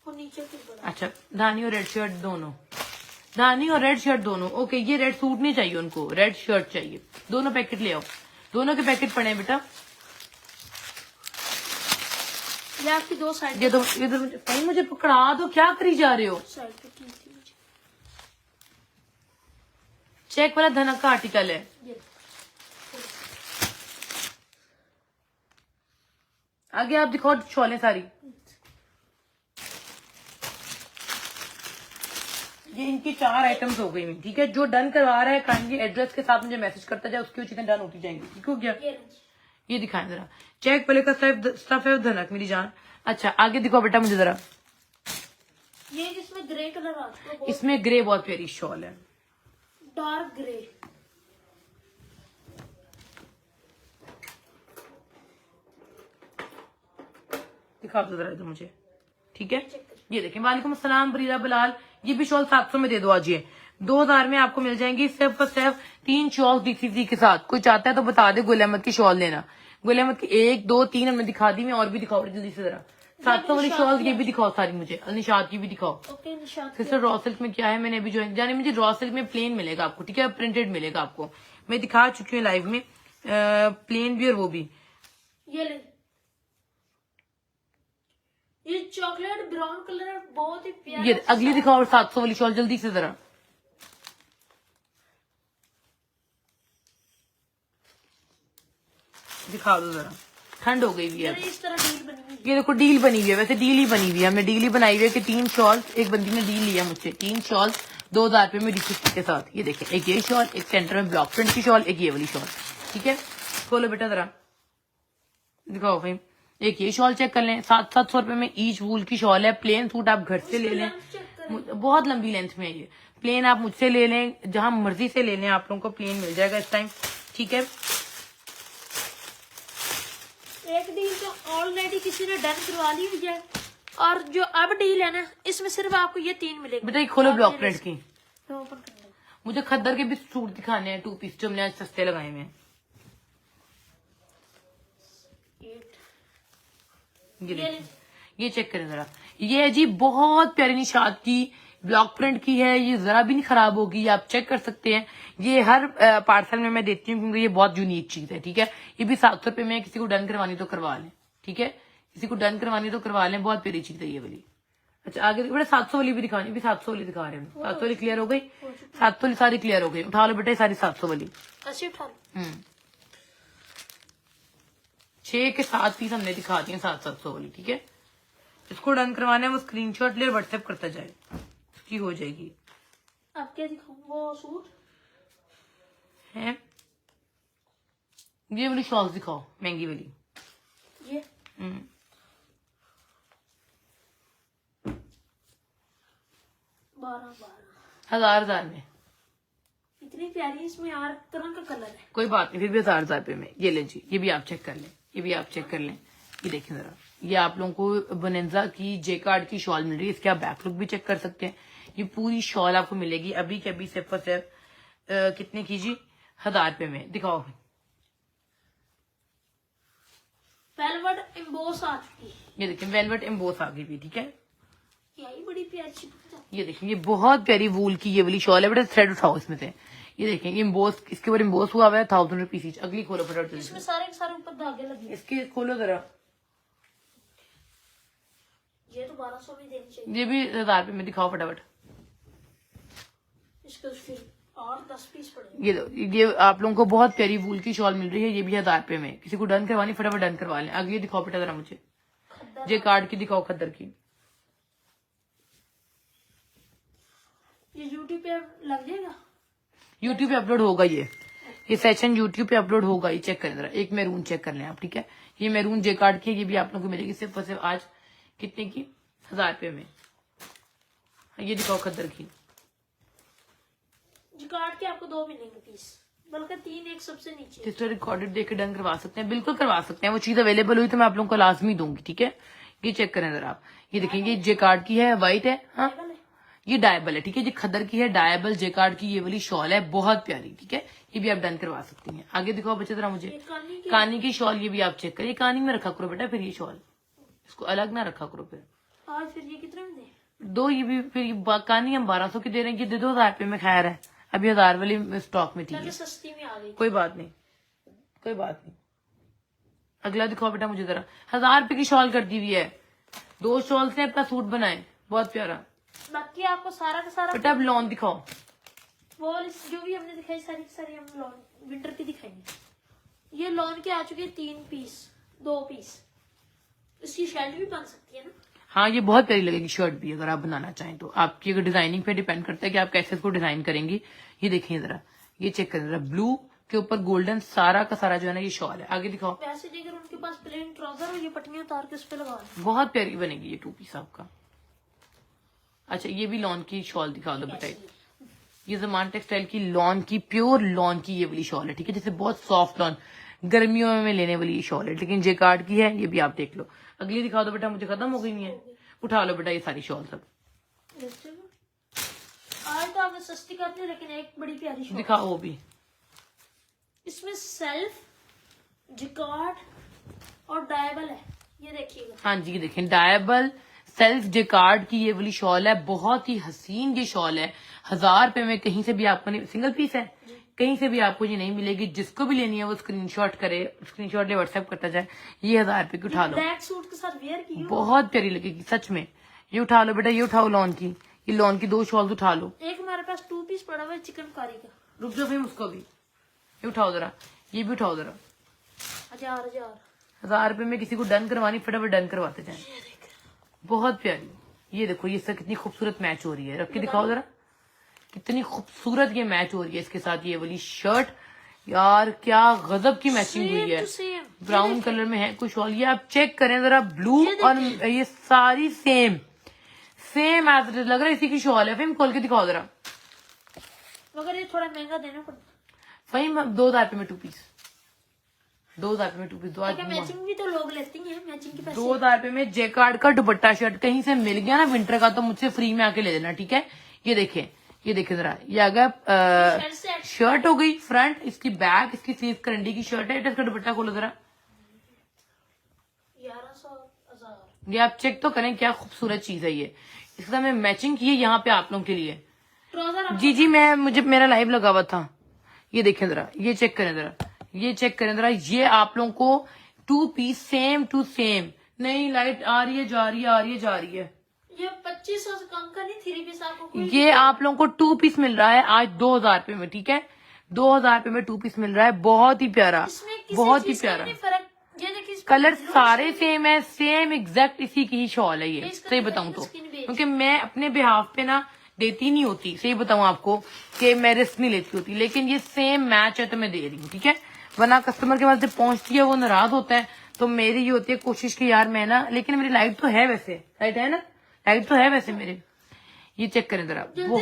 C: वो नीचे की बड़ा।
B: अच्छा, धानी और रेड शर्ट दोनों, धानी और रेड शर्ट दोनों। ओके, ये रेड सूट नहीं चाहिए उनको, रेड शर्ट चाहिए। दोनों पैकेट ले आओ, दोनों के पैकेट पड़े हैं बेटा।
C: ये आपकी 2 साइड
B: ये तो इधर कहीं मुझे पकड़ा दो, क्या करी जा रहे हो।
C: साइड पे की थी मुझे।
B: चेक वाला धनक का आर्टिकल है।
C: ये
B: आगे आप दिखाओ शॉलें सारी। ये इनकी 4 आइटम्स हो गई, ठीक है। जो डन करवा रहा है काइंडली एड्रेस के साथ मुझे मैसेज करता जाए, उसकी चीजें डन होती जाएंगी, ठीक हो गया। ये दिखाएं जरा, चेक पहले का स्टफ है धनक मेरी जान। अच्छा आगे दिखाओ बेटा मुझे जरा।
C: ये जिसमें ग्रे कलर आता है,
B: इसमें ग्रे बहुत प्यारी शॉल है,
C: डार्क ग्रे।
B: दिखा दो जरा इधर मुझे, ठीक है। ये देखें, वालेकुम अस्सलाम बरीरा बिलाल। ये भी शॉल 700 में दे दो आज, ये 2000 में आपको मिल जाएंगी सिर्फ और सिर्फ 3 शॉल डीसीसी के साथ। कोई चाहता है तो बता दे गुल अहमद की शॉल लेना। गुल अहमद की 1 2 3 हमने दिखा दी, मैं और भी दिखाओ जल्दी से जरा। 700 वाली शॉल ये भी दिखाओ सारी मुझे, निशात की भी दिखाओ।
C: Okay Nishat.
B: Sister raw silk में क्या है, मैंने अभी ज्वाइन जाने, मुझे रॉ सिल्क में प्लेन मिलेगा आपको, ठीक है, प्रिंटेड मिलेगा आपको। मैं दिखा चुकी हूँ लाइव में, प्लेन भी और वो भी।
C: ये ले, ये चॉकलेट ब्राउन कलर है, बहुत ही प्यारा।
B: ये अगली दिखाओ 700 वाली शॉल जल्दी से जरा। दिखा दो जरा, ठंड हो गई हुई है।
C: इस तरह डील बनी हुई
B: ये देखो डील बनी हुई है, वैसे डील ही बनी हुई है, हमने डील ही बनाई हुई है कि 3 शॉल, एक बंदी ने डील लिया मुझसे 3 शॉल 2000 रुपए में रिसिप्ट के साथ। ये देखें, एक ये शॉल, एक सेंटर में ब्लॉक प्रिंट की शॉल, एक ये वाली शॉल, ठीक है। खोलो बेटा जरा, दिखाओ भाई। एक ये शॉल चेक कर लें, 700 रुपए में ईच वूल की शॉल है। प्लेन सूट आप घर से ले लें, बहुत लंबी लेंथ में है ये। प्लेन आप मुझसे ले लें, जहां मर्जी से ले लें, आप लोगों को प्लेन मिल जाएगा इस टाइम, ठीक है।
C: एक डील तो ऑलरेडी किसी ने डन करवा ली हुई है, और जो अब डील है ना, इसमें सिर्फ आपको ये 3 मिलेंगे।
B: बेटा ये खोलो ब्लॉक प्रिंट की।
C: तो ओपन कर लो।
B: मुझे खद्दर के भी सूट दिखाने हैं 2 पीस, जो हमने आज सस्ते लगाए हुए हैं। ये चेक करें जरा, ये है जी बहुत प्यारी निशात की ब्लॉक प्रिंट की है, ये जरा भी नहीं खराब होगी, आप चेक कर सकते हैं। ये हर पार्सल में मैं देती हूँ क्योंकि ये बहुत यूनिक चीज है, ठीक है। ये भी 700 रुपए में, किसी को डन करवानी तो करवा लें, ठीक है, किसी को डन करवानी तो करवा लें, बहुत प्यारी चीज है ये वाली। अच्छा आगे बेटा 700 वाली भी दिखानी, भी 700 वाली दिखा रहे हैं। 700 वाली क्लियर हो गई, 700 वाली सारी क्लियर हो गई। उठा लो बेटा ये सारी 700 वाली।
C: ऐसे उठा लो।
B: 6 के 7 पीस हमने दिखा दिए 700 वाली, ठीक है। इसको डन करवाना है वो स्क्रीनशॉट ले व्हाट्सएप करता जाए, उसकी हो जाएगी।
C: अब क्या दिखाऊं, वो सूट
B: है, ये वाली शॉल दिखाओ महंगी वाली।
C: ये 12
B: 1000 में
C: इतनी प्यारी, इसमें यार तरह का कलर है।
B: कोई बात नहीं, फिर भी 1000 रुपए में ये ले जी। ये भी आप चेक कर लें, ये भी आप चेक कर लें। ये देखें जरा, ये आप लोगों को बोनेंजा की जेकार्ड की शॉल मिल रही है। इसके आप बैक लुक भी चेक कर सकते हैं। ये पूरी शॉल आपको मिलेगी अभी के अभी सिर्फ और सिर्फ कितने की जी, 1000 रुपए में। दिखाओ,
C: वेलवेट एम्बोस आ चुकी है।
B: ये देखें वेलवेट एम्बोस आ गई भी, ठीक है।
C: यही बड़ी प्यारी।
B: ये देखें, ये बहुत प्यारी वूल की ये वाली शॉल है बेटा, थ्रेड उठाओ इसमें से। ये देखें एम्बोस, इसके ऊपर एम्बोस हुआ हुआ है, 1000 रुपीज ईच। अगली खोलो फटाफट,
C: इसमें सारे के सारे ऊपर धागे लगे।
B: इसके खोलो जरा।
C: ये तो 1200 में देनी चाहिए।
B: ये भी 1000 रुपए में, दिखाओ फटाफट।
C: इसके तो फिर और 10 पीस पड़ेंगे।
B: ये आप लोगों को बहुत प्यारी वूल की शॉल मिल रही है, ये भी 1000 रुपए में। किसी को डन करवानी फटाफट डन करवा लें। आगे ये दिखाओ बेटा जरा मुझे, ये कार्ड की दिखाओ, खद्दर की।
C: ये यूट्यूब पे लग जाएगा,
B: यूट्यूब पे अपलोड होगा ये सेशन यूट्यूब पे अपलोड होगा। ये चेक करें जरा, एक मैरून चेक कर लें आप, ठीक है। ये मैरून जे कार्ड की है, ये भी आप लोगों को मिलेगी सिर्फ और सिर्फ आज कितने की, 1000 रुपए में। ये दिखाओ खद्दर की।
C: जिकार्ड के आपको 2 मिलेंगे पीस, बल्कि 3, एक सबसे नीचे।
B: जिस तरह रिकॉर्डेड देकर डन करवा सकते हैं, बिल्कुल करवा सकते हैं। वो चीज अवेलेबल हुई तो मैं आप लोगों को लाजमी दूंगी, ठीक है। ये चेक करें जरा आप, ये देखेंगे जे कार्ड की है, व्हाइट है, हाँ ये डायबल है, ठीक है। ये खद्दर की है, डायबल जे कार्ड की ये वाली शॉल है, बहुत प्यारी, ठीक है। ये भी आप डन करवा सकती हैं। आगे दिखाओ बच्चे जरा मुझे, कानी की शॉल, ये भी आप चेक करिए। कानी में रखा करो बेटा फिर ये शॉल, इसको अलग ना रखा करो फिर।
C: आज फिर ये कितने में दे?
B: 2 ये भी फिर कानी हम 1200 की दे रहे हैं, ये दे 2000 रुपए में। खैर है अभी 1000 वाली स्टॉक में थी,
C: लगे सस्ती में आ गई।
B: कोई बात नहीं, कोई बात नहीं। अगला दिखाओ बेटा मुझे जरा, 1000 रुपए की शॉल कर दी हुई है, 2 शॉल से अपना सूट बनाए, बहुत प्यारा।
C: बाकी आपको सारा का सारा
B: बेटा अब लॉन दिखाओ।
C: वॉल जो भी हमने दिखाई सारी की सारी हम लॉन विंटर की दिखाएंगे। ये लॉन के आ चुके हैं 3 पीस, 2 पीस। इसकी शर्ट भी बन सकती है ना?
B: हाँ ये बहुत प्यारी लगेगी शर्ट भी, अगर आप बनाना चाहें तो। आपकी अगर डिजाइनिंग पे डिपेंड करता है कि आप कैसे इसको डिजाइन करेंगी। ये देखिए जरा, ये चेक करें जरा, ब्लू के ऊपर गोल्डन सारा का सारा जो है ना ये शॉल है। आगे दिखाओ।
C: वैसे अगर उनके पास प्लेन ट्राउजर और ये पट्टियां उतार के उस पे लगा दें,
B: बहुत प्यारी बनेगी ये 2 पीस आपका। अच्छा ये भी लॉन की शॉल दिखा दो बेटा। ये ज़मान टेक्सटाइल की लॉन की, प्योर लॉन की ये वाली शॉल है, ठीक है। जैसे बहुत सॉफ्ट लॉन, गर्मियों में लेने वाली ये शॉल है, लेकिन जे कार्ड की है। ये भी आप देख लो। अगली दिखा दो बेटा मुझे, खत्म हो गई नहीं है। उठा लो बेटा ये सारी शॉल सब।
C: आज तो आपने सस्ती करती है, लेकिन एक बड़ी प्यारी शॉल
B: दिखाओ वो भी।
C: इसमें सेल्फ, जिकार्ड और डायबल है, ये देखिएगा।
B: हाँ जी ये देखें, डायबल सेल्फ जेकार्ड की ये वाली शॉल है, बहुत ही हसीन ये शॉल है। 1000 रुपए में कहीं से भी आपको नहीं, सिंगल पीस है, कहीं से भी आपको ये नहीं मिलेगी। जिसको भी लेनी है वो स्क्रीनशॉट करे, स्क्रीनशॉट ले व्हाट्सएप करता जाए। ये 1000 रुपए की उठा लो,
C: ब्लैक सूट के साथ वेयर की
B: बहुत प्यारी लगेगी सच में। ये उठा लो बेटा, ये उठाओ लॉन की, ये लॉन की 2 शॉल उठा लो।
C: एक हमारे पास 2 पीस पड़ा हुआ है चिकनकारी का।
B: रुक जाओ फिर उसको भी, ये उठाओ जरा, ये भी उठाओ जरा। 1000 रुपए में किसी को डन करवानी, फटाफट डन करवाते जाए, बहुत प्यारी। ये देखो ये सब कितनी खूबसूरत मैच हो रही है, रख के दिखाओ जरा, कितनी खूबसूरत ये मैच हो रही है इसके साथ। ये वाली शर्ट यार क्या गजब की मैचिंग हुई है, ब्राउन कलर में है कुछ शॉल। ये आप चेक करें जरा, ब्लू और ये सारी सेम एज लग रहा है इसी की शॉल है। फिर खोल के दिखाओ जरा,
C: मगर ये थोड़ा महंगा देना पड़ता।
B: वही 2000 रुपए में 2 पीस, 2000 रुपए में 2 पीस।
C: मैचिंग भी तो लोग लेती हैं, मैचिंग के पैसे।
B: 2000 रुपए में जेकार्ड का दुपट्टा शर्ट कहीं से मिल गया ना विंटर का, तो मुझसे फ्री में आके ले लेना, ठीक है। ये देखें, ये देखें जरा, ये आ गया शर्ट हो गई फ्रंट, इसकी बैक, इसकी स्लीव करंडी की शर्ट है। इसका दुपट्टा खोलो जरा,
C: 1100
B: ये आप चेक तो करें क्या खूबसूरत चीज है ये। इसके साथ मैं मैचिंग की है यहाँ पे आप लोगों के लिए।
C: ट्राउजर
B: जी मुझे मेरा लाइव लगा हुआ था। ये देखें जरा, ये चेक करें जरा, ये चेक करें जरा, ये आप लोगों को 2 पीस सेम टू सेम। नहीं लाइट आ रही है जा रही है, आ रही है जा रही है।
C: ये 2500 से कम का नहीं, 3 पीस आपको
B: ये आप लोगों को 2 पीस मिल रहा है आज 2000 रुपए में, ठीक है। 2000 रुपए में 2 पीस मिल रहा है, बहुत ही प्यारा, बहुत ही प्यारा। कलर सारे सेम है, सेम एग्जैक्ट इसी की ही शॉल है ये, सही बताऊं तो। क्योंकि मैं अपने बिहाफ पे ना देती नहीं होती, सही बताऊं आपको कि मैं रिस्क नहीं लेती होती, लेकिन ये सेम मैच है तो मैं दे रही हूँ, ठीक है। वरना कस्टमर के पास जब पहुंचती है वो नाराज होता है, तो मेरी ये होती है कोशिश की यार मैं ना, लेकिन मेरी लाइट तो है वैसे, लाइट है ना, लाइट तो है वैसे मेरे। ये चेक करें जरा, वो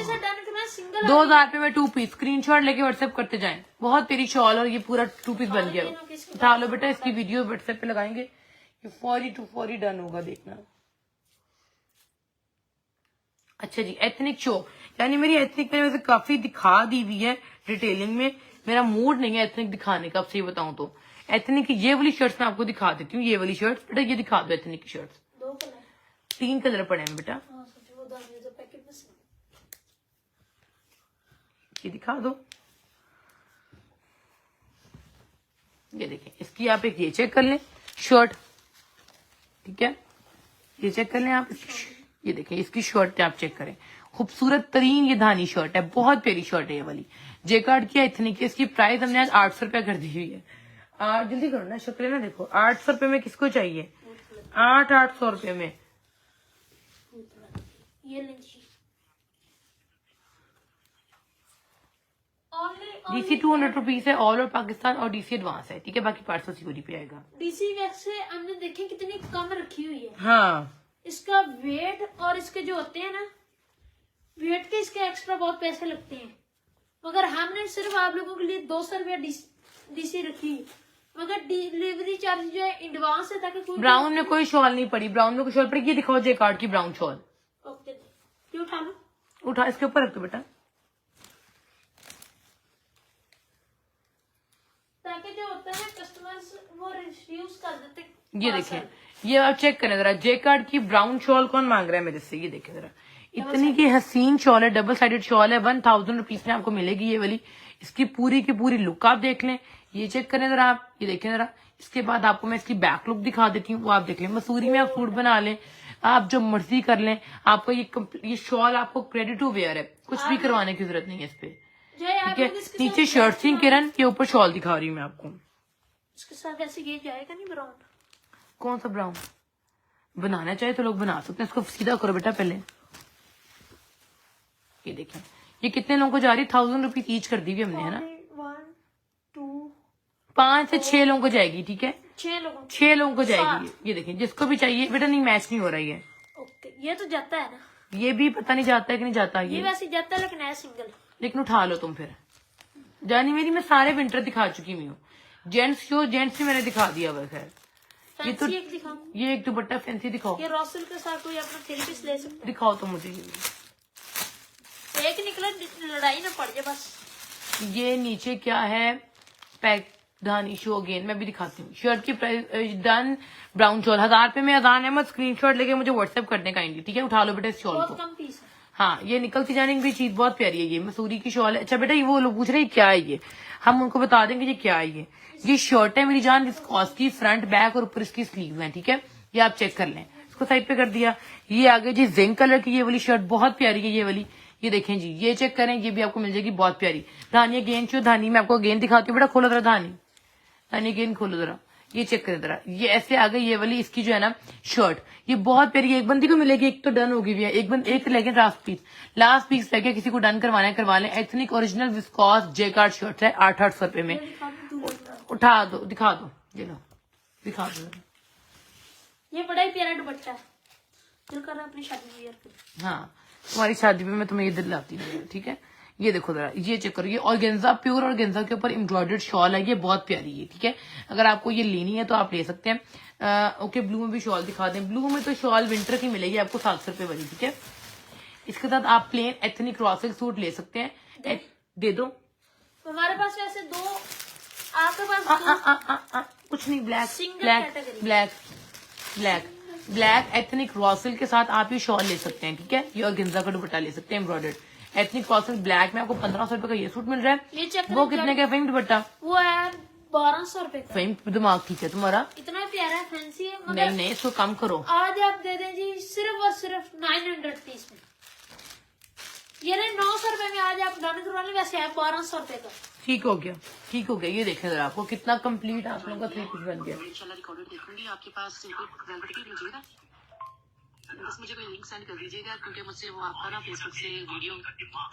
B: 2000 रुपए में 2 पीस, स्क्रीनशॉट लेके व्हाट्सएप करते जाएं। बहुत प्यारी शॉल और ये पूरा 2 पीस बन गया। उठा लो बेटा, इसकी वीडियो व्हाट्सएप पे लगाएंगे, ये 40 to 40 डन होगा, देखना। अच्छा जी, एथनिक शो, यानी मेरी एथनिक मैंने वैसे काफी दिखा दी हुई है डिटेलिंग में, मेरा मूड नहीं है एथनिक दिखाने का, अब सही बताऊं तो। एथनिक की ये वाली शर्ट्स मैं आपको दिखा देती हूँ, ये वाली शर्ट्स बेटा, ये दिखा दो एथनिक की शर्ट्स। 3 कलर पड़े हैं बेटा, ये दिखा दो। ये देखें, इसकी आप एक ये चेक कर लें शर्ट, ठीक है, ये चेक कर लें आप, ये देखें इसकी शर्ट आप चेक करें, खूबसूरत तरीन ये धानी शर्ट है, बहुत प्यारी शर्ट है ये वाली, जेकार्ड की एथनिक की। इसकी प्राइस हमने आज 800 रुपया कर दी हुई है। जल्दी करो ना, शक्ल ना देखो। 800 रुपये में किसको चाहिए? 800 रुपये में।
C: ये लीजिए
B: डीसी 200 रुपीज है ऑल ओवर पाकिस्तान और डीसी एडवांस है, ठीक है, बाकी 500 सिक्योरिटी पे आएगा।
C: डीसी वैक्स से हमने देखे कितनी कम रखी हुई है।
B: हाँ,
C: इसका वेट और इसके जो होते हैं ना, वेट के इसके एक्स्ट्रा बहुत पैसे लगते हैं, मगर हमने सिर्फ आप लोगों के लिए 200 रुपया डीसी रखी, मगर डिलीवरी चार्ज जो है एडवांस है, ताकि कोई
B: ब्राउन में कोई शॉल नहीं पड़ी, ब्राउन में कोई शॉल पड़ी। ये दिखाओ जेकार्ड की ब्राउन शॉल।
C: ओके, ये उठा लो,
B: उठा, इसके ऊपर रख दो बेटा,
C: ताकि जो होता है कस्टमर्स वो रिफ्यूज कर देते।
B: ये देखें, ये आप चेक करें जरा, जेकार्ड की ब्राउन शॉल कौन मांग रहा है मेरे से? ये देखें जरा, इतनी की हसीन शॉल है, डबल साइडेड शॉल है, 1000 रुपीज में आपको मिलेगी ये वाली। इसकी पूरी की पूरी लुक आप देख लें, ये चेक करें जरा आप, ये देखें जरा। इसके बाद आपको मैं इसकी बैक लुक दिखा देती हूँ, वो आप देख लें। मसूरी में आप सूट बना लें, आप जो मर्जी कर लें, आपको ये शॉल आपको रेडी टू वेयर है, कुछ भी करवाने की जरूरत नहीं है इस पे, ठीक है। नीचे शर्ट थी किरण के ऊपर शॉल दिखा रही हूँ मैं आपको।
C: इसके साथ ऐसे ये जाएगा नहीं ब्राउन?
B: कौन सा ब्राउन? बनाना चाहे तो लोग बना सकते हैं, इसको सीधा करो बेटा पहले। ये देखें, ये कितने लोगों को जा रही है? 1000 रुपीज ईच कर दी हुई हमने, है ना।
C: 1 2
B: 5 से 6 लोगों को जाएगी, ठीक है,
C: 6
B: लोगों को जाएगी। ये देखें, जिसको भी चाहिए बेटा, नहीं मैच नहीं हो रहा है।
C: ओके, ये तो जाता है ना,
B: ये भी पता नहीं जाता है कि नहीं जाता
C: ये वैसे जाता है, लेकिन है सिंगल।
B: लेकिन उठा लो तुम फिर। जानी मेरी, मैं सारे विंटर दिखा चुकी हुई हूँ, जेंट्स भी मैंने दिखा दिया हुआ है। ये तो
C: एक दिखाऊं?
B: ये एक दुपट्टा फैंसी दिखाओ,
C: ये रॉसल के साथ कोई अपना 3 पीस ले सकता
B: दिखाओ तो मुझे।
C: है, एक निकला, लड़ाई ना पड़ जाए बस।
B: ये नीचे क्या है? पैक धानी शो अगेन, मैं भी दिखाती हूँ। शर्ट की प्राइस डन, ब्राउन शॉल 1000 रुपए में। अजान अहमद स्क्रीनशॉट लेके मुझे व्हाट्सएप करने का आएंगे, ठीक है। उठा लो बेटा इस शॉल
C: बहुत
B: को।
C: कम पीस है।
B: हाँ, ये निकलती जाने की भी चीज बहुत प्यारी है, ये मसूरी की शॉल है। अच्छा बेटा, ये वो लोग पूछ रहे हैं क्या है ये, हम उनको बता देंगे ये क्या है। ये शर्ट है मेरी जान, विस्कॉस की, फ्रंट बैक और ऊपर इसकी स्लीव है, ठीक है। ये आप चेक कर लें, इसको साइड पे कर दिया। ये आगे जी जिंक कलर की ये वाली शर्ट बहुत प्यारी है ये वाली, ये देखें जी, ये चेक करें, ये भी आपको मिल जाएगी बहुत प्यारी। धानी अगेन शो, धानी मैं आपको अगेन दिखाती हूँ बेटा, खोलो जरा धानी अगेन खोलो जरा, ये चेक करें जरा। ये ऐसे आ गई ये वाली इसकी जो है ना शर्ट, ये बहुत प्यारी है। एक बंदी को मिलेगी, एक तो डन होगी भी है, एक लेकिन लास्ट पीस लेके किसी को डन करवाना है करवा लें। Ethnic original viscous jacquard shirt है 800 रुपए में। उठा दो, दिखा दो, ये लो दिखा दो।
C: ये बड़ा ही प्यारा दुपट्टा है, दिल कर रहा है अपनी शादी में वेयर करूं।
B: हाँ, तुम्हारी शादी में मैं तुम्हें ये दिलाती हूँ, ठीक है। ये देखो जरा, ये चेक करो, ये ऑर्गेन्जा, प्योर ऑर्गेन्जा के ऊपर एम्ब्रॉयडर्ड शॉल है, ये बहुत प्यारी है, ठीक है। अगर आपको ये लेनी है तो आप ले सकते हैं। ओके, ब्लू में भी शॉल दिखा दें। ब्लू में तो शॉल विंटर की मिलेगी आपको 700 रुपए वाली, ठीक है। इसके साथ आप plain ethnic raw silk suit ले सकते हैं। दे दो,
C: हमारे पास वैसे 2, आपके पास
B: कुछ नहीं, black
C: Single
B: black
C: category।
B: Black black black ethnic raw silk के साथ आप ये शॉल ले सकते हैं, ठीक है। ये ऑर्गेन्जा का दुपट्टा ले सकते हैं embroidered ethnic raw silk black में। आपको 1500 रुपए का ये सूट मिल रहा
C: ये
B: है।
C: चेक
B: वो कितने का फेम दुपट्टा?
C: वो है 1200 रुपए का।
B: फेम दिमाग ठीक है तुम्हारा?
C: इतना प्यारा है, फैंसी है, मगर
B: नहीं नहीं, इसको कम करो।
C: आज आप दे दें जी सिर्फ और सिर्फ 900 पीस में। ये नहीं 900 रुपए में आज आप डन करवा लें, वैसे है 1200 रुपए का।
B: ठीक हो गया, ठीक हो गया। ये देखें जरा, आपको कितना कंप्लीट आप लोगों का 3 पीस बन गया।
D: इंशाल्लाह रिकॉर्डेड देखूंगी। आपके पास कोई वेलवेट की मिलेगा, बस मुझे कोई लिंक सेंड कर दीजिएगा, क्योंकि मुझसे वो आपका ना फेसबुक से वीडियो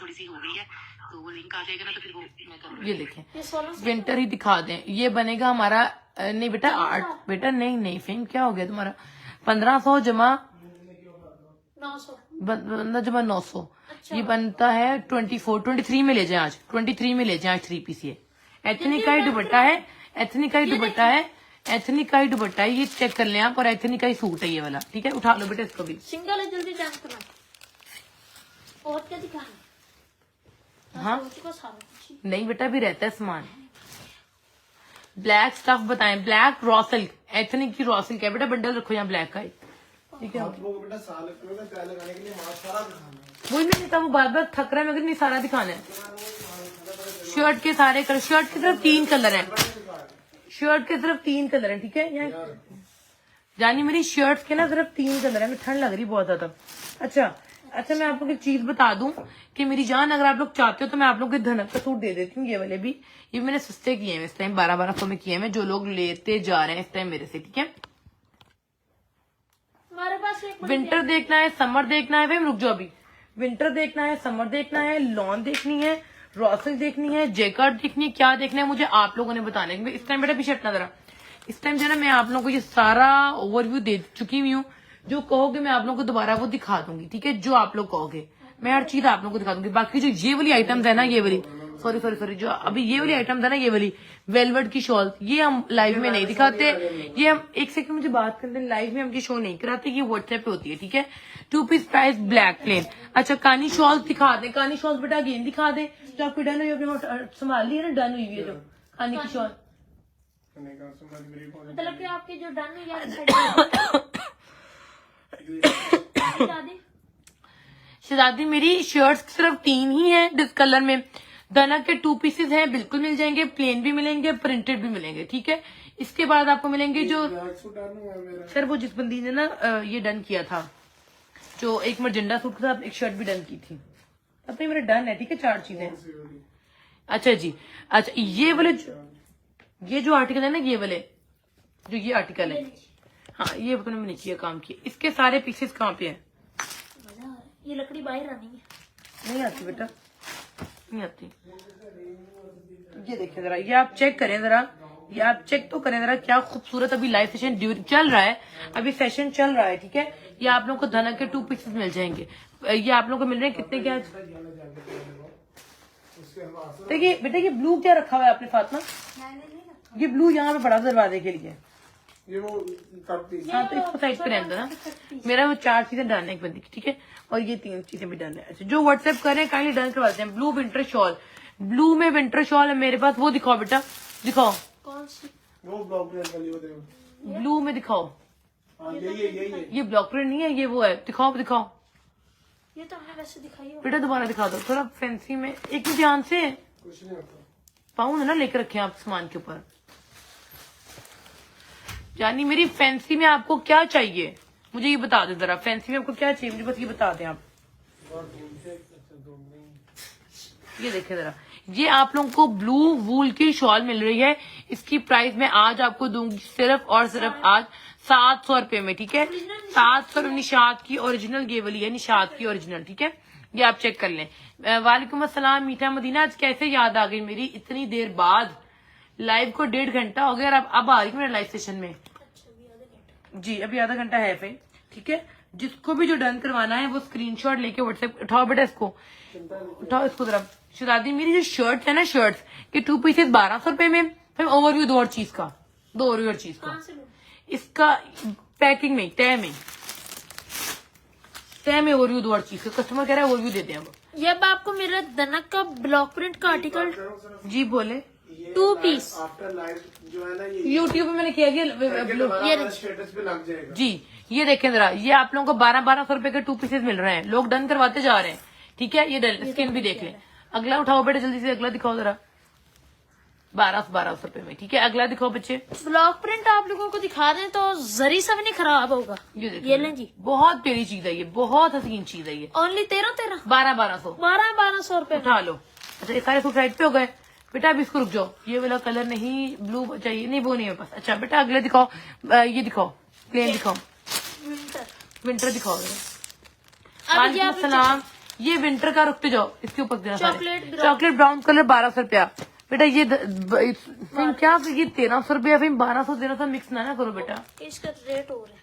D: थोड़ी सी हो गई है, तो वो लिंक आ जाएगा ना, तो फिर वो मैं करूँगी।
B: ये देखें,
C: ये 1600
B: विंटर ही दिखा दें। ये बनेगा हमारा नहीं बेटा 8, बेटा नहीं नहीं, फेम क्या हो गया तुम्हारा? 1500 जमा
C: 900
B: जमा 900, ये बनता है 23 में ले जाए आज, 23 में ले जाए आज 3 पीस। ये एथनिक का ही दुपट्टा है, एथनिक का ही दुपट्टा है, एथनिक का ही दुपट्टा है, ये चेक कर लें आप। और एथनिक का ही सूट है ये वाला, ठीक है। उठा लो बेटा इसको भी।
C: सिंगल है, जल्दी डांस करना। और क्या दिखाना?
B: हाँ
C: उसको सारा
B: नहीं बेटा, भी रहता है सामान। ब्लैक स्टफ बताएं, ब्लैक रॉ सिल्क, एथनिक की रॉ सिल्क है बेटा, बंडल रखो यहाँ ब्लैक का ही, ठीक है।
A: आप लोग बेटा साल में प्यार लगाने के लिए मास्क सारा दिखाना है।
B: वही मैं कहता हूँ, बार बार थक रहा है मगर नहीं, सारा दिखाना है। शर्ट के सारे कलर, शर्ट के सिर्फ 3 कलर हैं, शर्ट के सिर्फ 3 कलर हैं, ठीक है। यहाँ जानी मेरी शर्ट्स के ना सिर्फ 3 कलर है, ठंड लग रही बहुत ज्यादा। अच्छा मैं आप लोग एक चीज बता दूं कि मेरी जान, अगर आप लोग चाहते हो तो मैं आप लोग के धनक का सूट दे देती हूँ। ये वाले भी, ये मैंने सस्ते किए हैं इस टाइम, 1200 में किए हैं, जो लोग लेते जा रहे हैं इस टाइम मेरे से, ठीक है।
C: हमारे पास एक
B: विंटर देखना है, समर देखना है, भाई रुक जाओ अभी। विंटर देखना है, समर देखना है, लॉन देखनी है, रॉसल देखनी है, जैकेट देखनी है, क्या देखना है मुझे आप लोगों ने बताना है। क्योंकि इस टाइम बेटा पीछे हटना जरा, इस टाइम जो है ना मैं आप लोगों को ये सारा ओवरव्यू दे चुकी हुई हूँ। जो कहोगे मैं आप लोगों को दोबारा वो दिखा दूंगी, ठीक है। जो आप लोग कहोगे मैं हर चीज आप लोगों को दिखा दूंगी। बाकी जो ये वाली आइटम्स है ना, ये वाली सॉरी जो अभी ये वाली आइटम्स है ना, ये वाली वेलवेट की शॉल, ये हम लाइव में नहीं दिखाते। ये हम एक सेकंड मुझे बात करते हैं, लाइव में हम ये शो नहीं कराते, ये व्हाट्सएप पे होती है, ठीक है। 2 पीस प्राइस ब्लैक प्लेन। अच्छा कानी शॉल दिखा दे, कानी शॉल बेटा अगेन दिखा दे, जो आपकी डन हुई अपने संभाल ली है ना, डन हुई है जो कानी की शॉल।
C: मतलब कि आपकी जो डन है यार
B: शहजादी मेरी शर्ट्स सिर्फ 3 ही है डिस कलर में। दना के 2 पीसेस हैं, बिल्कुल मिल जाएंगे, प्लेन भी मिलेंगे, प्रिंटेड भी मिलेंगे, ठीक है। इसके बाद आपको मिलेंगे जो सर वो जिस बंदी ने ना ये डन किया था, जो एक मर्जेंडा सूट के साथ एक शर्ट भी डन की थी, अब तो मेरा डन है, ठीक है। 4 चीजें। अच्छा जी, अच्छा ये वाले ये जो आर्टिकल है ना, ये वाले जो ये आर्टिकल है, हाँ ये बताने मैंने किया काम किया। इसके सारे पीसेस कहाँ पे हैं?
C: ये लकड़ी बाहर आनी है,
B: नहीं आती बेटा, नहीं आती। ये देखिए जरा, ये आप चेक करें जरा, ये आप चेक तो करें जरा, क्या खूबसूरत अभी लाइव सेशन चल रहा है, अभी सेशन चल रहा है, ठीक है। ये आप लोगों को धनक के 2 पीसेस मिल जाएंगे। ये आप लोगों को मिल रहे हैं कितने क्या? देखिए बेटा ये ब्लू क्या रखा हुआ है आपने फातिमा? ये ब्लू यहाँ पे पड़ा दरवाजे के लिए,
A: ये वो
B: हाँ तो इसको साइड पे रहने दो ना। मेरा वो 4 चीजें डन है एक बंदी की, ठीक है, और ये 3 चीजें भी डन है। अच्छा जो व्हाट्सएप कर रहे हैं काइंडली डन करवाते हैं। ब्लू विंटर शॉल, ब्लू में विंटर शॉल है मेरे पास, वो दिखाओ बेटा, दिखाओ
C: कौन सी?
A: वो ब्लॉक प्रिंट वाली वो देखो।
B: ब्लू में दिखाओ।
A: हाँ ये
B: ये ब्लॉक प्रिंट नहीं है, ये वो है, दिखाओ दिखाओ
C: ये तो हमने वैसे दिखाई है।
B: बेटा, दोबारा दिखा दो थोड़ा फैंसी में, एक भी ध्यान से।
A: कुछ नहीं होता।
B: पाउंड है ना लेकर रखे आप सामान के ऊपर। यानी मेरी फैंसी में आपको क्या चाहिए मुझे ये बता दें जरा, फैंसी में आपको क्या चाहिए मुझे बस ये बता दें आप। ये देखिए जरा, ये आप लोगों को ब्लू वूल की शॉल मिल रही है। इसकी प्राइस मैं आज आपको दूंगी सिर्फ और सिर्फ आज 700 रुपए में, ठीक है। 700 रुपए निशात की ओरिजिनल ये वाली है, निशात की ओरिजिनल, ठीक है। ये आप चेक कर लें। वालेकुम अस्सलाम मीठा मदीना, आज कैसे याद आ गई मेरी इतनी देर बाद? लाइव को 1.5 घंटा हो गया और अब आ रही मेरे लाइव सेशन में जी, अभी आधा घंटा है फिर, ठीक है। जिसको भी जो डन करवाना है वो स्क्रीनशॉट लेके व्हाट्सएप उठाओ बेटा, इसको उठाओ इसको जरा। शहजादी मेरी जो शर्ट है ना, शर्ट्स के 2 पीसेस 1200 रुपए में। फिर ओवरव्यू 2 और चीज का, 2 और चीज का, इसका पैकिंग में तय में ओवरव्यू 2 और चीज का। कस्टमर कह रहा है ओवरव्यू देते हैं अब।
C: ये अब आपको मेरा दनक का ब्लॉक प्रिंट का आर्टिकल
B: जी बोले।
C: 2 पीस
A: आफ्टर लाइव जो है ना ये
B: यूट्यूब पे मैंने किया
C: ये
A: स्टेटस पे लग जाएगा
B: जी। ये देखें जरा, ये आप लोगों को 1200 रुपए के 2 पीसेस मिल रहे हैं, लोग डन करवाते जा रहे हैं, ठीक है। ये डन स्किन भी देख लें। अगला उठाओ बेटा जल्दी से, अगला दिखाओ जरा। 1200 रुपए में, ठीक है। अगला दिखाओ बच्चे।
C: ब्लॉक प्रिंट आप लोगों को दिखा दें तो जरी सा भी नहीं खराब होगा। ये लें जी,
B: बहुत प्यारी चीज है ये, बहुत हसीन चीज है ये।
C: ओनली 1300
B: 1200
C: रुपए
B: उठा लो। अच्छा ये सारे सूट साइड पे हो गए बेटा, अब इसको रुक जाओ। ये वाला कलर नहीं, ब्लू चाहिए नहीं, वो नहीं है पास। अच्छा बेटा अगले दिखाओ, ये दिखाओ, प्लेन दिखाओ, विंटर दिखाओ। वालेकुम सलाम, ये विंटर का रुकते जाओ, इसके ऊपर देना चॉकलेट ब्राउन कलर 1200 रुपया बेटा। ये क्या ये 1300 रुपया, फिर 1200 मिक्स ना करो बेटा,
C: इसका रेट हो रहा है।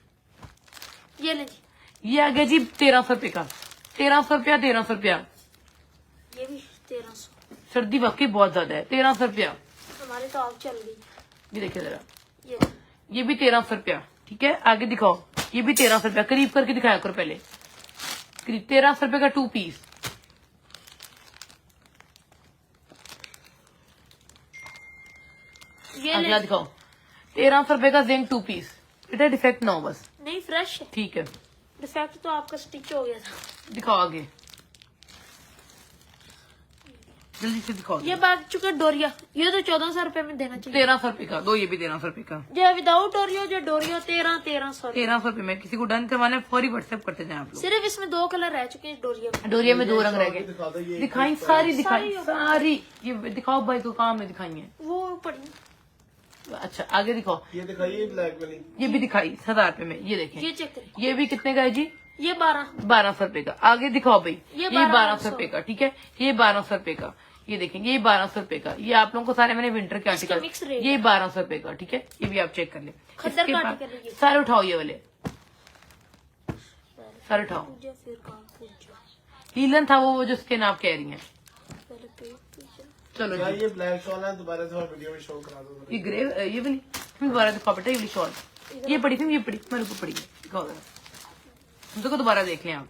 C: ये लें जी,
B: ये आ गया जी 1300 रुपये का। 1300 रुपया, 1300 रुपया।
C: ये भी 1300।
B: सर्दी वाकई बहुत ज्यादा है। 1300 रुपया
C: हमारे तो आग चल गई।
B: ये देखिए जरा,
C: ये
B: भी 1300 रुपया, ठीक है। आगे दिखाओ, ये भी 1300 रुपया। करीब करके दिखाया करो पहले, करीब 1300 रुपये का 2 पीस।
C: ये
B: अगला दिखाओ, 1300 रुपये का जिंक 2 पीस। बेटा डिफेक्ट ना हो बस,
C: नहीं फ्रेश है।
B: ठीक है।
C: डिफेक्ट तो आपका स्टिच हो गया था।
B: दिखाओ आगे, जल्दी से दिखाओ।
C: ये बात चुका डोरिया, ये तो 1400 रुपए में देना चाहिए।
B: 1300 रुपए का दो, ये भी 1300 रुपए का।
C: जो विदाउट डोरियो, जो डोरियो 1300 रुपए।
B: 1300 रुपए में किसी को डन करवाना है फौरी व्हाट्सएप करते जाए आप लोग।
C: सिर्फ इसमें 2 कलर रह चुके हैं डोरियो में।
B: डोरिया में 2 रंग रह गए।
A: दिखा दो ये
B: दिखाई सारी, दिखाई सारी। ये दिखाओ भाई को, काम में दिखाई है।
C: वो पड़ी,
B: अच्छा आगे दिखाओ।
A: ये दिखाइए ब्लैक वाली।
B: ये भी दिखाई 1000 रुपए में। ये देखें,
C: ये चेक करें,
B: ये भी कितने का है जी?
C: ये
B: 1200 रुपए का। आगे दिखाओ भाई,
C: ये
B: ये
C: 1200
B: 1200 रुपए का, ठीक है। ये 1200 रुपए का, ये देखेंगे, ये 1200 रुपए का। ये आप लोगों को सारे मैंने विंटर के
C: इसका
B: आर्टिकल,
C: mix rate
B: ये 1200 रुपए का, ठीक है। ये भी आप चेक कर ले।
C: खद्दर
B: इसके
C: का
B: बाद
C: आर्टिकल है ये।
B: सारे उठाओ, ये वाले सारे उठाओ।
C: पूजा फिर काम पूजा,
B: लीलन था वो जो उसके नाम कह रही है।
C: पहले पेट पूजा।
B: चलो
A: क्या
B: जी,
A: ये ब्लैक शॉल है? दोबारा से वीडियो में शो करा दो।
B: ये ग्रे, ये वाली दोबारा दिखाओ बेटा। ये वाली शॉल, ये पड़ी थी, ये पड़ी मेरे को पड़ी है। दिखाओ जरा, हम तो दोबारा देख लें आप।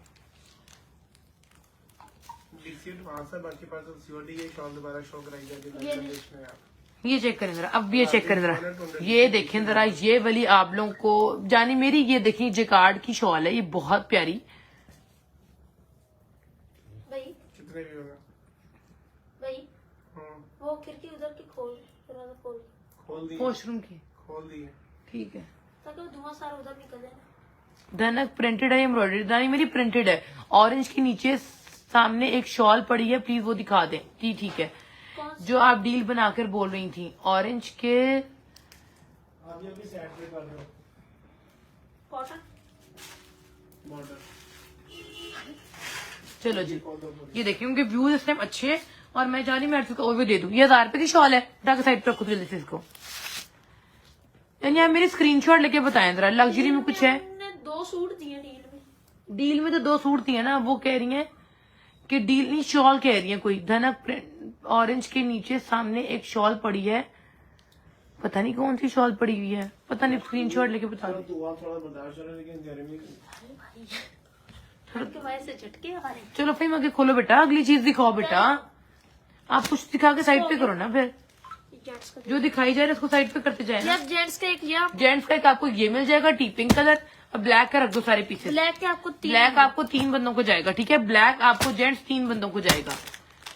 A: डीसी एडवांस है, बाकी पास सीओडी। ये शॉल दोबारा शो कराई जाएगी
C: ये
A: नेक्स्ट में आप।
B: ये चेक करें जरा, अब ये चेक करें जरा, ये देखें जरा। ये वाली आप लोगों को जानी मेरी, ये देखिए जिकार्ड की शॉल है, ये बहुत प्यारी।
C: भाई
A: कितने भी होगा?
C: भाई
A: हम्म,
C: वो खिड़की उधर की खोल, दरवाजा खोल,
A: खोल दी,
B: वॉशरूम की,
A: खोल दी।
B: ठीक है।
C: ताकि वो धुआं सारा उधर निकल जाए ना।
B: धनक प्रिंटेड है, एम्ब्रॉयडरी दानी मेरी प्रिंटेड है। ऑरेंज के नीचे सामने एक शॉल पड़ी है, प्लीज वो दिखा दें। ठीक है,
C: कौन सा?
B: जो आप डील बनाकर बोल रही थी, ऑरेंज के
A: आप ये भी सेट पे कर दो
C: कॉटन।
A: बॉर्डर।
B: चलो जी,
A: खोल दो पूरी।
B: ये देखिए उनके व्यूज इस टाइम अच्छे हैं। और मैं जा रही मैं इसको और भी दे दूं। ये 1000 रुपए की शॉल है, ढक साइड पे रखो जल्दी से इसको। यानी आप मेरी स्क्रीनशॉट लेके बताएं जरा, लग्जरी में कुछ है?
C: हमने 2 सूट दिए डील में।
B: डील में तो 2 सूट दिए ना, वो कह रही हैं कि डील नहीं, शॉल कह रही है कोई। धनक ऑरेंज के नीचे सामने एक शॉल पड़ी है, पता नहीं कौन सी शॉल पड़ी हुई है, पता नहीं, स्क्रीनशॉट लेके बता
A: चलो
B: दो।
A: दुआ थोड़ा बर्दाश्त करो, लेकिन गर्मी
C: ठंड के वजह से झटके आ रहे हैं।
B: चलो फिर आगे खोलो बेटा, अगली चीज दिखाओ बेटा। आप कुछ दिखा के साइड पे करो ना, फिर
C: जेंट्स का
B: जो दिखाई जा रहा है उसको साइड पे करते जाए ना।
C: यार जेंट्स का एक, ये आप
B: जेंट्स का एक आपको ये मिल जाएगा, टी पिंक कलर, और ब्लैक का रख दो सारे पीसेस।
C: ब्लैक के आपको 3
B: ब्लैक आपको 3 बंदों को जाएगा, ठीक है। ब्लैक आपको जेंट्स 3 बंदों को जाएगा,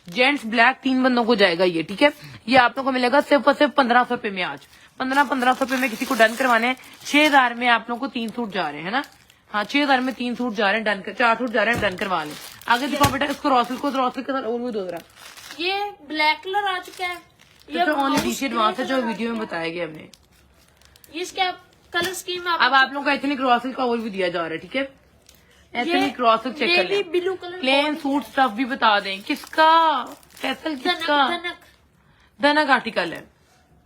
B: जेंट्स ब्लैक 3 बंदों को जाएगा ये, ठीक है। ये आप लोगों को मिलेगा सिर्फ और सिर्फ 1500 रुपए में। आज 1500 रुपए में किसी को डन करवाने हैं। 6000 में आप लोगों को 3 सूट जा रहे हैं ना। हाँ, 6000 में 3 सूट जा रहे हैं, डन कर 4 सूट जा रहे हैं, डन करवा लें। आगे दिखाओ बेटा इसको, रॉसल को, रॉसल के साथ और भी दो जरा।
C: ये ब्लैक कलर आ चुका है।
B: ये तो ओनली डीसी एडवांस है जो वीडियो में बताया गया हमने।
C: ये इसका कलर स्कीम में
B: अब आप लोगों को एथनिक रॉसल का और भी दिया जा रहा है, ठीक है। एथनिक रॉसल चेक कर
C: बेबी
B: लें।
C: Blue colour
B: plain suit stuff भी बता दें किसका, फैसल किसका,
C: धनक।
B: धनक आर्टिकल है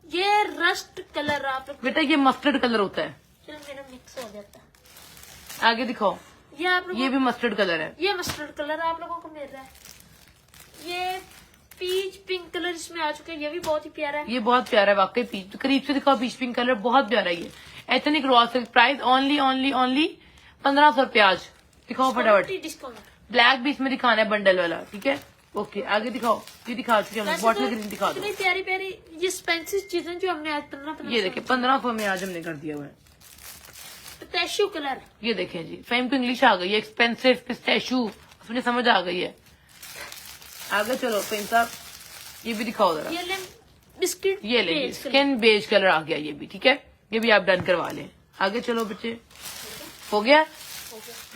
C: ये रस्ट कलर आप लोग,
B: बेटा, ये मस्टर्ड कलर होता है।
C: चलो मेरा मिक्स हो जाता है।
B: आगे दिखाओ,
C: ये आप लोग,
B: ये भी मस्टर्ड कलर है।
C: ये मस्टर्ड कलर आप लोगों को मिल रहा है। ये पीच पिंक कलर इसमें आ चुका है, ये भी बहुत ही प्यारा है।
B: ये बहुत प्यारा है वाकई। पीच करीब से दिखाओ, पीच पिंक कलर बहुत प्यारा है ये। एथनिक रॉसल प्राइस ओनली 1500 रुपए। आज दिखाओ फटाफट।
C: डिस्काउंट।
B: ब्लैक भी इसमें दिखाना है बंडल वाला, ठीक है। ओके, आगे दिखाओ। ये दिखा चुके हम, बॉटल ग्रीन दिखा दो।
C: इतनी प्यारी प्यारी ये स्पेंसिस चीजें जो हमने आज 15
B: ये देखिए 1500 में आज हमने कर दिया हुआ है।
C: Pistachio colour.
B: ये देखें जी, फेम को इंग्लिश आ गई है, एक्सपेंसिव पिस्ताशियो, उसमें समझ आ गई है। आगे चलो फेम साहब, ये भी दिखाओ जरा।
C: ये ले बिस्किट,
B: ये लेंगे, स्किन बेज कलर आ गया ये भी, ठीक है। ये भी आप डन करवा लें। आगे चलो बच्चे, हो गया।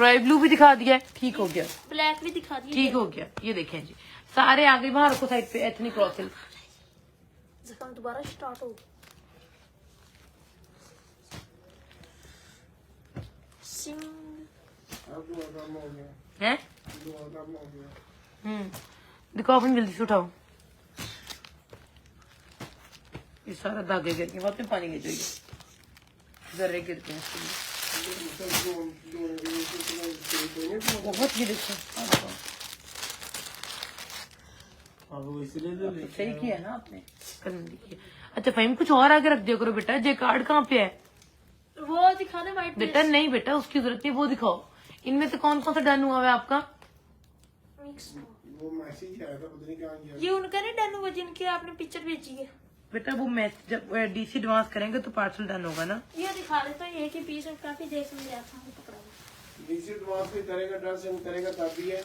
B: रॉयल ब्लू भी दिखा दिया, ठीक हो गया,
C: ब्लैक भी दिखा दिया।
B: ठीक हो गया। ये देखें जी, सारे आगे बाहर को साइड पे एथनिक रॉसल।
C: जख्म दोबारा स्टार्ट हो। सिंग
A: अब दुआ काम हो गया,
B: है।
A: दुआ काम हो गया।
B: दिखाओ अपन, जल्दी से उठाओ। ये सारा धागे गिर के बहुत में पानी गिर जाएगी, जर्रे गिरते हैं इसके लिए। बहुत ही देखो,
A: अब वो इसलिए तो
B: तो सही किया ना आपने, करने की। अच्छा फहीम, कुछ और आगे रख दिया करो बेटा। जे कार्ड कहाँ पे है
C: वो दिखाने वाइट
B: बेटा? नहीं बेटा, उसकी जरूरत नहीं, वो दिखाओ। इनमें से कौन कौन सा डन हुआ है आपका?
C: मिक्स।
A: वो मैसेज आया था, पता नहीं कहाँ गया।
C: ये उनका नहीं डन हुआ जिनके आपने पिक्चर भेजी है।
B: बेटा वो मैसेज जब डीसी एडवांस करेंगे तो पार्सल डन होगा ना।
C: ये दिखा देता हूँ, एक ही पीस और काफी देर से मेरे हाथ में पकड़ा हुआ।
A: डीसी एडवांस की तरह का ड्रेस इन तरह का तब भी है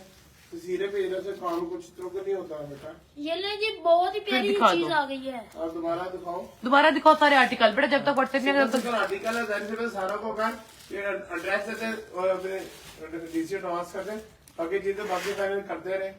A: तस्वीरें भेजने से काम कुछ तो नहीं होता है बेटा।
C: ये ले जी, बहुत ही प्यारी
B: दिखा
C: चीज
B: दो।
C: आ गई है।
A: आप दोबारा दिखाओ।
B: दोबारा दिखाओ सारे आर्टिकल बेटा, जब तक व्हाट्सएप नहीं आएगा तब तक।
A: आर्टिकल है जैसे मैं सारा को कर ये एड्रेस देते और अपने डीसी ट्रांस कर दे, बाकी चीजें बाकी फाइनल करते रहे।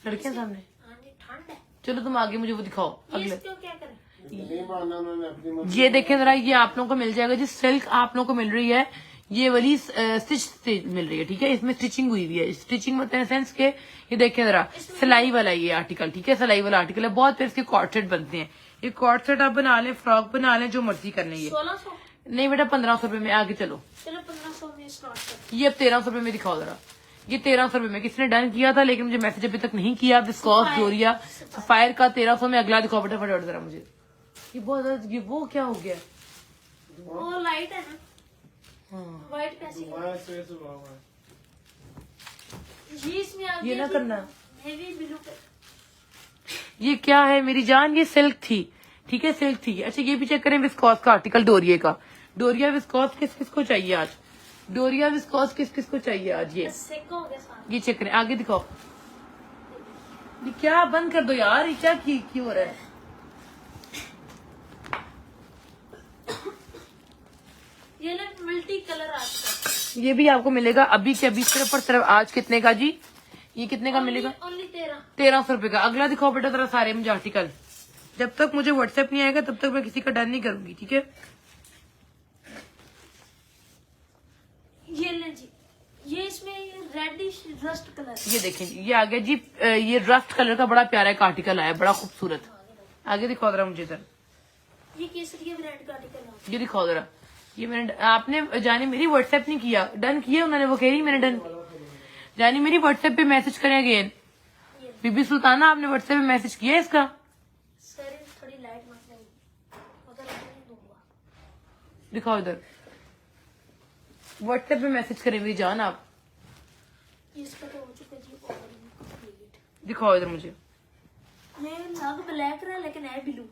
B: लड़कियां सामने,
C: हाँ जी, ठंड है।
B: चलो तुम आगे मुझे वो दिखाओ
C: ये
B: अगले।
C: इसको क्या करें?
A: नहीं मानना उन्होंने अपनी मर्जी।
B: ये देखें जरा, ये आप लोगों को मिल जाएगा जी, सिल्क आप लोगों को मिल रही है, ये वाली स्टिच मिल रही है, ठीक है। इसमें स्टिचिंग हुई हुई है, स्टिचिंग मतलब सेंस के ये देखें जरा, सिलाई वाला ये आर्टिकल, ठीक है, सिलाई वाला आर्टिकल है। बहुत फिर इसके कॉर्ड सेट बनते हैं, ये कॉर्ड सेट आप बना लें, फ्रॉक बना लें, जो मर्जी कर लें। ये
C: 1600।
B: नहीं बेटा 1500 रुपए में। आगे चलो,
C: चलो 1500 में स्टार्ट कर।
B: ये अब 1300 रुपए में दिखाओ जरा। ये 1300 रुपए में किसने डन किया था, लेकिन मुझे मैसेज अभी तक नहीं किया। विस्कॉस डोरिया फायर का 1300 में। अगला दिखाओ बेटा फटाफट जरा मुझे। ये बहुत ज्यादा, ये वो क्या हो गया?
C: वो लाइट है ना,
B: हाँ।
C: व्हाइट कैसी है?
A: तुम्हारा स्पेस हुआ हुआ है।
C: जी इसमें आ
B: ये ना करना।
C: हेवी ब्लू पे।
B: ये क्या है मेरी जान? ये सिल्क थी, ठीक है, सिल्क थी। अच्छा ये भी चेक करें, विस्कॉस का आर्टिकल, डोरिया का। डोरिया विस्कॉस किस किस को चाहिए आज? डोरिया विस्कॉस किस किस को चाहिए आज? ये
C: सिक हो गया सारा।
B: ये चेक करें, आगे दिखाओ। ये क्या, बंद कर दो यार, ये क्या क्यों हो रहा है?
C: ये ना मल्टी कलर आजकल।
B: ये भी आपको मिलेगा अभी के अभी, सिर्फ और सिर्फ आज कितने का जी? ये कितने का मिलेगा?
C: ओनली 13।
B: 1300 रुपए का। अगला दिखाओ बेटा जरा सारे मुझे आर्टिकल। जब तक मुझे व्हाट्सएप नहीं आएगा तब तक मैं किसी का डन नहीं करूंगी, ठीक है।
C: ये ले जी, ये इसमें रेडिश रस्ट कलर।
B: ये देखें जी, ये आ गया जी, ये रस्ट कलर का बड़ा प्यारा एक आर्टिकल आया, बड़ा खूबसूरत। आगे दिखाओ जरा मुझे इधर,
C: ये केसरिया ब्रांड का आर्टिकल है।
B: ये दिखाओ जरा। ये मैंने, आपने जाने मेरी व्हाट्सएप नहीं किया, डन किया उन्होंने, वो कह रही मैंने डन। जानी मेरी व्हाट्सएप पे मैसेज करें अगेन। बीबी सुल्ताना आपने व्हाट्सएप पे मैसेज किया इसका?
C: सर थोड़ी लाइट मत लगी, उधर नहीं दूंगा।
B: दिखाओ इधर, व्हाट्सएप पे मैसेज करें मेरी जान आप।
C: इसका तो हो चुका जी ऑर्डर कंप्लीट।
B: दिखाओ इधर मुझे।
C: ये नाग ब्लैक है लेकिन है ब्लू।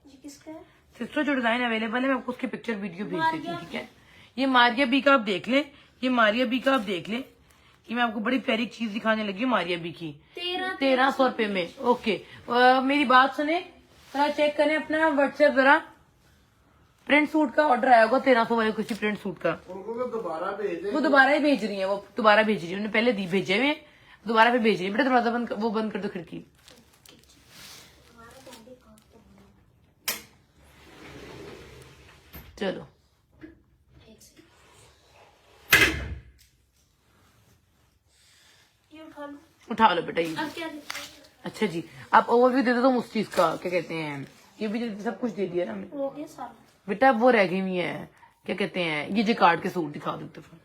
C: ये किसका है?
B: सिस्टर जो डिजाइन अवेलेबल है मैं आपको उसकी पिक्चर वीडियो भेज देती हूँ, ठीक है। ये मारिया बी का आप देख लें, ये मारिया बी का आप देख लें। ये मैं आपको बड़ी प्यारी चीज दिखाने लगी हूँ मारिया बी की, 1300 रुपए में। ओके, मेरी बात सुने, जरा चेक करें अपना व्हाट्सएप जरा। प्रिंट सूट का ऑर्डर आया होगा 1300 वाले किसी प्रिंट सूट का,
A: उनको तो दोबारा भेज दे।
B: वो दोबारा ही भेज रही है, वो दोबारा भेज रही है, उन्होंने पहले भेजे हुए, दोबारा फिर भेज रही है। बेटा दरवाजा बंद, वो बंद कर दो खिड़की। चलो
C: ये उठा लो।
B: उठा लो बेटा ये।
C: अब क्या देखते हैं?
B: अच्छा जी, आप ओवरव्यू दे दो तुम उस चीज का, क्या कहते हैं, ये भी सब कुछ दे दिया ना हमने।
C: हो गया सारा।
B: बेटा वो रह गई हुई है, क्या कहते हैं, ये जेकार्ड के सूट दिखा दो एक दफा।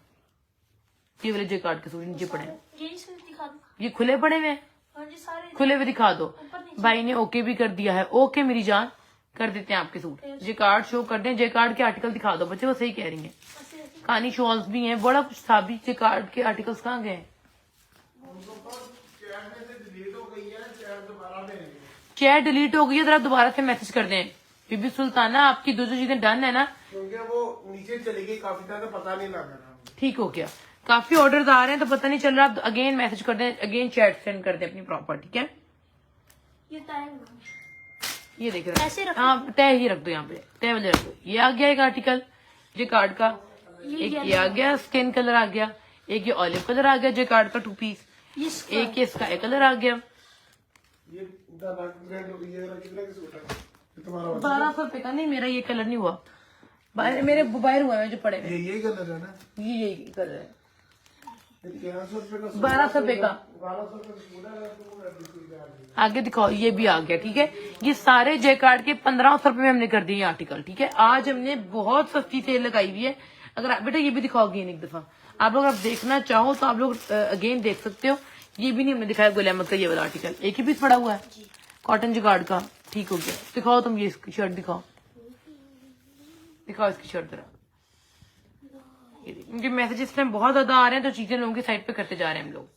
B: ये वाले जेकार्ड के सूट नीचे पड़े हैं,
C: यही से दिखा दो।
B: ये खुले पड़े हुए हैं,
C: हाँ जी सारे
B: खुले हुए दिखा दो।
C: ऊपर नीचे।
B: भाई ने ओके भी कर दिया है। ओके मेरी जान, कर देते हैं आपके सूट। जेकार्ड शो कर दें, जेकार्ड के आर्टिकल दिखा दो बच्चे, वो सही कह रही है।
C: ऐसे ऐसे।
B: कानी शॉल्स भी हैं, बड़ा कुछ था भी। जेकार्ड के आर्टिकल्स कहाँ गए?
A: डिलीट हो गई है, चैट दोबारा भेज।
B: चैट डिलीट हो गई है, जरा दोबारा से मैसेज कर दें। बीबी सुल्ताना आपकी दो चीजें डन है ना?
A: क्योंकि वो नीचे चली गई काफी टाइम, तो पता नहीं लग रहा।
B: ठीक हो गया, काफी ऑर्डर आ रहे हैं तो पता नहीं चल रहा। आप अगेन मैसेज कर दें, अगेन चैट सेंड कर दें अपनी प्रॉपर, ठीक है।
C: ये टाइम
B: ये देख रहे
C: ऐसे
B: हैं,
C: रखो।
B: हाँ तय ही रख दो, यहाँ पे तय वाले रख दो। ये आ गया एक आर्टिकल जे कार्ड का, एक ये आ गया स्किन कलर आ गया, एक ये ऑलिव कलर आ गया जे कार्ड का 2 पीस,
C: ये
B: एक ये स्काई कलर आ गया।
A: ये कितने की सूट है? ये तुम्हारा
B: 1200 रुपए का। नहीं मेरा ये कलर नहीं हुआ, मेरे बाहर हुआ है जो पड़े हुए।
A: यही कलर है ना?
B: ये यही कलर है।
A: 1300 रुपए का।
B: 1200 रुपए का।
A: 1200 रुपए का सूट है तो
B: आगे दिखाओ, ये भी आ गया, ठीक है। ये सारे जे कार्ड के 1500 रुपए में हमने कर दिए आर्टिकल, ठीक है। आज हमने बहुत सस्ती सेल लगाई हुई है। अगर बेटा ये भी दिखाओ अगेन एक दफा, आप लोग देखना चाहो तो आप लोग अगेन देख सकते हो। ये भी नहीं हमने दिखाया गुल अहमद का ये वाला आर्टिकल, एक ही पीस पड़ा हुआ है कॉटन जुगाड़ का। ठीक हो गया, दिखाओ तुम ये इसकी शर्ट दिखाओ, दिखाओ इसकी शर्ट जरा। क्योंकि मैसेजेस टाइम बहुत ज्यादा आ रहे हैं तो चीजें लोगों की साइड पे करते जा रहे हैं हम लोग।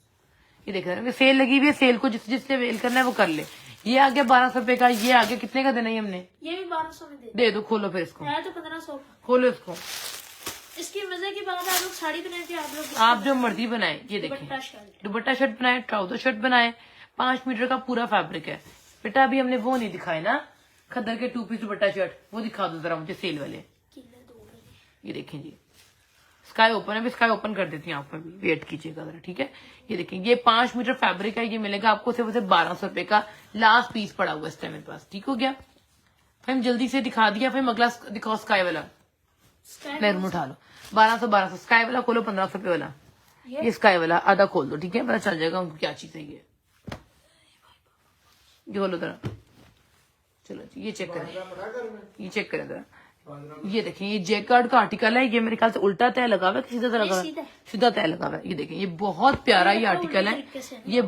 B: ये देख रहे हैं सेल लगी हुई है, सेल को जिसने वेल करना है वो कर ले। ये आ गया 1200 रुपए का, ये आ गया कितने का देना है हमने?
C: ये भी 1200 में
B: दे दो, खोलो फिर इसको,
C: है तो 1500 का।
B: खोलो इसको,
C: इसकी मजे की बात है, आप लोग साड़ी बनाए थे, आप लोग
B: आप जो मर्जी बनाए। ये देखिए
C: दुपट्टा शर्ट।
B: दुपट्टा शर्ट बनाए, ट्राउजर शर्ट बनाए, 5 मीटर का पूरा फैब्रिक है। बेटा अभी हमने वो नहीं दिखाए ना, खद्दर के 2 पीस दुपट्टा शर्ट, वो दिखा दो जरा मुझे सेल वाले। ये देखें जी, स्काई ओपन है, अभी स्काई ओपन कर देती हूँ, आप भी वेट कीजिएगा जरा, ठीक है। ये देखिए ये 5 मीटर फैब्रिक है, ये मिलेगा आपको सिर्फ 1200 रुपए का, लास्ट पीस पड़ा हुआ इस टाइम मेरे पास, ठीक हो गया। फिर हम जल्दी से दिखा दिया, फिर अगला दिखाओ स्काई वाला, मैरून उठा लो। 1200 स्काई वाला खोलो, 1500 रुपए वाला, ये स्काई वाला आधा खोल दो, ठीक है, पता चल जाएगा उनको क्या चीज है ये खोलो जरा, चलो जी ये चेक करें, ये चेक करें जरा। ये देखिए ये जैकार्ड का आर्टिकल है, ये मेरे ख्याल से उल्टा तय लगा हुआ है, सीधा तय लगा हुआ है, सीधा तय लगा हुआ है। ये देखें ये बहुत प्यारा ये आर्टिकल है, ये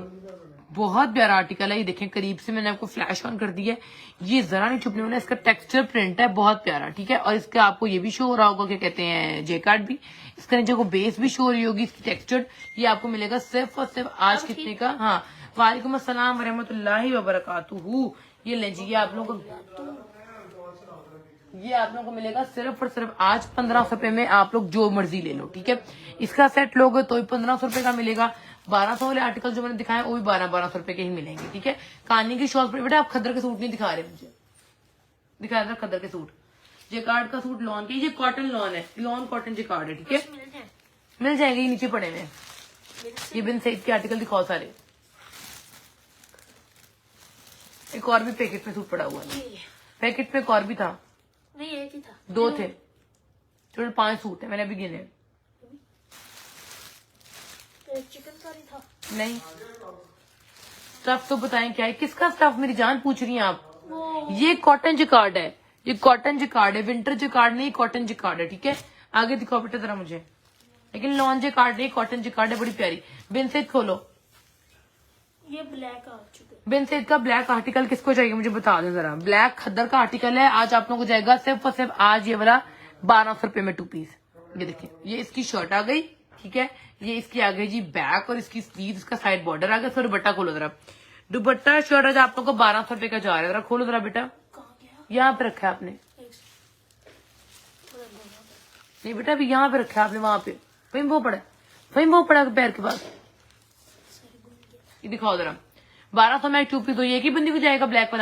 B: बहुत प्यारा आर्टिकल है। ये देखें करीब से मैंने आपको फ्लैश ऑन कर दिया है, ये जरा नहीं छुपने वाला, इसका टेक्सचर प्रिंट है बहुत प्यारा, ठीक है। और इसका आपको ये भी शो हो रहा होगा, क्या कहते हैं, जैकार्ड भी, इसका नीचे को बेस भी शो हो रही होगी इसकी टेक्सचर। ये आपको मिलेगा सिर्फ और सिर्फ आज कितने का, हाँ वालेकुम अस्सलाम रहमतुल्लाहि व बरकातुहू। ये लें जी, ये आप लोगों को मिलेगा सिर्फ और सिर्फ आज 1500 रुपए में, आप लोग जो मर्जी ले लो, ठीक है। इसका सेट लोगे तो भी 1500 रुपए का मिलेगा। 1200 वाले आर्टिकल जो मैंने दिखाए वो भी 1200 रुपए के ही मिलेंगे, ठीक है। कानी की शॉल पर बेटा आप खद्दर के सूट नहीं दिखा रहे मुझे, दिखा रहे खद्दर के सूट, जेकार्ड का सूट लॉन के, ये कॉटन लॉन है, लॉन कॉटन जेकार्ड है, ठीक है, मिल जाएंगे, ये नीचे पड़े हुए। ये बिन सईद के आर्टिकल दिखाओ सारे। एक और भी पैकेट में सूट पड़ा हुआ है, पैकेट में एक और भी था,
C: नहीं एक ही था,
B: 2 थे, टोटल 5 सूट है, मैंने अभी गिने।
C: चिकनकारी था,
B: नहीं स्टफ तो बताएं क्या है, किसका स्टफ मेरी जान पूछ रही हैं आप। ये कॉटन जिकार्ड है, ये कॉटन जिकार्ड है, विंटर जिकार्ड नहीं, कॉटन जिकार्ड है, ठीक है। आगे दिखाओ बेटा जरा मुझे, लेकिन लॉन जिकार्ड नहीं, कॉटन जिकार्ड है, बड़ी प्यारी। बिन सईद खोलो,
C: ये ब्लैक आ चुके,
B: बिन सईद का ब्लैक आर्टिकल किसको चाहिए मुझे बता दें जरा। ब्लैक खद्दर का आर्टिकल है, आज आप लोगों को जाएगा सिर्फ और सिर्फ आज ये वाला 1200 रुपए में 2 पीस। ये देखिए ये इसकी शर्ट आ गई, ठीक है, ये इसकी आ गई जी बैक, और इसकी स्लीव, इसका साइड बॉर्डर आ गया। सो दुपट्टा खोलो जरा, दुपट्टा शर्ट आज आप लोगों को 1200 रुपए का जा रहा है, जरा खोलो जरा बेटा, यहाँ पे रखा है आपने, नहीं बेटा अभी यहाँ पे रखा है आपने, वहां पे वही वो पड़ा पैर के पास। ये दिखाओ जरा, 1200 में 2 पीस, तो एक ही बंदी को जाएगा, ब्लैक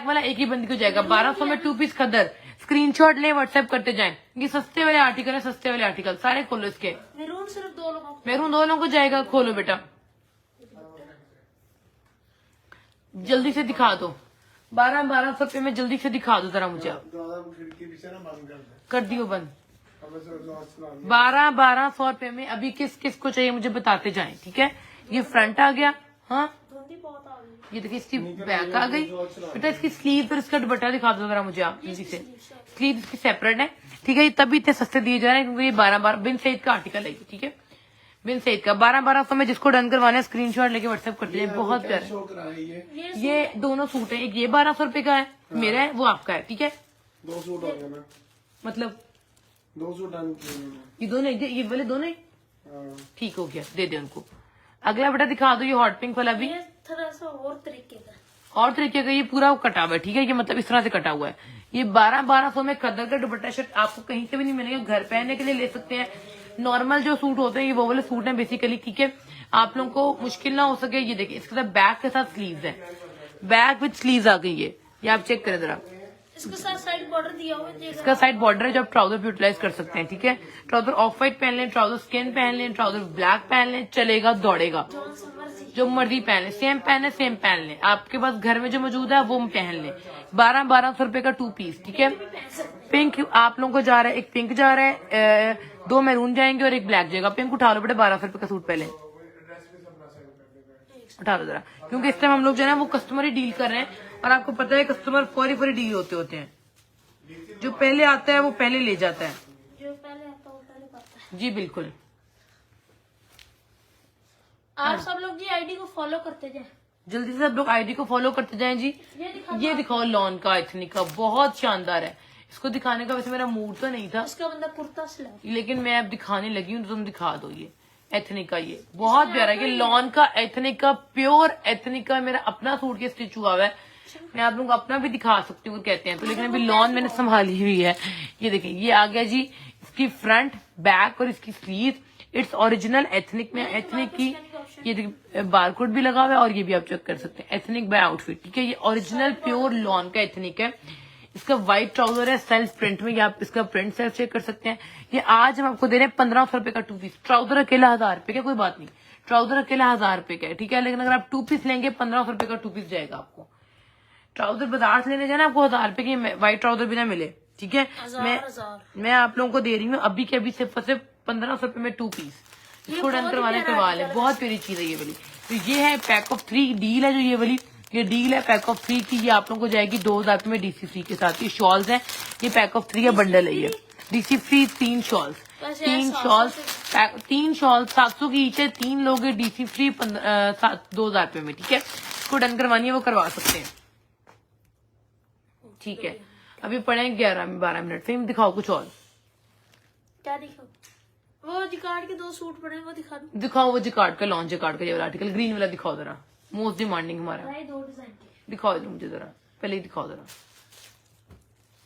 B: वाला एक ही बंदी को जाएगा। 1200 में 2 पीस खद्दर, स्क्रीनशॉट ले, व्हाट्सएप करते जाएं। ये सस्ते वाले आर्टिकल है, सस्ते वाले आर्टिकल सारे खोलो इसके।
C: मेरून सिर्फ 2 लोगों को,
B: मेरून 2 लोगों को जाएगा, खोलो बेटा जल्दी से दिखा दो, 1200 रुपए में जल्दी से दिखा दो जरा मुझे। कर दियो बंद। 1200 रुपए में अभी किस किस को चाहिए मुझे बताते जाएं, ठीक है। ये फ्रंट आ गया, हाँ
C: धुंधी बहुत आ गई,
B: ये देखिए इसकी बैक आ गई बेटा, इसकी स्लीव और इसका दुपट्टा दिखा दो जरा मुझे आप जल्दी से। स्लीव इसकी सेपरेट है, ठीक है, ये तभी इतने सस्ते दिए जा रहे हैं क्योंकि ये 12 बिन सईद का आर्टिकल है, ठीक है, बिन सईद का 1200 में। जिसको डन करवाना है स्क्रीनशॉट लेके व्हाट्सएप कर दीजिए, बहुत प्यारा। ये दोनों सूट है, एक ये 1200 रुपए का है मेरा है, वो आपका है, ठीक है।
A: 2 सूट हो गए ना,
B: मतलब
A: 2 सूट डन किए मैंने।
B: ये दोनों ये वाले दोनों ही
A: हाँ।
B: ठीक हो गया, दे दे उनको। अगला बेटा दिखा दो, ये हॉट पिंक वाला भी
C: ये थोड़ा सा और तरीके का,
B: और तरीके का, ये पूरा कटा हुआ है, ठीक है, ये मतलब इस तरह से कटा हुआ है। ये 1200 में खद्दर का दुपट्टा शर्ट आपको कहीं से भी नहीं मिलेगा, घर पहनने के लिए ले सकते हैं। नॉर्मल जो सूट होते हैं ये वो वाले सूट हैं बेसिकली, ठीक है। आप लोगों को मुश्किल ना हो सके, ये देखिए इसके साथ बैक के साथ स्लीव्स है, बैक विद स्लीव्स आ गई है, ये आप चेक करें जरा।
C: इसके साथ साइड बॉर्डर दिया हुआ है,
B: इसका साइड बॉर्डर है जो आप ट्राउजर पे यूटिलाइज कर सकते हैं, ठीक है। ट्राउजर ऑफ व्हाइट पहन लें, ट्राउजर स्किन पहन लें, ट्राउजर ब्लैक पहन लें, चलेगा दौड़ेगा, जो मर्जी पहन लें, सेम पहन लें, आपके पास घर में जो मौजूद है वो पहन लें। 1200 रुपए का 2 पीस, ठीक है। पिंक आप लोगों को जा रहा है, एक पिंक जा रहा है, 2 मैरून जाएंगे और एक ब्लैक जाएगा। पिंक उठा लो बेटा, 1200 रुपए का सूट पहले उठा लो जरा, क्योंकि इस टाइम हम लोग जो है ना वो कस्टमर ही डील कर रहे हैं, और आपको पता है कस्टमर फौरी डील होते हैं, जो पहले आता है वो पहले ले जाता है,
C: जो पहले आता है वो पहले पाता है।
B: जी बिल्कुल।
C: आप सब लोग जी आईडी को फॉलो करते जाएं,
B: जल्दी से सब लोग आईडी को फॉलो करते जाएं जी। ये दिखाओ लॉन का एथनिक का, बहुत शानदार है। इसको दिखाने का वैसे मेरा मूड तो नहीं था,
C: इसका बंदा कुर्ता सिला,
B: लेकिन मैं अब दिखाने लगी हूँ, तो तुम दिखा दो। ये एथनिक का, ये बहुत प्यारा है, ये लॉन का एथनिक का, प्योर एथनिक का, मेरा अपना सूट के स्टिच हुआ है, मैं आप लोगों को अपना भी दिखा सकती हूँ कहते हैं तो, लेकिन अभी लॉन मैंने संभाली हुई है। ये देखें, ये आ गया जी इसकी फ्रंट बैक और इसकी स्लीव। इट्स ओरिजिनल एथनिक में, एथनिक की ये देखिए बारकोड भी लगा हुआ है और ये भी आप चेक कर सकते हैं, एथनिक बाय आउटफिट। ठीक है, ये ओरिजिनल प्योर लॉन का एथनिक है। इसका व्हाइट ट्राउजर है सेल्फ प्रिंट में, ये आप इसका प्रिंट सेल्फ चेक कर सकते हैं। ये आज हम आपको दे रहे हैं 1500 रुपए का 2 पीस। ट्राउजर अकेला 1000 रुपए का, कोई बात नहीं, ट्राउजर अकेला 1000 रुपए का है। ठीक है, लेकिन अगर आप 2 पीस लेंगे 1500 रुपए का 2 पीस जाएगा आपको। ट्राउजर बाजार से लेने जाए ना, आपको 1000 रुपए की व्हाइट ट्राउजर भी ना मिले। ठीक है, मैं आप लोगों को दे रही हूँ अभी के अभी सिर्फ 1500 रुपए में 2 पीस। इसको डन करवाने के वाल है, बहुत प्यारी चीज है ये वाली। तो ये है पैक ऑफ 3 डील है जो ये वाली, ये डील है पैक ऑफ 3 की। ये आप लोगों को जाएगी 2000 रुपए में डीसी फ्री के साथ। ये शॉल्स है, ये पैक ऑफ 3 का बंडल है। ये डीसी फ्री 3 शॉल्स, 3 शॉल्स 700 की ईच है। 3 लोग डीसी फ्री 2000 रुपए में। ठीक है, इसको डन करवानी है वो करवा सकते हैं। ठीक है, अभी पड़े 11-12 मिनट, फिर दिखाओ कुछ और।
C: क्या दिखाओ? वो जिकार्ड के 2 सूट पड़े हैं, वो दिखा दो।
B: दिखाओ वो जिकार्ड का, लॉन्च जिकार्ड का ये वाला आर्टिकल ग्रीन वाला दिखाओ जरा, मोस्ट डिमांडिंग हमारा।
C: 2 डिजाइन के
B: दिखाओ मुझे जरा, पहले ही दिखाओ जरा।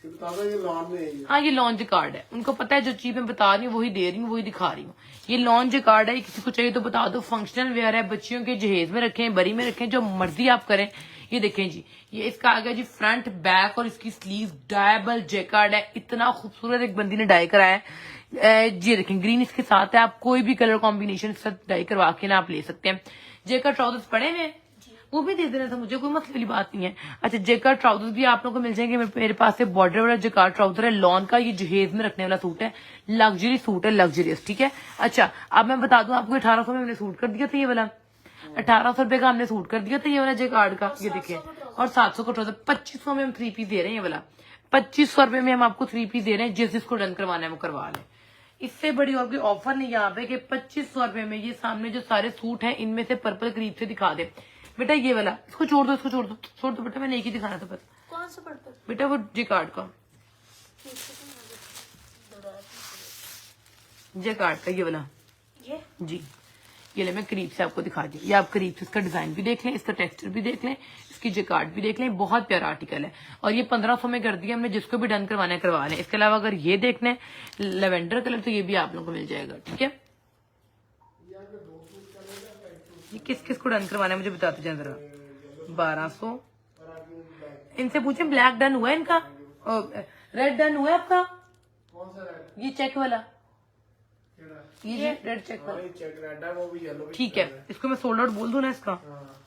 A: ये लॉन में है ये।
B: हाँ, ये लॉन्च कार्ड है। उनको पता है जो चीज मैं बता रही हूँ वही दे रही हूँ, वही दिखा रही हूँ। ये लॉन्च कार्ड है, किसी को चाहिए तो बता दो। फंक्शनल वेयर है, बच्चियों के जहेज में रखें, बरी में रखें, जो मर्जी आप करें। ये देखें जी, ये इसका आ गया जी फ्रंट बैक और इसकी स्लीव डायबल जेकार्ड है। इतना खूबसूरत एक बंदी ने डाई कराया है। ये देखें ग्रीन इसके साथ है, आप कोई भी कलर कॉम्बिनेशन के साथ डाई करवा के ना आप ले सकते हैं। जेकर ट्राउजर्स पड़े हुए वो भी दे देना था मुझे, कोई मसले वाली बात नहीं है। अच्छा, जेकर ट्राउजर्स भी आप लोगों को मिल जाएंगे। मेरे पास से बॉर्डर वाला जेकार ट्राउजर है, लॉन का। ये जहेज में रखने वाला सूट है, लग्जरी सूट है, लग्जरियस। ठीक है, अच्छा अब मैं बता दूं आपको, 1800 में हमने सूट कर दिया था ये वाला। 1800 रुपए का हमने सूट कर दिया था ये वाला जेकार्ड का, ये देखिए। और 700 का ट्राउजर। 2500 में हम 3 पीस दे रहे हैं ये वाला। 2500 रुपए में हम आपको 3 पीस दे रहे हैं। जिसको डन करवाना है वो करवा ले। इससे बड़ी और कोई ऑफर नहीं यहाँ पे कि 2500 रुपए में ये सामने जो सारे सूट हैं इनमें से पर्पल करीब से दिखा दे बेटा। ये वाला इसको छोड़ दो, इसको छोड़ दो बेटा, मैंने एक ही दिखाना था बस।
C: कौन सा पर्पल?
B: बेटा वो जेकार्ड का, जेकार्ड का ये वाला।
C: ये
B: जी, ये ले मैं करीब से आपको दिखा दी। ये आप करीब से इसका डिजाइन भी देख लें, इसका टेक्सचर भी देख लें, इसकी जेकार्ड भी देख लें। बहुत प्यारा आर्टिकल है और ये 1500 में कर दिया हमने। जिसको भी डन करवाना है करवा लें। इसके अलावा अगर ये देखना है लेवेंडर कलर तो ये भी आप लोगों को मिल जाएगा। ठीक है, ये किस किस को डन करवाना है मुझे बताते जाए जरा। 1200 इनसे पूछे ब्लैक डन हुआ है इनका, रेड डन हुआ है आपका?
A: कौन सा रेड?
B: ये चेक वाला, ये रेड चेक वाला।
A: चेक रेड है, वो भी येलो भी।
B: ठीक है, इसको मैं सोल्ड आउट बोल दूं ना इसका?
A: हाँ।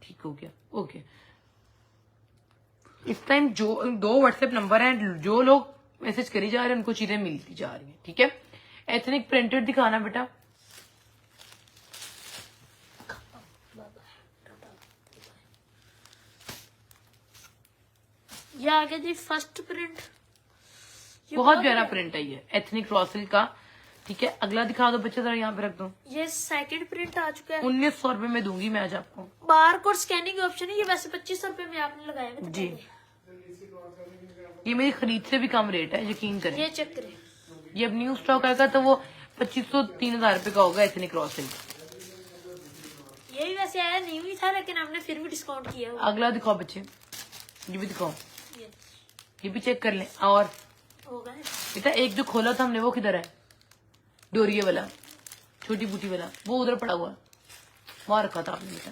B: ठीक हो गया, ओके। इस टाइम जो 2 व्हाट्सएप नंबर हैं, जो लोग मैसेज करी जा रहे हैं उनको चीजें मिलती जा रही हैं। ठीक है, एथनिक प्रिंटेड दिखाना बेटा।
C: ये आ गया जी फर्स्ट प्रिंट।
B: बहुत प्यारा प्रिंट है ये एथनिक रॉसल का। ठीक है, अगला दिखा दो बच्चे, जरा यहाँ पे रख दो।
C: ये सेकंड प्रिंट आ चुका है।
B: 1900 रुपए में दूंगी मैं आज आपको।
C: बारकोड स्कैनिंग ऑप्शन है। ये वैसे 2500 रुपए में आपने लगाया है
B: जी, ये मेरी खरीद से भी कम रेट है, यकीन करें।
C: ये चेक करें,
B: ये अब न्यू स्टॉक आएगा तो वो 2500-3000 रुपए का होगा एथनिक रॉसल।
C: ये भी वैसे आया नहीं हुई था लेकिन हमने फिर भी डिस्काउंट किया हुआ।
B: अगला दिखाओ बच्चे, ये भी दिखाओ,
C: ये
B: ये भी चेक कर लें। और
C: होगा है।
B: बेटा एक जो खोला था हमने वो किधर है? डोरिये वाला, छोटी बूटी वाला, वो उधर पड़ा हुआ, वहां रखा था आपने बेटा।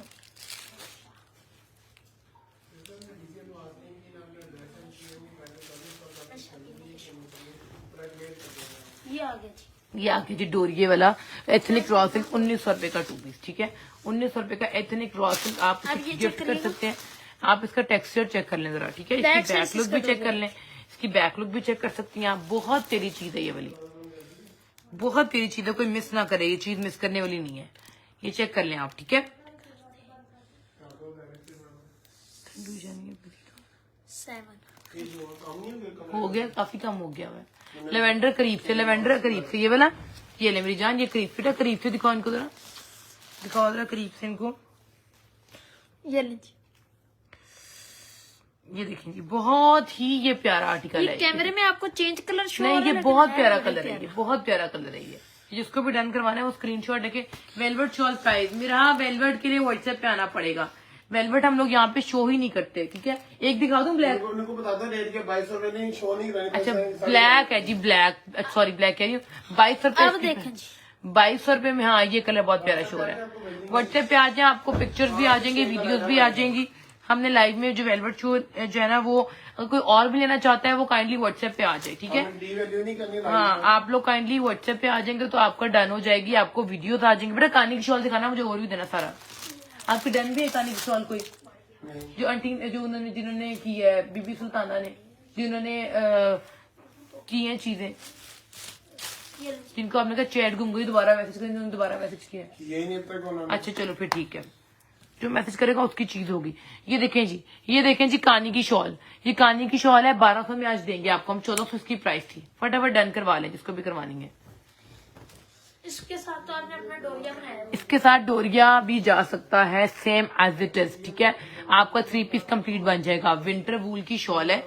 C: ये आ गया जी,
B: ये आके जी डोरिये वाला एथनिक रॉ सिल्क 1900 रुपए का 2 पीस। ठीक है, 1900 रुपए का एथनिक रॉ सिल्क आप
C: अब ये
B: गिफ्ट
C: check
B: कर
C: करिएगा।
B: सकते हैं। आप इसका टेक्सचर चेक कर लें जरा। ठीक है,
C: Back
B: इसकी
C: side
B: बैक लुक
C: इसका
B: भी चेक
C: दो
B: कर लें, इसकी बैक लुक भी चेक कर सकती हैं आप। बहुत तेरी चीज है ये वाली, बहुत तेरी चीज है, कोई मिस ना करे, ये चीज मिस करने वाली नहीं है। ये चेक कर लें आप। ठीक है,
C: 7
B: हो गया, काफी कम हो गया है। लेवेंडर करीब से, लेवेंडर करीब से ये वाला, ये ले मेरी जान, ये करीब बेटा, करीब से दिखाओ इनको जरा, दिखाओ जरा करीब से इनको।
C: ये ले जी,
B: ये देखें जी, बहुत ही ये प्यारा आर्टिकल है।
C: कैमरे में आपको चेंज कलर शो हो
B: नहीं,
C: रहा
B: ये
C: है,
B: बहुत
C: लेकिन
B: प्यारा
C: है
B: कलर है, ये बहुत प्यारा कलर है। ये जिसको भी डन करवाना है वो स्क्रीनशॉट लेके वेलवेट शॉल प्राइस मेरा, हाँ वेलवेट के लिए व्हाट्सएप पे आना पड़ेगा। वेलवेट हम लोग यहाँ पे शो ही नहीं करते, ठीक है। एक दिखा दूं ब्लैक,
A: उनको बता दो रेट के 2200 रुपए नहीं शो नहीं करानी।
B: अच्छा ब्लैक है जी, ब्लैक, सॉरी ब्लैक कह रही हूँ, 2200
C: अब
B: रुपए,
C: देखें जी
B: 2200 रुपए में। हाँ ये कलर बहुत प्यारा शो है। व्हाट्सएप पे आ जाए, आपको पिक्चर्स भी आ जाएंगे, वीडियोस भी आ जाएंगी। हमने लाइव में जो वेलवेट शो जो है ना, वो अगर कोई और भी लेना चाहता है वो काइंडली व्हाट्सएप पे आ जाए, ठीक है।
A: डीवैल्यू नहीं करनी।
B: हाँ आप लोग काइंडली व्हाट्सएप पे आ जाएंगे तो आपका डन हो जाएगी, आपको वीडियोस आ जाएंगे। बेटा कानी की शॉल दिखाना, मुझे और भी देना सारा। आपकी डन भी है कानी की शॉल कोई, जो आंटी जो उन्होंने जिन्होंने की है, बीबी सुल्ताना ने, जिन्होंने की है चीजें, जिनको आपने कहा चैट गुम गई, दोबारा मैसेज करें, उन्होंने दोबारा मैसेज किया।
A: यही नहीं तक उन्होंने।
B: अच्छा चलो फिर ठीक है, जो मैसेज करेगा उसकी चीज होगी। ये देखें जी, ये देखें जी कानी की शॉल, ये कानी की शॉल है, 1200 में आज देंगे आपको हम, 1400 इसकी प्राइस थी। फटाफट डन करवा लें जिसको भी करवानी है।
C: इसके साथ तो आपने अपना डोरिया बनाया है।
B: इसके साथ डोरिया भी जा सकता है, सेम एज इट इज, ठीक है। आपका 3 पीस कंप्लीट बन जाएगा। विंटर वूल की शॉल है,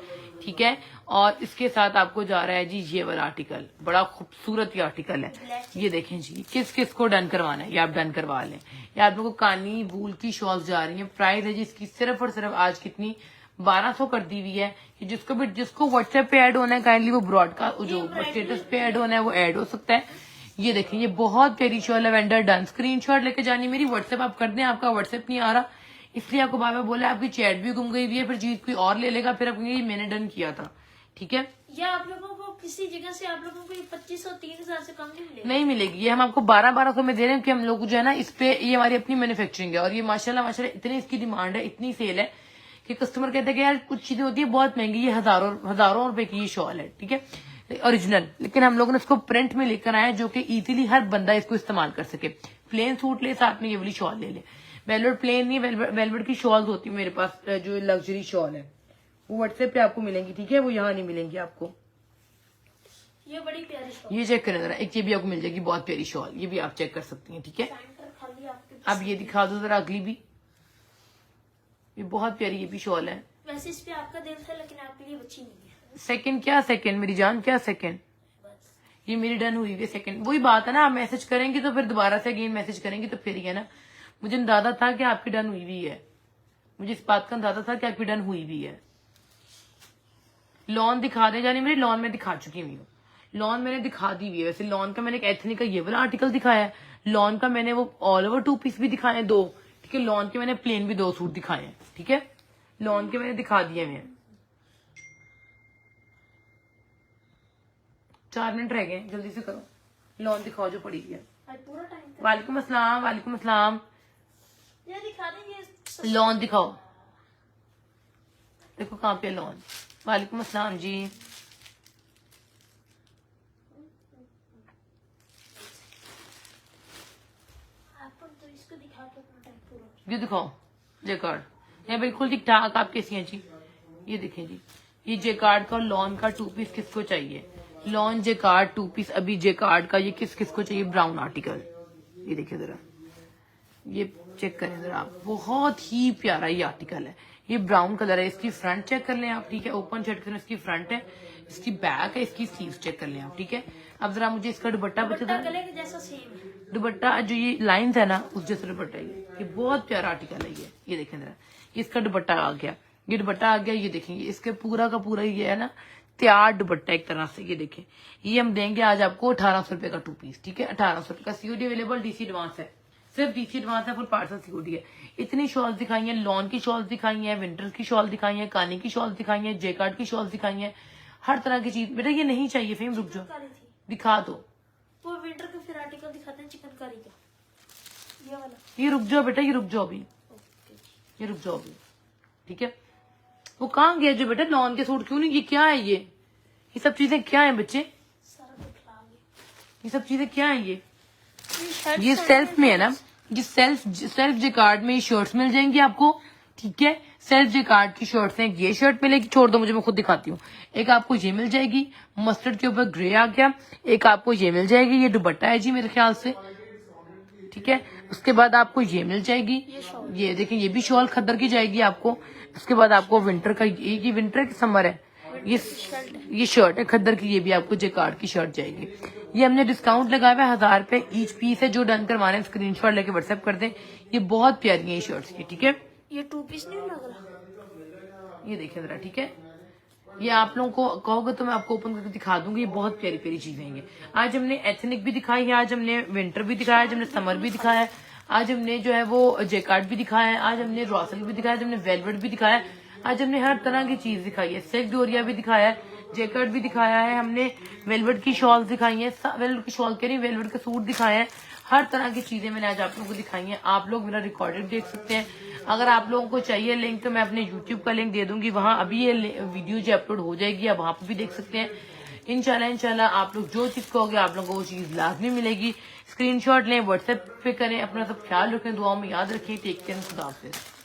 B: ठीक है। और इसके साथ आपको जा रहा है जी ये वाला आर्टिकल, बड़ा खूबसूरत ये आर्टिकल है। ये देखें जी, किस किस को डन करवाना है ये आप डन करवा लें। ये आप लोगों को कानी वूल की शॉल्स जा रही है। प्राइस है जी इसकी सिर्फ और सिर्फ आज कितनी, 1200 कर दी हुई है। जिसको व्हाट्सएप पे ऐड होना है काइंडली वो ब्रॉडकास्ट जो स्टेटस पे ऐड होना है वो ऐड हो सकता है। ये देखें, ये बहुत प्यारी शॉल लेवेंडर डन। स्क्रीनशॉट लेके जानी मेरी, व्हाट्सएप आप कर दें। आपका व्हाट्सएप नहीं आ रहा इसलिए आपको बाबा बोला आपकी चैट भी गुम गई हुई है, फिर चीज कोई और ले लेगा, फिर आप कहेंगे मैंने डन किया था, ठीक है।
C: या आप लोगों को किसी जगह से आप लोगों को 2500 3000 से कम नहीं मिलेगा।
B: नहीं मिलेगी, ये हम आपको 1200 में दे रहे हैं कि हम लोग जो है ना इस पे, ये हमारी अपनी मैन्युफैक्चरिंग है और ये माशाल्लाह इतनी इसकी डिमांड है, इतनी सेल है कि कस्टमर कहते हैं कि यार कुछ चीजें होती है बहुत महंगी, ये हजारों रुपए की ये शॉल है, ठीक है, ओरिजिनल। लेकिन हम लोगों ने इसको प्रिंट में लेकर आए जो कि इजीली हर बंदा इसको इस्तेमाल कर सके। प्लेन सूट ले, साथ में ये वाली शॉल ले ले। वेलवेट प्लेन नहीं, वेलवेट की शॉल्स होती है मेरे पास, जो लग्जरी शॉल है वो व्हाट्सएप पे आपको मिलेंगी, ठीक है, वो यहाँ नहीं मिलेंगी आपको।
C: ये बड़ी प्यारी शॉल,
B: ये चेक करें जरा, एक ये भी आपको मिल जाएगी बहुत प्यारी शॉल, ये भी आप चेक कर सकती हैं, ठीक है।
C: सेंटर खाली आपके।
B: अब ये दिखा दो जरा अगली भी, ये बहुत प्यारी ये भी शॉल है।
C: वैसे इस पे आपका दिल था लेकिन आपके लिए बच्ची नहीं है।
B: सेकंड क्या सेकंड मेरी जान, क्या सेकंड, ये मेरी डन हुई है सेकंड। वही बात है ना, आप मैसेज करेंगे तो फिर दोबारा से अगेन मैसेज करेंगे तो फिर ही है ना। मुझे अंदाजा था कि आपकी डन हुई भी है, मुझे इस बात का अंदाजा था कि आपकी डन हुई भी है। लॉन दिखा दे जानी मेरी, लॉन में दिखा चुकी हुई हूँ, लॉन मैंने दिखा दी हुई है। वैसे लॉन का मैंने एक एथनिक का ये वाला आर्टिकल दिखाया है, लॉन का मैंने वो ऑल ओवर 2 पीस भी दिखाए हैं 2, ठीक है। लॉन के मैंने प्लेन भी 2 सूट दिखाए हैं, ठीक है। लॉन के मैंने दिखा दिए हैं। 4 मिनट रह गए, जल्दी से करो, लॉन दिखाओ जो पड़ी है।
C: आज पूरा टाइम
B: वालेकुम अस्सलाम, वालेकुम अस्सलाम।
C: ये दिखा देंगे।
B: लॉन दिखाओ, देखो कहाँ पे लॉन। वालेकुम अस्सलाम जी।
C: आप तो इसको दिखा के अपना टाइम पूरा।
B: ये दिखाओ जेकार्ड, ये बिल्कुल ठीक ठाक। आप कैसी हैं जी, ये देखें जी, ये जेकार्ड का लॉन का 2 पीस किसको चाहिए, लॉन जेकार्ड 2 पीस अभी जेकार्ड का ये किसको चाहिए, ब्राउन आर्टिकल। ये देखिए जरा, ये चेक करें जरा आप, बहुत ही प्यारा ये आर्टिकल है। ये ब्राउन कलर है, इसकी फ्रंट चेक कर लें आप, ठीक है। ओपन शर्ट करें, इसकी फ्रंट है, इसकी बैक है, इसकी स्लीव चेक कर लें आप, ठीक है। अब जरा मुझे इसका दुपट्टा बता
C: दुपट्टा गले के जैसा सेम है।
B: दुपट्टा जो ये लाइंस है ना उस जैसा दुपट्टा है ये बहुत प्यारा आर्टिकल है ये देखें जरा, इसका दुपट्टा आ गया, ये दुपट्टा आ गया। ये देखेंगे इसके पूरा का पूरा ये है ना तैयार दुपट्टा एक तरह से। ये देखें, ये हम देंगे आज आपको 1800 रुपए का 2 पीस, ठीक है। 1800 रुपए का सीओडी अवेलेबल, डीसी एडवांस है, सिर्फ डीसी एडवांस है, फुल पार्सल सीओडी है। इतनी शॉल्स दिखाई है, लॉन की शॉल्स दिखाई है, विंटर की शॉल दिखाई है, कानी की शॉल्स दिखाई है, जेकार्ड की शॉल्स दिखाई है, हर तरह की चीज। बेटा ये नहीं चाहिए फेम, रुक जाओ
C: चिकनकारी थी
B: दिखा दो।
C: वो विंटर का फिर आर्टिकल दिखाते हैं चिकनकारी का, ये वाला।
B: ये रुक जाओ बेटा, ये रुक जाओ अभी, ये रुक जाओ अभी, ठीक है। वो कहाँ गया जो बेटा लॉन के सूट क्यों नहीं, ये क्या है, ये सब चीजें क्या है बच्चे,
C: सारा दिखा गया।
B: ये सब चीजें क्या है
C: शर्ट
B: ये सेल्फ में है ना, ये सेल्फ जेकार्ड में ये शर्ट्स मिल जाएंगी आपको, ठीक है। सेल्फ जेकार्ड की शर्ट्स हैं, ये शर्ट मिलेगी, छोड़ दो मुझे मैं खुद दिखाती हूँ। एक आपको ये मिल जाएगी, मस्टर्ड के ऊपर ग्रे आ गया, एक आपको ये मिल जाएगी, ये दुपट्टा है जी मेरे ख्याल से, ठीक है। उसके बाद आपको ये मिल जाएगी, ये देखें ये भी शॉल खद्दर की जाएगी आपको। उसके बाद आपको विंटर का, ये विंटर की समर है, ये शर्ट है खद्दर की, ये भी आपको जेकार्ड की शर्ट जाएगी। ये हमने डिस्काउंट लगाया हुआ है 1000 रुपए ईच पीस है। जो डन करवाने स्क्रीनशॉट लेके व्हाट्सएप कर दें। ये बहुत प्यारी है ये शर्ट्स की, ठीक है।
C: ये 2 पीस नहीं लग रहा।
B: ये देखिए जरा, ठीक है। ये आप लोगों को कहोगे तो मैं आपको ओपन करके दिखा दूंगी। ये बहुत प्यारी प्यारी चीजें हैं। आज हमने एथनिक भी दिखाई है, आज हमने विंटर भी दिखाया, आज हमने समर भी दिखाया है, आज हमने जो है वो जेकार्ड भी दिखाया है, आज हमने रॉसल भी दिखाया, आज हमने वेलवेट भी दिखाया है, आज हमने हर तरह की चीज दिखाई है। सिल्क डोरिया भी दिखाया है, जेकार्ड भी दिखाया है, हमने वेलवेट की शॉल दिखाई है, वेलवेट की शॉल कह रही, वेलवेट के सूट दिखाए हैं। हर तरह की चीजें मैंने आज आप लोगों को दिखाई हैं। आप लोग मेरा रिकॉर्डेड देख सकते हैं। अगर आप लोगों को चाहिए लिंक तो मैं अपने YouTube का लिंक दे दूंगी, वहां अभी ये वीडियो जो अपलोड हो जाएगी, आप वहां पर भी देख सकते हैं। इंशाल्लाह आप लोग जो चीज कहोगे आप लोगों को वो चीज लाजमी मिलेगी। स्क्रीनशॉट लें, व्हाट्सएप पे करें। अपना सब ख्याल रखें, दुआओं में याद रखें। टेक केयर, खुदा हाफिज़।